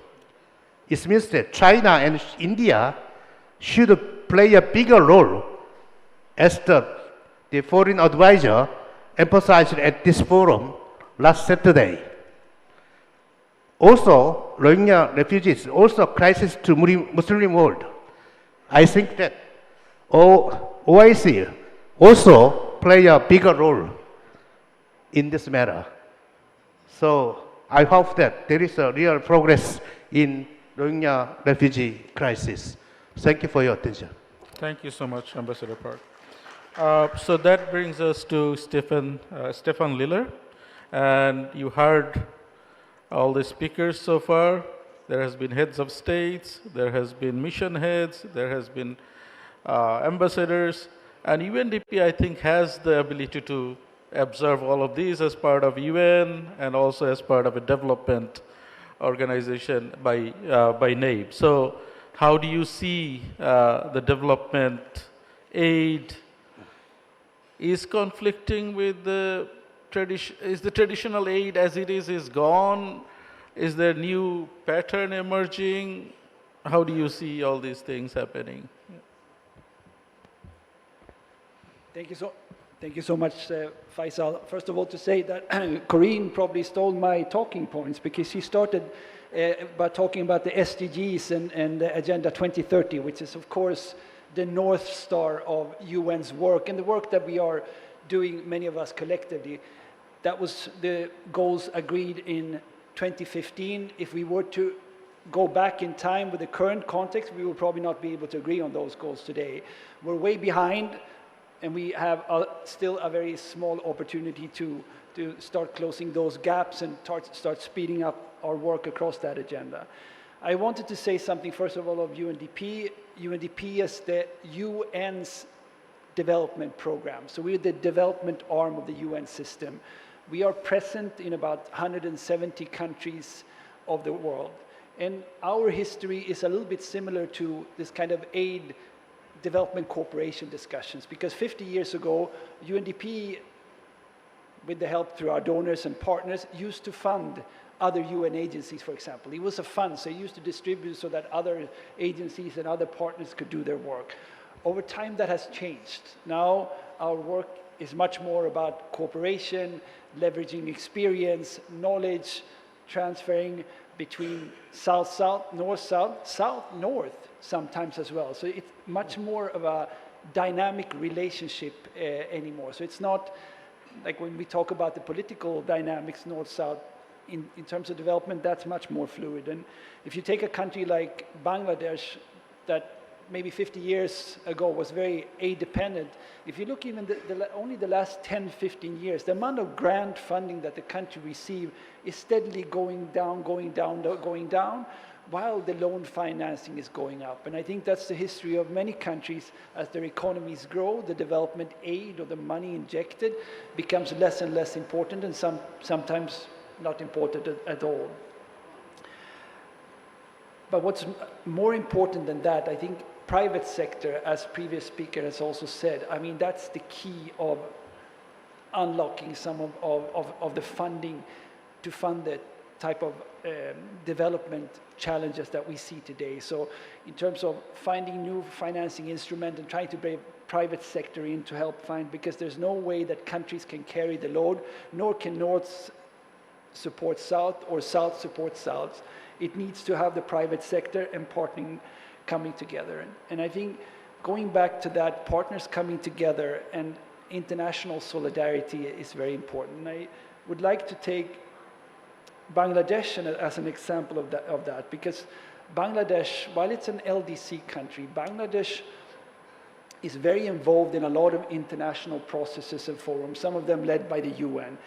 It means that China and India should play a bigger role, as the foreign advisor emphasized at this forum last Saturday. Also, Rohingya refugees also a crisis to Muslim world. I think that OIC also play a bigger role in this matter. So I hope that there is a real progress in Rohingya refugee crisis. Thank you for your attention. Thank you so much, Ambassador Park. So that brings us to Stefan Liller, and you heard all the speakers so far. There has been heads of states, there has been mission heads, there has been ambassadors, and UNDP, I think, has the ability to observe all of these as part of UN and also as part of a development organization by name. So how do you see the development aid is conflicting with the tradition? Is the traditional aid as it is gone? Is there new pattern emerging? How do you see all these things happening? Thank you so much, Faisal. First of all, to say that Corinne probably stole my talking points, because she started by talking about the SDGs and the Agenda 2030, which is, of course, the North Star of UN's work and the work that we are doing, many of us collectively. That was the goals agreed in 2015. If we were to go back in time with the current context, we will probably not be able to agree on those goals today. We're way behind, and we have still a very small opportunity to start closing those gaps and start speeding up our work across that agenda. I wanted to say something, first of all, of UNDP. UNDP is the UN's development program. So we're the development arm of the UN system. We are present in about 170 countries of the world. And our history is a little bit similar to this kind of aid development cooperation discussions, because 50 years ago, UNDP, with the help through our donors and partners, used to fund other UN agencies, for example. It was a fund, so it used to distribute so that other agencies and other partners could do their work. Over time, that has changed. Now, our work is much more about cooperation, leveraging experience, knowledge, transferring between south-south, north-south, south-north sometimes as well. So it's much more of a dynamic relationship anymore. So it's not like when we talk about the political dynamics, north-south, in terms of development, that's much more fluid. And if you take a country like Bangladesh, that maybe 50 years ago was very aid-dependent, if you look even only the last 10, 15 years, the amount of grant funding that the country received is steadily going down, while the loan financing is going up. And I think that's the history of many countries. As their economies grow, the development aid or the money injected becomes less and less important, and sometimes not important at all. But what's more important than that, I think private sector, as previous speaker has also said, I mean, that's the key of unlocking some of the funding to fund the type of development challenges that we see today. So in terms of finding new financing instrument and trying to bring private sector in to help find, because there's no way that countries can carry the load, nor can North support South or South support South. It needs to have the private sector and partnering coming together. And I think going back to that, partners coming together and international solidarity is very important. And I would like to take Bangladesh as an example of that, because Bangladesh, while it's an LDC country, Bangladesh is very involved in a lot of international processes and forums, some of them led by the UN.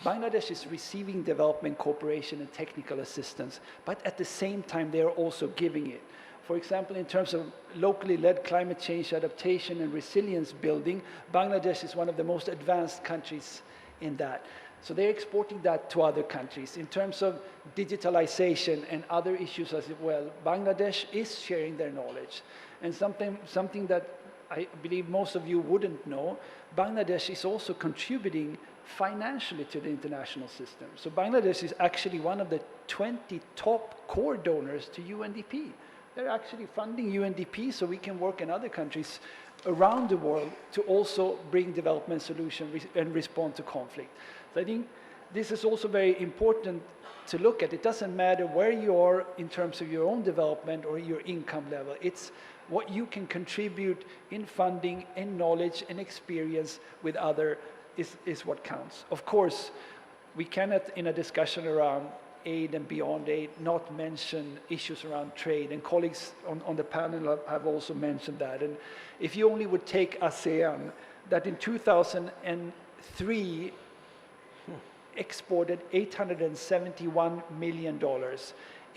Bangladesh is receiving development cooperation and technical assistance, but at the same time, they are also giving it. For example, in terms of locally led climate change adaptation and resilience building, Bangladesh is one of the most advanced countries in that. So they're exporting that to other countries. In terms of digitalization and other issues as well, Bangladesh is sharing their knowledge. And something that I believe most of you wouldn't know, Bangladesh is also contributing financially to the international system. So Bangladesh is actually one of the 20 top core donors to UNDP. They're actually funding UNDP so we can work in other countries around the world to also bring development solutions and respond to conflict. So I think this is also very important to look at. It doesn't matter where you are in terms of your own development or your income level. It's what you can contribute in funding, in knowledge, and experience with others is what counts. Of course, we cannot, in a discussion around aid and beyond aid, not mention issues around trade. And colleagues on the panel have also mentioned that. And if you only would take ASEAN, that in 2003 exported $871 million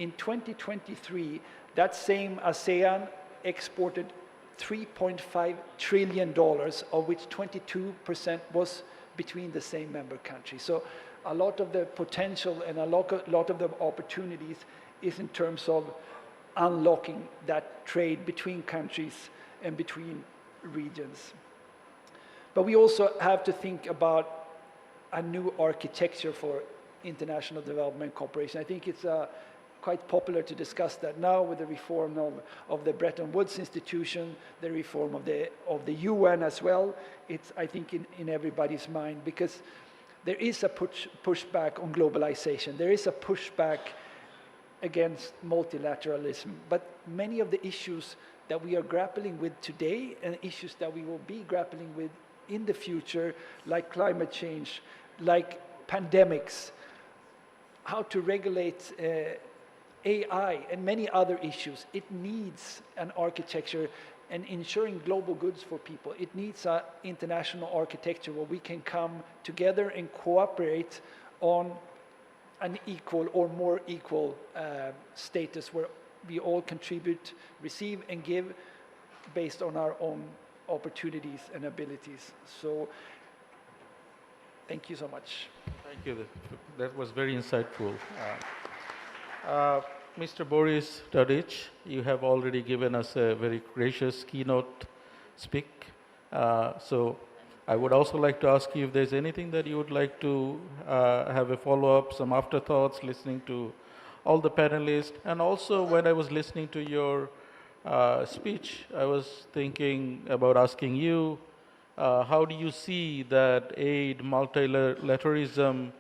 in 2023, that same ASEAN exported $3.5 trillion, of which 22% was between the same member countries. So a lot of the potential and a lot of the opportunities is in terms of unlocking that trade between countries and between regions. But we also have to think about a new architecture for international development cooperation. I think it's quite popular to discuss that now with the reform of the Bretton Woods institution, the reform of the UN as well. It's, I think, in everybody's mind, because there is a pushback on globalization. There is a pushback against multilateralism. But many of the issues that we are grappling with today and issues that we will be grappling with in the future, like climate change, like pandemics, how to regulate AI and many other issues, it needs an architecture and ensuring global goods for people. It needs an international architecture where we can come together and cooperate on an equal or more equal status where we all contribute, receive and give based on our own opportunities and abilities. So thank you so much. Thank you. That was very insightful. Mr. Boris Tadic, you have already given us a very gracious keynote speak. So I would also like to ask you if there's anything that you would like to have a follow-up, some afterthoughts, listening to all the panelists. And also when I was listening to your speech, I was thinking about asking you, how do you see that aid, multilateralism,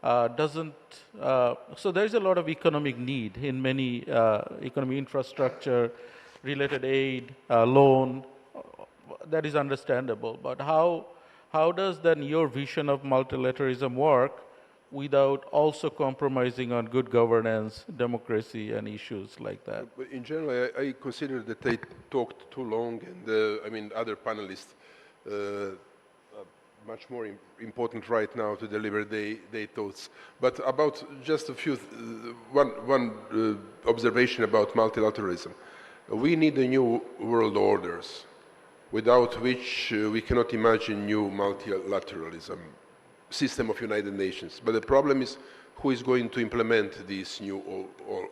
doesn't, so there's a lot of economic need in many economic infrastructure, related aid, loan, that is understandable. But how does then your vision of multilateralism work without also compromising on good governance, democracy, and issues like that? In general, I consider that I talked too long, and I mean, other panelists much more important right now to deliver their thoughts. But about just a few, one observation about multilateralism. We need a new world orders, without which we cannot imagine new multilateralism system of United Nations. But the problem is who is going to implement these new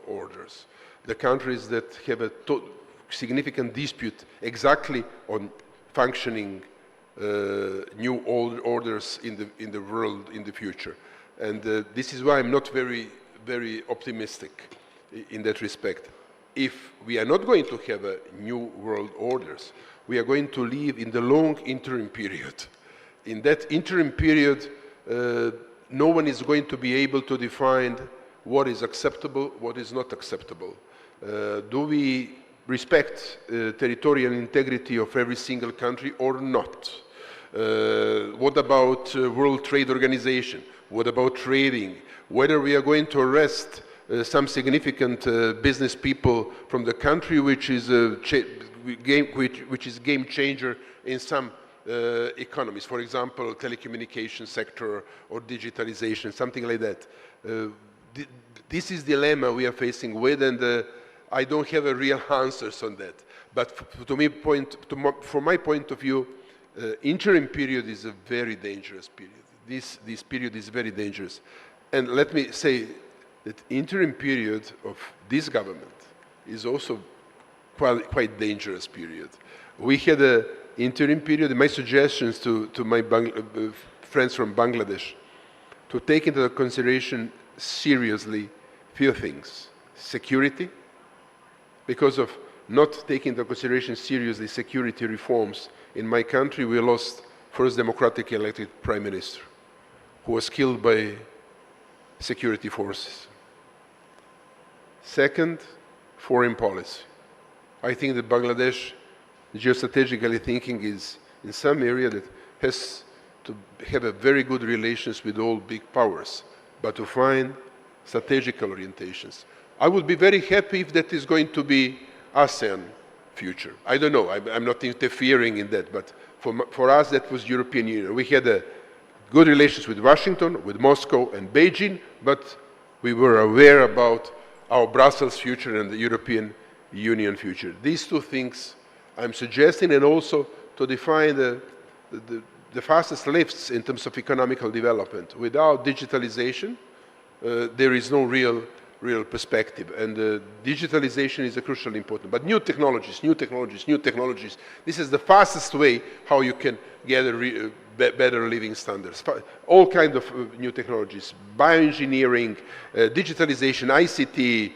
orders. The countries that have a significant dispute exactly on functioning new orders in the world in the future. And this is why I'm not very optimistic in that respect. If we are not going to have a new world orders, we are going to live in the long interim period. In that interim period, no one is going to be able to define what is acceptable, what is not acceptable. Do we respect territorial integrity of every single country or not? What about World Trade Organization? What about trading? Whether we are going to arrest some significant business people from the country which is game changer in some economies, for example, telecommunications sector or digitalization, something like that. This is the dilemma we are facing with, and I don't have a real answers on that. But from my point of view, interim period is a very dangerous period. This period is very dangerous. And let me say that interim period of this government is also quite dangerous period. We had an interim period. My suggestions to my friends from Bangladesh to take into consideration seriously few things. Security, because of not taking into consideration seriously security reforms in my country, we lost first democratic elected prime minister who was killed by security forces. Second, foreign policy. I think that Bangladesh, geostrategically thinking, is in some area that has to have a very good relations with all big powers, but to find strategical orientations. I would be very happy if that is going to be ASEAN future. I don't know, I'm not interfering in that, but for us that was European Union. We had a good relations with Washington, with Moscow and Beijing, but we were aware about our Brussels future and the European Union future. These two things I'm suggesting, and also to define the fastest lifts in terms of economical development. Without digitalization, there is no real perspective, and digitalization is crucially important. But new technologies, this is the fastest way how you can get better living standards. All kinds of new technologies, bioengineering, digitalization, ICT,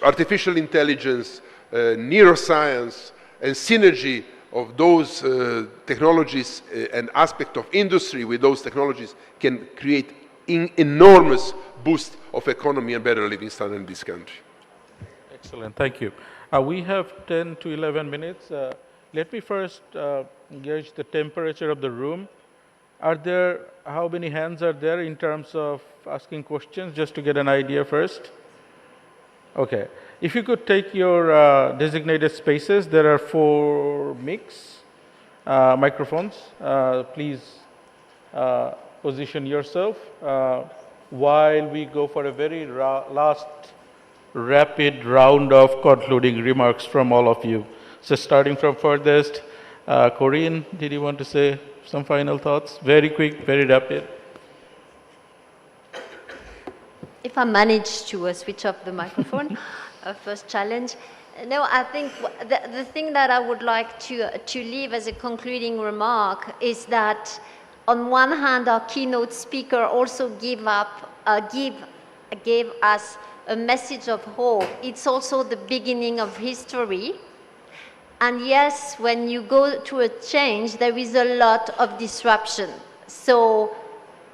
artificial intelligence, neuroscience, and synergy of those technologies and aspect of industry with those technologies can create enormous boost of economy and better living standard in this country. Excellent, thank you. We have 10 to 11 minutes. Let me first gauge the temperature of the room. How many hands are there in terms of asking questions, just to get an idea first? Okay. If you could take your designated spaces, there are 4 microphones. Please position yourself while we go for a very last rapid round of concluding remarks from all of you. So starting from furthest, Corinne, did you want to say some final thoughts? Very quick, very rapid. If I manage to switch off the microphone, first challenge. No, I think the thing that I would like to leave as a concluding remark is that on one hand, our keynote speaker also gave us a message of hope. It's also the beginning of history. And yes, when you go to a change, there is a lot of disruption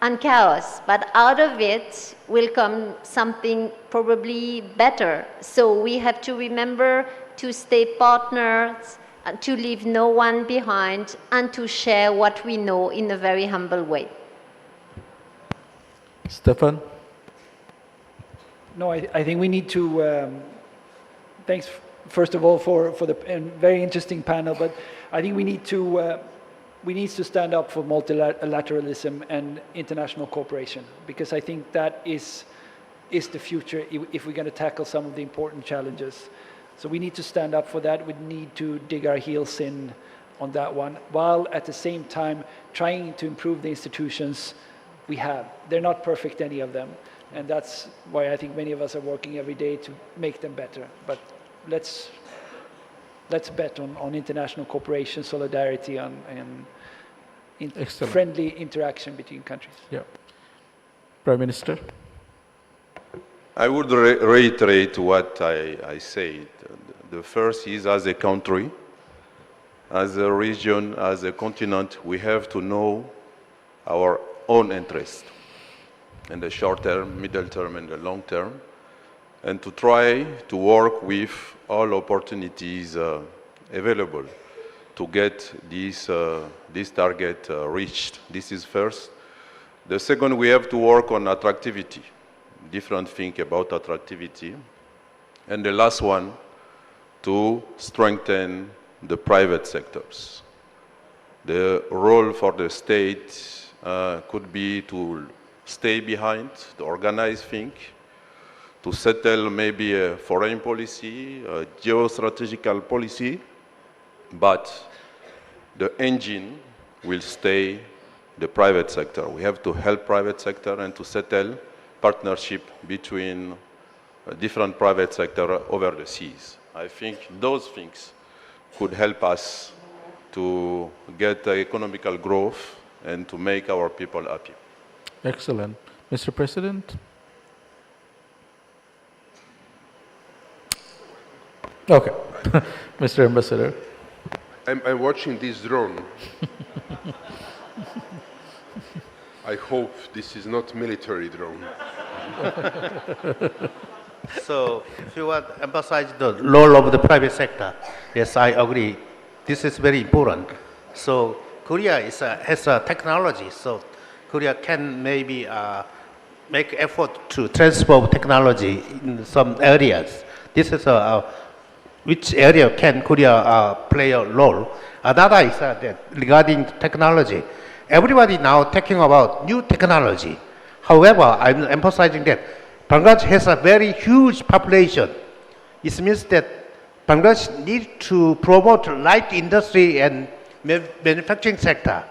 and chaos. But out of it will come something probably better. So we have to remember to stay partners, to leave no one behind, and to share what we know in a very humble way. Stefan? No, I think we need to, thanks first of all for the very interesting panel, but I think we need to stand up for multilateralism and international cooperation, because I think that is the future if we're going to tackle some of the important challenges. So we need to stand up for that. We need to dig our heels in on that one, while at the same time trying to improve the institutions we have. They're not perfect, any of them, and that's why I think many of us are working every day to make them better. But let's bet on international cooperation, solidarity, and friendly interaction between countries. Yeah. Prime Minister? I would reiterate what I said. The first is, as a country, as a region, as a continent, we have to know our own interest in the short term, middle term, and the long term, and to try to work with all opportunities available to get this target reached. This is first. The second, we have to work on attractivity. Different thing about attractivity. And the last one, to strengthen the private sectors. The role for the state could be to stay behind, to organize things, to settle maybe a foreign policy, a geostrategical policy, but the engine will stay the private sector. We have to help private sector and to settle partnership between different private sector over the seas. I think those things could help us to get economical growth and to make our people happy. Excellent. Mr. President? Okay. Mr. Ambassador? I'm watching this drone. I hope this is not military drone. So, if you want to emphasize the role of the private sector, yes, I agree. This is very important. So, Korea has a technology, so Korea can maybe make effort to transform technology in some areas. This is which area can Korea play a role. Another is that regarding technology, everybody now talking about new technology. However, I'm emphasizing that Bangladesh has a very huge population. It means that Bangladesh needs to promote light industry and manufacturing sector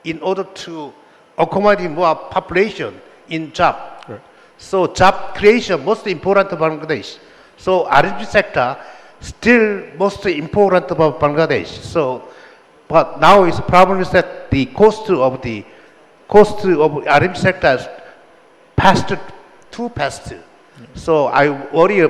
in order to accommodate more population in job. Right. So job creation most important to Bangladesh. So R&D sector still most important about Bangladesh. So, but now the problem is that the cost of R&D sector is too fast. So I worry.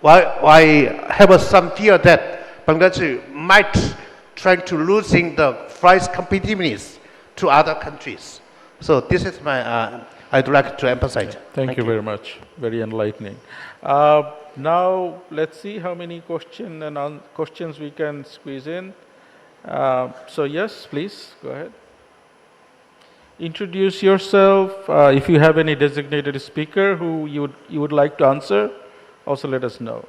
I have some fear that Bangladesh might try to losing the price competitiveness to other countries. So this is my, I'd like to emphasize. Thank you very much. Very enlightening. Now let's see how many questions we can squeeze in. So yes, please go ahead. Introduce yourself. If you have any designated speaker who you would like to answer, also let us know.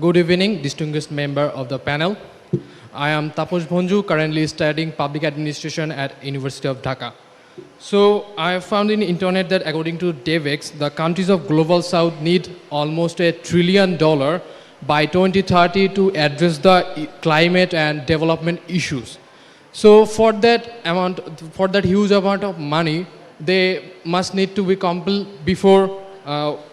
Good evening, distinguished member of the panel. I am Taposh Bhanju, currently studying public administration at University of Dhaka. So I have found in the internet that according to DAVEX, the countries of Global South need almost $1 trillion by 2030 to address the climate and development issues. So for that huge amount of money, they must need to be compelled before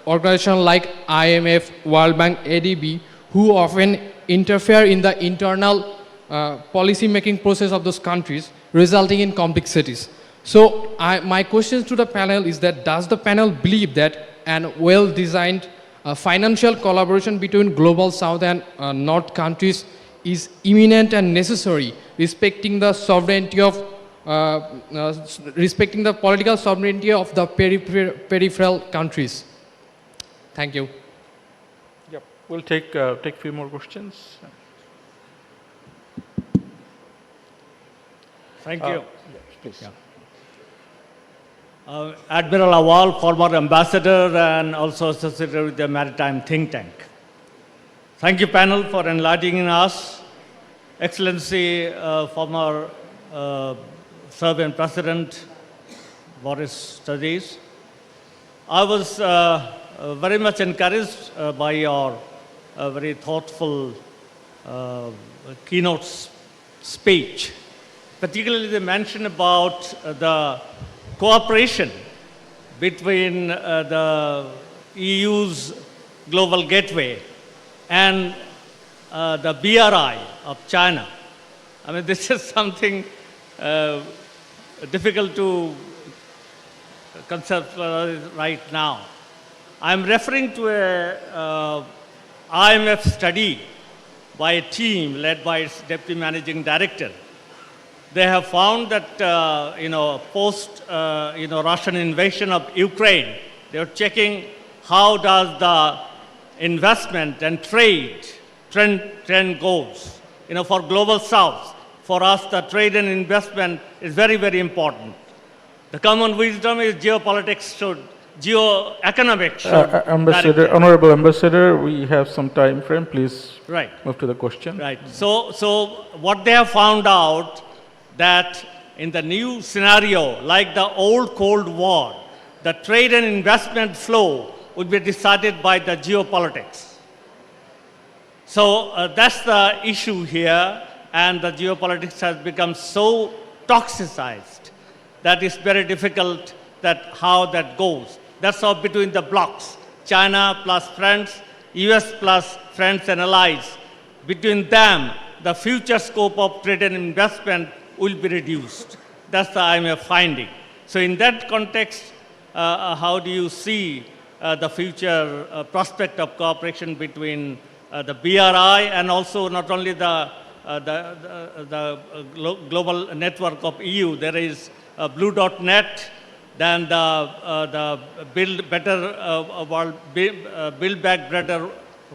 organizations like IMF, World Bank, ADB, who often interfere in the internal policy-making process of those countries, resulting in complexities. So my question to the panel is that does the panel believe that a well-designed financial collaboration between Global South and North countries is imminent and necessary, respecting the sovereignty of respecting the political sovereignty of the peripheral countries? Thank you. Yep. We'll take a few more questions. Thank you. Yes, please. Yeah. Admiral Awal, former ambassador and also associated with the Maritime Think Tank. Thank you, panel, for enlightening us. Excellency, former Serbian President Boris Studies. I was very much encouraged by your very thoughtful keynote speech, particularly the mention about the cooperation between the EU's Global Gateway and the BRI of China. I mean, this is something difficult to conceptualize right now. I'm referring to a IMF study by a team led by its deputy managing director. They have found that, post, Russian invasion of Ukraine, they're checking how does the investment and trade trend goes. For Global South, for us, the trade and investment is very, very important. The common wisdom is geoeconomics should Honorable Ambassador, we have some time frame. Please move to the question. Right. So what they have found out that in the new scenario, like the old Cold War, the trade and investment flow would be decided by the geopolitics. So that's the issue here, and the geopolitics has become so toxicized that it's very difficult how that goes. That's how between the blocks, China plus friends, US plus friends and allies, between them, the future scope of trade and investment will be reduced. That's the IMF finding. So in that context, how do you see the future prospect of cooperation between the BRI and also not only the global network of EU? There is Blue.net, then the Build Back Better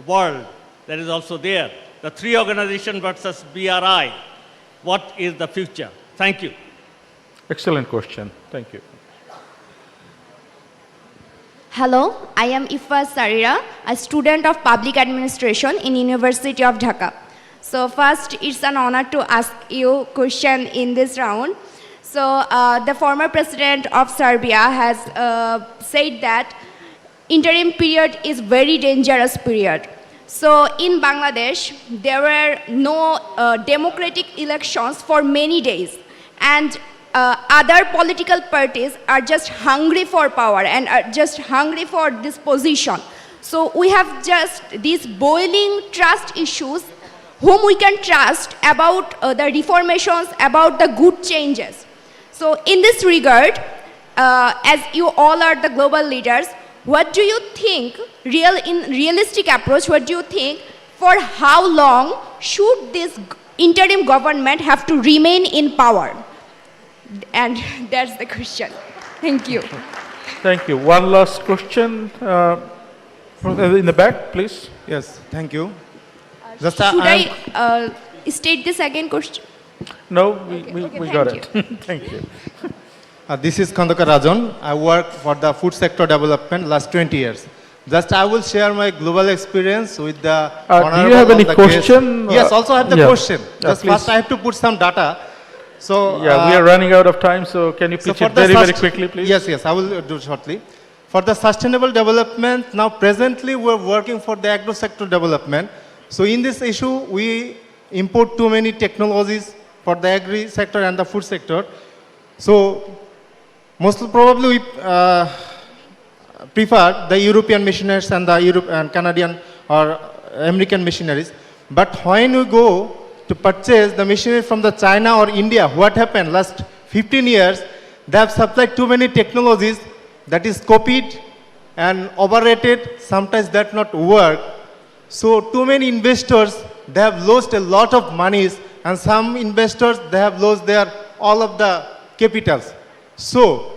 World. That is also there. The three organizations versus BRI. What is the future? Thank you. Excellent question. Thank you. Hello, I am Ifa Sarira, a student of Public Administration in University of Dhaka. So first, it's an honor to ask you question in this round. So the former president of Serbia has said that interim period is very dangerous period. So in Bangladesh, there were no democratic elections for many days, and other political parties are just hungry for power and are just hungry for this position. So we have just these boiling trust issues, whom we can trust about the reformations, about the good changes. So in this regard, as you all are the global leaders, what do you think, in realistic approach, what do you think, for how long should this interim government have to remain in power? And that's the question. Thank you. Thank you. One last question in the back, please. Yes, thank you. Should I state the second question? No, Okay, we got thank it. Thank you. This is Khandaka Rajan. I work for the food sector development last 20 years. Just I will share my global experience with the do you have any question? Yes, also I have the question. Just please. first I have to put some data. So yeah, we are running out of time, so can you pitch it very quickly, please? Yes, I will do shortly. For the sustainable development, now presently we're working for the agro sector development. So in this issue, we import too many technologies for the agri sector and the food sector. So most probably we prefer the European missionaries and the Canadian or American missionaries. But when we go to purchase the machinery from the China or India, what happened last 15 years, they have supplied too many technologies that is copied and overrated, sometimes that not work. So too many investors, they have lost a lot of monies, and some investors, they have lost all of the capitals. So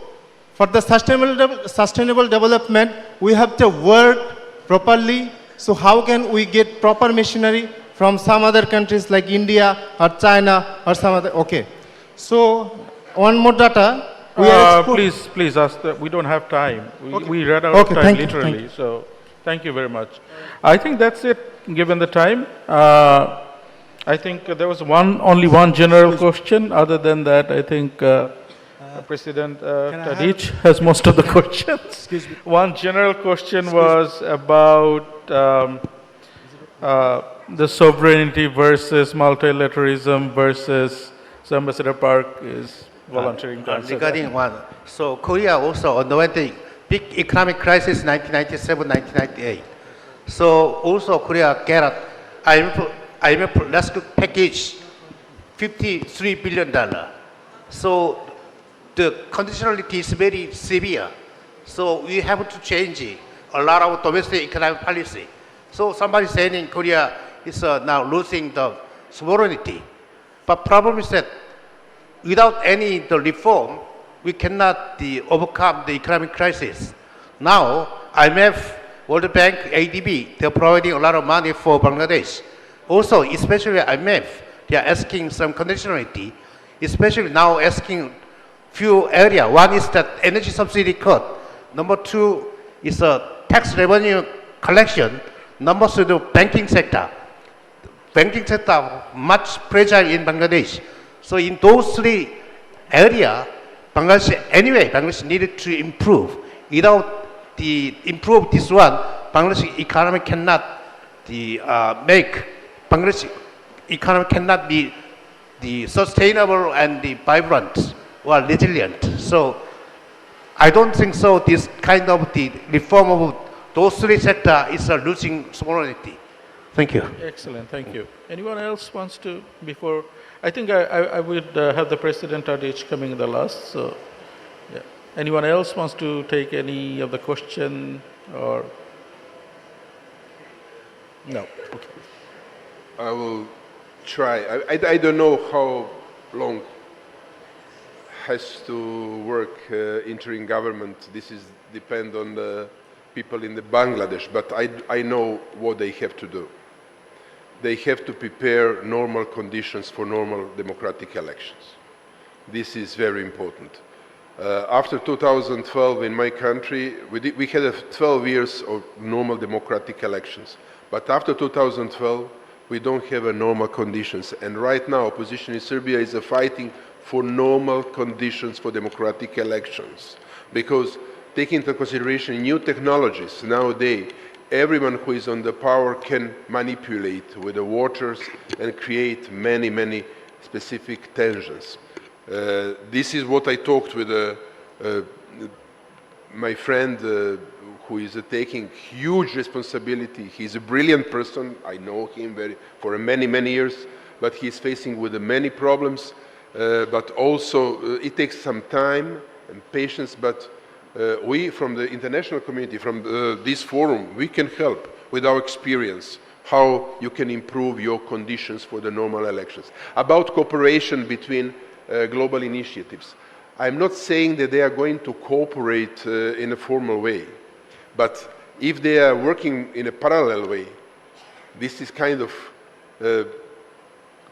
for the sustainable development, we have to work properly. So how can we get proper machinery from some other countries like India or China or some other, okay. So one more data. Please ask that. We don't have time. We ran out of time literally. So thank you very much. I think that's it given the time. I think there was only one general question. Other than that, I think President Tadic has most of the questions. Excuse me. One general question was about the sovereignty versus multilateralism versus, so Ambassador Park is volunteering to answer regarding one. So Korea also underwent a big economic crisis 1997, 1998. So also Korea get IMF rescue package $53 billion. So the conditionality is very severe. So we have to change a lot of domestic economic policy. So somebody saying in Korea is now losing the sovereignty. But problem is that without any reform, we cannot overcome the economic crisis. Now, IMF, World Bank, ADB, they're providing a lot of money for Bangladesh. Also, especially IMF, they are asking some conditionality, especially now asking few areas. One is that energy subsidy cut. Number two is tax revenue collection. Number three, the banking sector. Banking sector much pressure in Bangladesh. So in those three areas, Bangladesh needed to improve. Without improve this one, Bangladesh economy cannot make Bangladesh economy cannot be the sustainable and the vibrant or resilient. So I don't think so. This kind of the reform of those three sectors is losing sovereignty. Thank you. Excellent, thank you. Anyone else wants to, before, I think I would have the President Tadic coming the last, so yeah. Anyone else wants to take any of the question or? No, okay. I will try. I don't know how long has to work interim government. This is depend on the people in the Bangladesh, but I know what they have to do. They have to prepare normal conditions for normal democratic elections. This is very important. After 2012 in my country, we had 12 years of normal democratic elections. But after 2012, we don't have a normal conditions. And right now, opposition in Serbia is fighting for normal conditions for democratic elections. Because taking into consideration new technologies nowadays, everyone who is on the power can manipulate with the waters and create many, many specific tensions. This is what I talked with my friend who is taking huge responsibility. He's a brilliant person. I know him for many, many years, but he's facing with many problems. But also, it takes some time and patience, but we from the international community, from this forum, we can help with our experience how you can improve your conditions for the normal elections. About cooperation between global initiatives. I'm not saying that they are going to cooperate in a formal way, but if they are working in a parallel way, this is kind of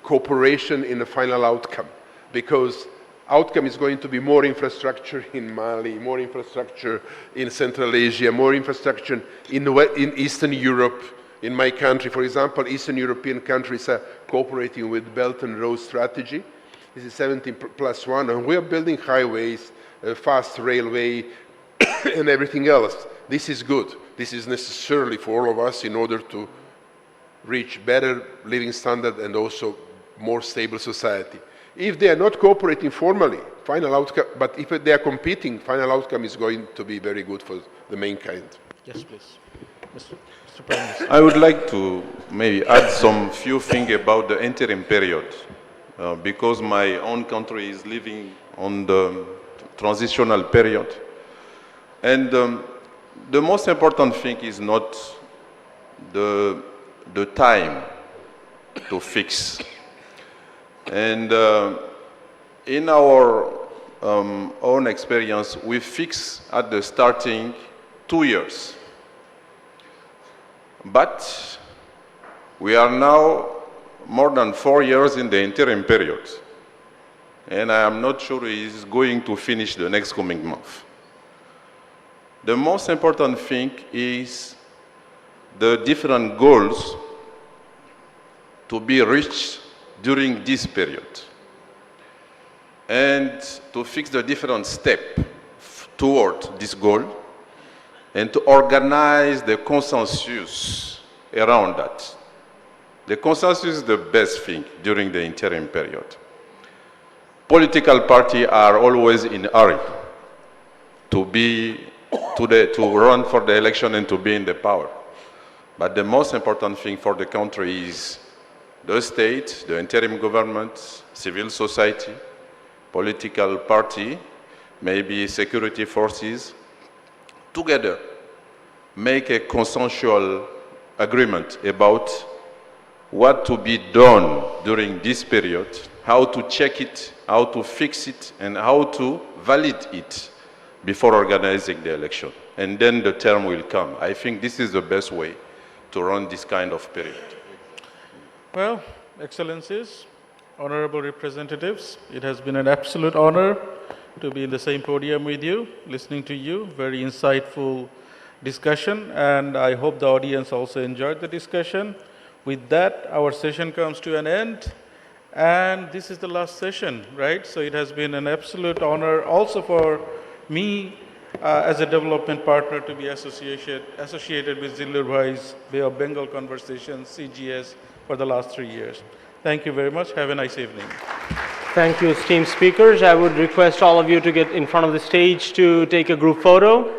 cooperation in the final outcome, because outcome is going to be more infrastructure in Mali, more infrastructure in Central Asia, more infrastructure in Eastern Europe. In my country, for example, Eastern European countries are cooperating with Belt and Road Strategy. This is 17+1, and we are building highways, fast railway, and everything else. This is good. This is necessarily for all of us in order to reach better living standard and also more stable society. If they are not cooperating formally, final outcome, but if they are competing, final outcome is going to be very good for the mankind. Yes, please. Mr. Prime Minister. I would like to maybe add some few things about the interim period, because my own country is living on the transitional period. And the most important thing is not the time to fix. And in our own experience, we fix at the starting 2 years. But we are now more than 4 years in the interim period. And I am not sure he is going to finish the next coming month. The most important thing is the different goals to be reached during this period, and to fix the different steps toward this goal, and to organize the consensus around that. The consensus is the best thing during the interim period. Political parties are always in a hurry to run for the election and to be in the power. But the most important thing for the country is the state, the interim government, civil society, political party, maybe security forces, together make a consensual agreement about what to be done during this period, how to check it, how to fix it, and how to validate it before organizing the election. And then the term will come. I think this is the best way to run this kind of period. Well, Excellencies, honorable representatives, it has been an absolute honor to be in the same podium with you, listening to you. Very insightful discussion, and I hope the audience also enjoyed the discussion. With that, our session comes to an end, and this is the last session, right? So it has been an absolute honor also for me as a development partner to be associated with Zillur Bhai's Bay of Bengal Conversations, CGS, for the last 3 years. Thank you very much. Have a nice evening. Thank you, esteemed speakers. I would request all of you to get in front of the stage to take a group photo.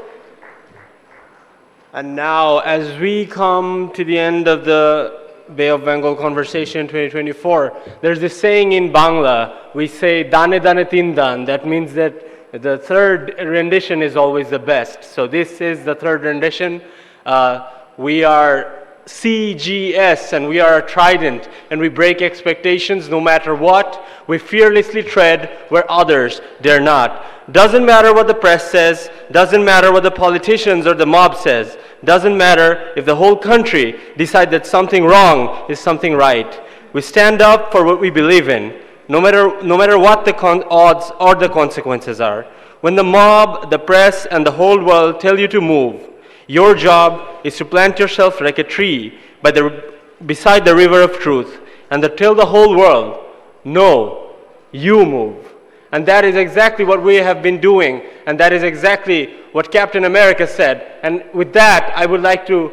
And now, as we come to the end of the Bay of Bengal Conversation 2024, there's this saying in Bangla, we say, Dane Dane Tin Dan. That means that the third rendition is always the best. So this is the third rendition. We are CGS, and we are a trident, and we break expectations no matter what. We fearlessly tread where others dare not. Doesn't matter what the press says, doesn't matter what the politicians or the mob says, doesn't matter if the whole country decides that something wrong is something right. We stand up for what we believe in, no matter what the odds or the consequences are. When the mob, the press, and the whole world tell you to move, your job is to plant yourself like a tree beside the river of truth and to tell the whole world, no, you move. And that is exactly what we have been doing, and that is exactly what Captain America said. And with that, I would like to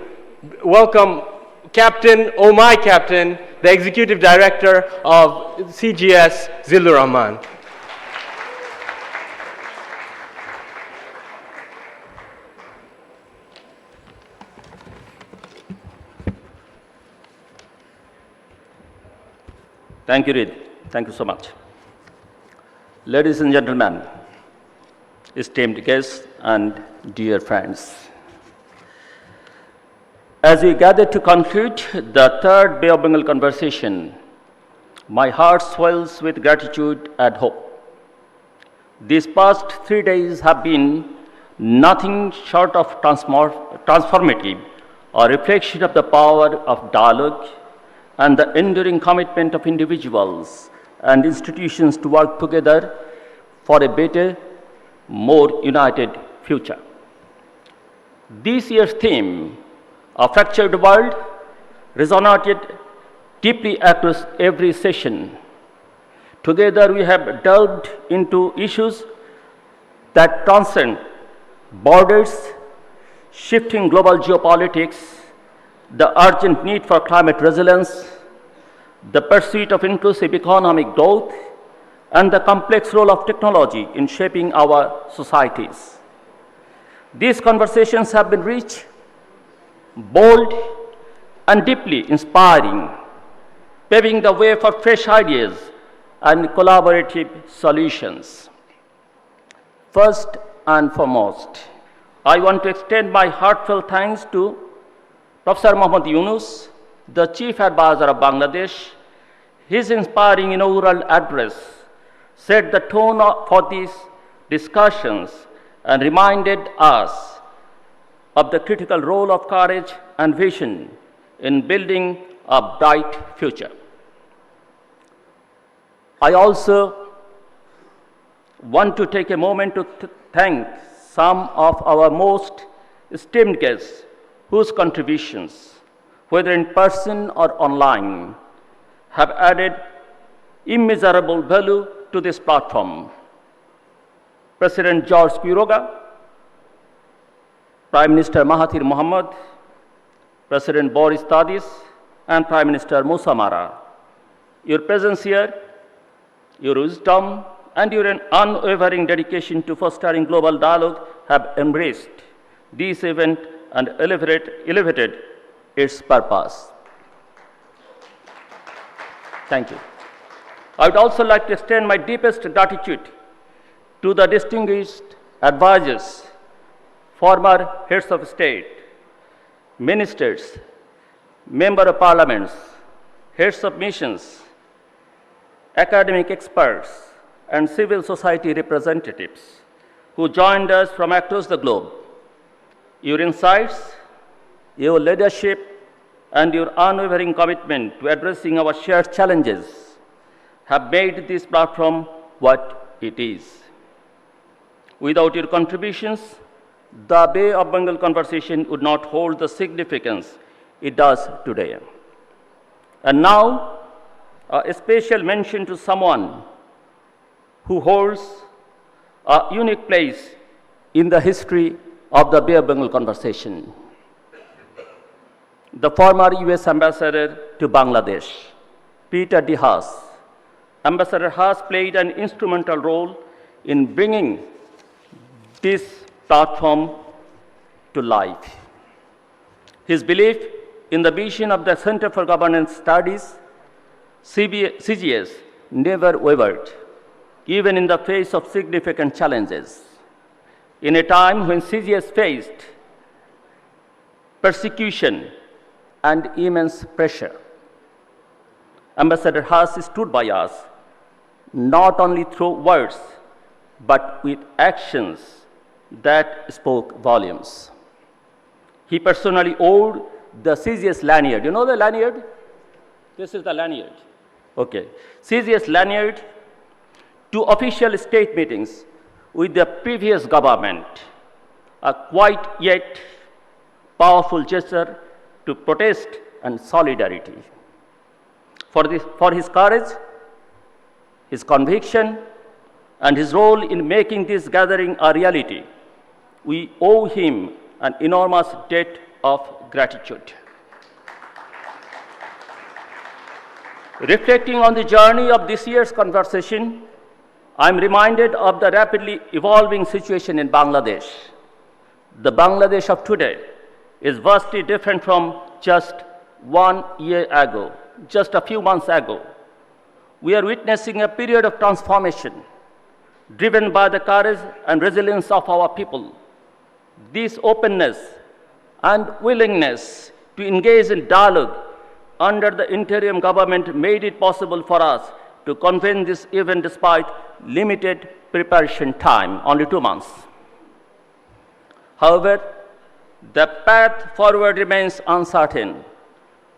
welcome Captain, oh my Captain, the Executive Director of CGS, Zillur Rahman. Thank you, Reid. Thank you so much. Ladies and gentlemen, esteemed guests and dear friends, as we gather to conclude the third Bay of Bengal conversation, my heart swells with gratitude and hope. These past 3 days have been nothing short of transformative, a reflection of the power of dialogue and the enduring commitment of individuals and institutions to work together for a better, more united future. This year's theme, A Fractured World, resonated deeply across every session. Together we have delved into issues that transcend borders, shifting global geopolitics, the urgent need for climate resilience, the pursuit of inclusive economic growth, and the complex role of technology in shaping our societies. These conversations have been rich, bold, and deeply inspiring, paving the way for fresh ideas and collaborative solutions. First and foremost, I want to extend my heartfelt thanks to Professor Muhammad Yunus, the Chief Advisor of Bangladesh. His inspiring inaugural address set the tone for these discussions and reminded us of the critical role of courage and vision in building a bright future. I also want to take a moment to thank some of our most esteemed guests whose contributions, whether in person or online, have added immeasurable value to this platform. President George Quiroga, Prime Minister Mahathir Mohamad, President Boris Tadis, and Prime Minister Musa Mara. Your presence here, your wisdom, and your unwavering dedication to fostering global dialogue have embraced this event and elevated its purpose. Thank you. I would also like to extend my deepest gratitude to the distinguished advisors, former heads of state, ministers, members of parliaments, heads of missions, academic experts, and civil society representatives who joined us from across the globe. Your insights, your leadership, and your unwavering commitment to addressing our shared challenges have made this platform what it is. Without your contributions, the Bay of Bengal conversation would not hold the significance it does today. And now, a special mention to someone who holds a unique place in the history of the Bay of Bengal conversation. The former US Ambassador to Bangladesh, Peter de Haas. Ambassador Haas played an instrumental role in bringing this platform to life. His belief in the vision of the Center for Governance Studies, CGS, never wavered, even in the face of significant challenges. In a time when CGS faced persecution and immense pressure, Ambassador Haas stood by us, not only through words, but with actions that spoke volumes. He personally wore the CGS lanyard. You know the lanyard? This is the lanyard. Okay. CGS lanyard to official state meetings with the previous government, a quiet yet powerful gesture to protest and solidarity. For his courage, his conviction, and his role in making this gathering a reality, we owe him an enormous debt of gratitude. Reflecting on the journey of this year's conversation, I am reminded of the rapidly evolving situation in Bangladesh. The Bangladesh of today is vastly different from just 1 year ago, just a few months ago. We are witnessing a period of transformation driven by the courage and resilience of our people. This openness and willingness to engage in dialogue under the interim government made it possible for us to convene this event despite limited preparation time, only 2 months. However, the path forward remains uncertain.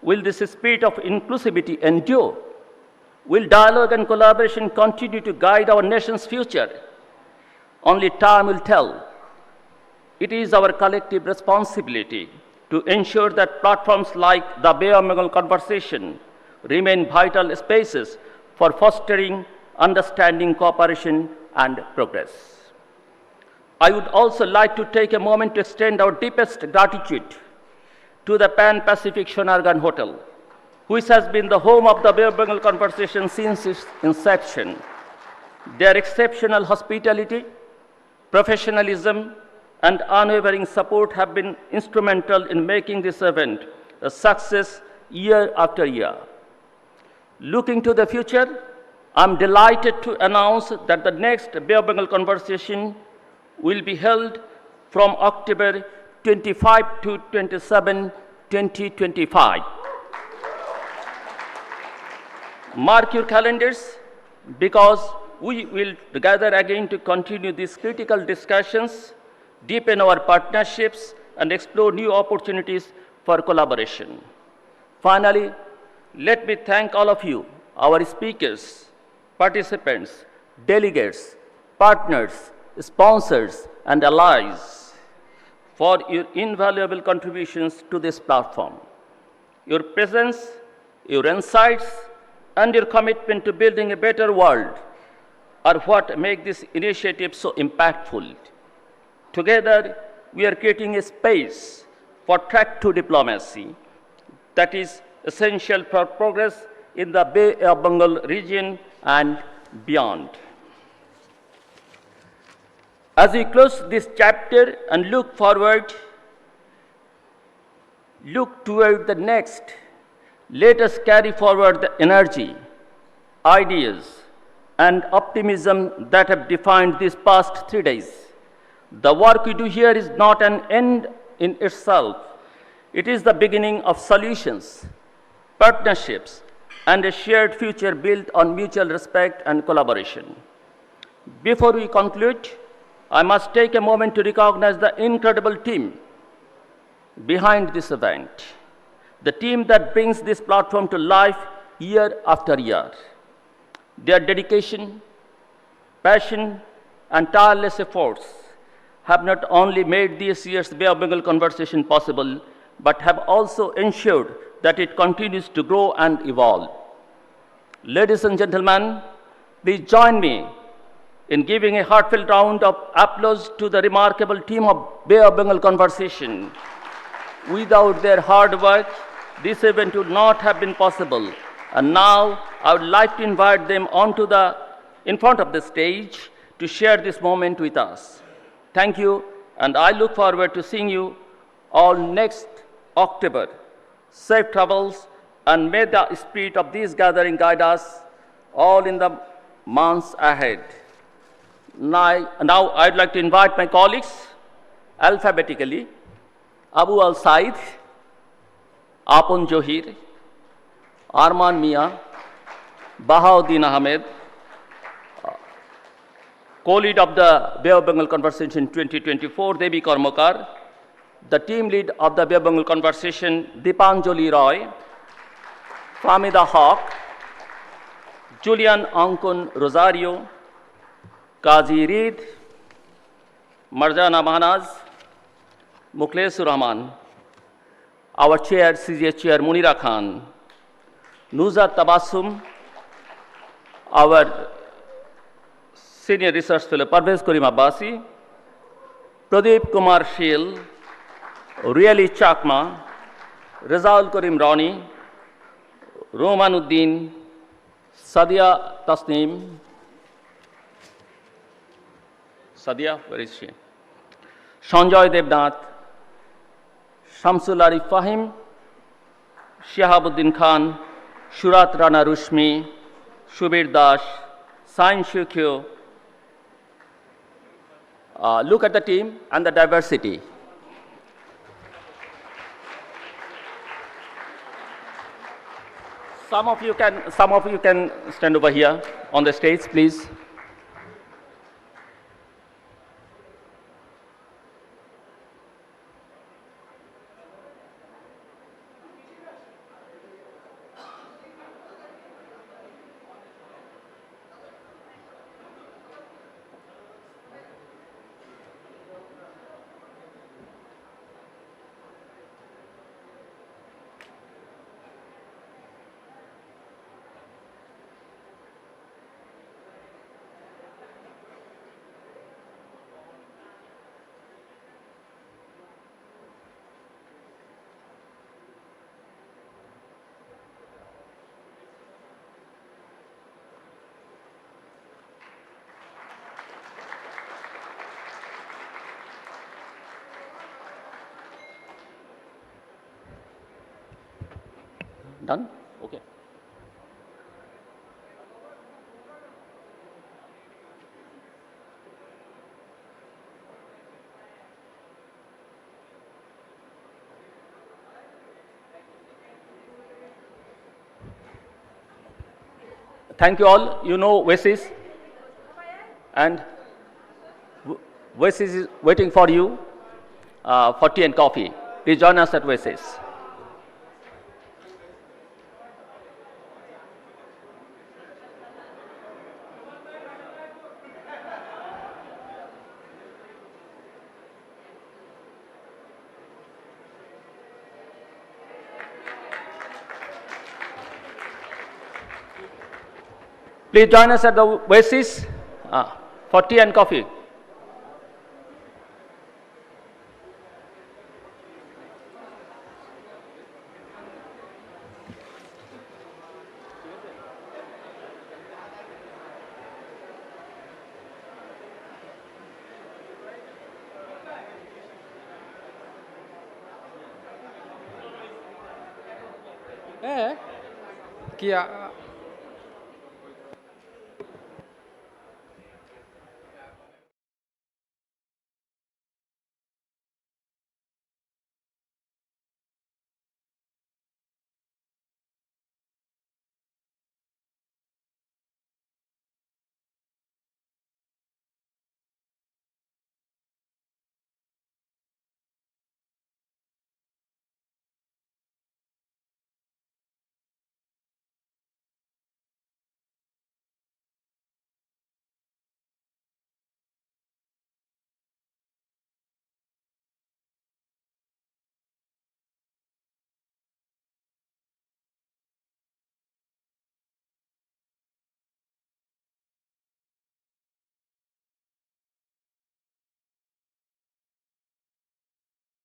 Will this spirit of inclusivity endure? Will dialogue and collaboration continue to guide our nation's future? Only time will tell. It is our collective responsibility to ensure that platforms like the Bay of Bengal conversation remain vital spaces for fostering understanding, cooperation, and progress. I would also like to take a moment to extend our deepest gratitude to the Pan-Pacific Shonargan Hotel, which has been the home of the Bay of Bengal conversation since its inception. Their exceptional hospitality, professionalism, and unwavering support have been instrumental in making this event a success year after year. Looking to the future, I'm delighted to announce that the next Bay of Bengal conversation will be held from October 25 to 27, 2025. Mark your calendars, because we will gather again to continue these critical discussions, deepen our partnerships, and explore new opportunities for collaboration. Finally, let me thank all of you, our speakers, participants, delegates, partners, sponsors, and allies, for your invaluable contributions to this platform. Your presence, your insights, and your commitment to building a better world are what make this initiative so impactful. Together, we are creating a space for track 2 diplomacy that is essential for progress in the Bay of Bengal region and beyond. As we close this chapter and look toward the next, let us carry forward the energy, ideas, and optimism that have defined these past 3 days. The work we do here is not an end in itself. It is the beginning of solutions, partnerships, and a shared future built on mutual respect and collaboration. Before we conclude, I must take a moment to recognize the incredible team behind this event, the team that brings this platform to life year after year. Their dedication, passion, and tireless efforts have not only made this year's Bay of Bengal conversation possible, but have also ensured that it continues to grow and evolve. Ladies and gentlemen, please join me in giving a heartfelt round of applause to the remarkable team of Bay of Bengal conversation. Without their hard work, this event would not have been possible. And now, I would like to invite them in front of the stage to share this moment with us. Thank you, and I look forward to seeing you all next October. Safe travels, and may the spirit of this gathering guide us all in the months ahead. Now I'd like to invite my colleagues alphabetically: Abu Al Said, Apon Johir, Arman Mia, Bahauddin Ahmed, co-lead of the Bay of Bengal Conversation 2024, Devi Karmakar, the team lead of the Bay of Bengal Conversation, Dipanjali Roy, Famida Haq, Julian Ankun Rosario, Kazi Reed, Marjana Mahanaz, Mukhlesh Rahman, our chair, CGA chair Munira Khan, Nuzat Tabassum, our senior research fellow Parvez Karim Abbasi, Pradeep Kumar Shil, Really Chakma, Rizal Karim Rani, Romanuddin, Sadia Tasneem, Sadia, where is she? Sanjoy Devnath, Shamsul Arif Fahim, Shahabuddin Khan, Shurat Rana Rushmi, Shubir Das, Sain Shukyo. Look at the team and the diversity. Some of you can stand over here on the stage, please. Done? Okay. Thank you all. You know Oasis, and Oasis is waiting for you for tea and coffee. Please join us at Oasis. Please join us at the Oasis for tea and coffee. कि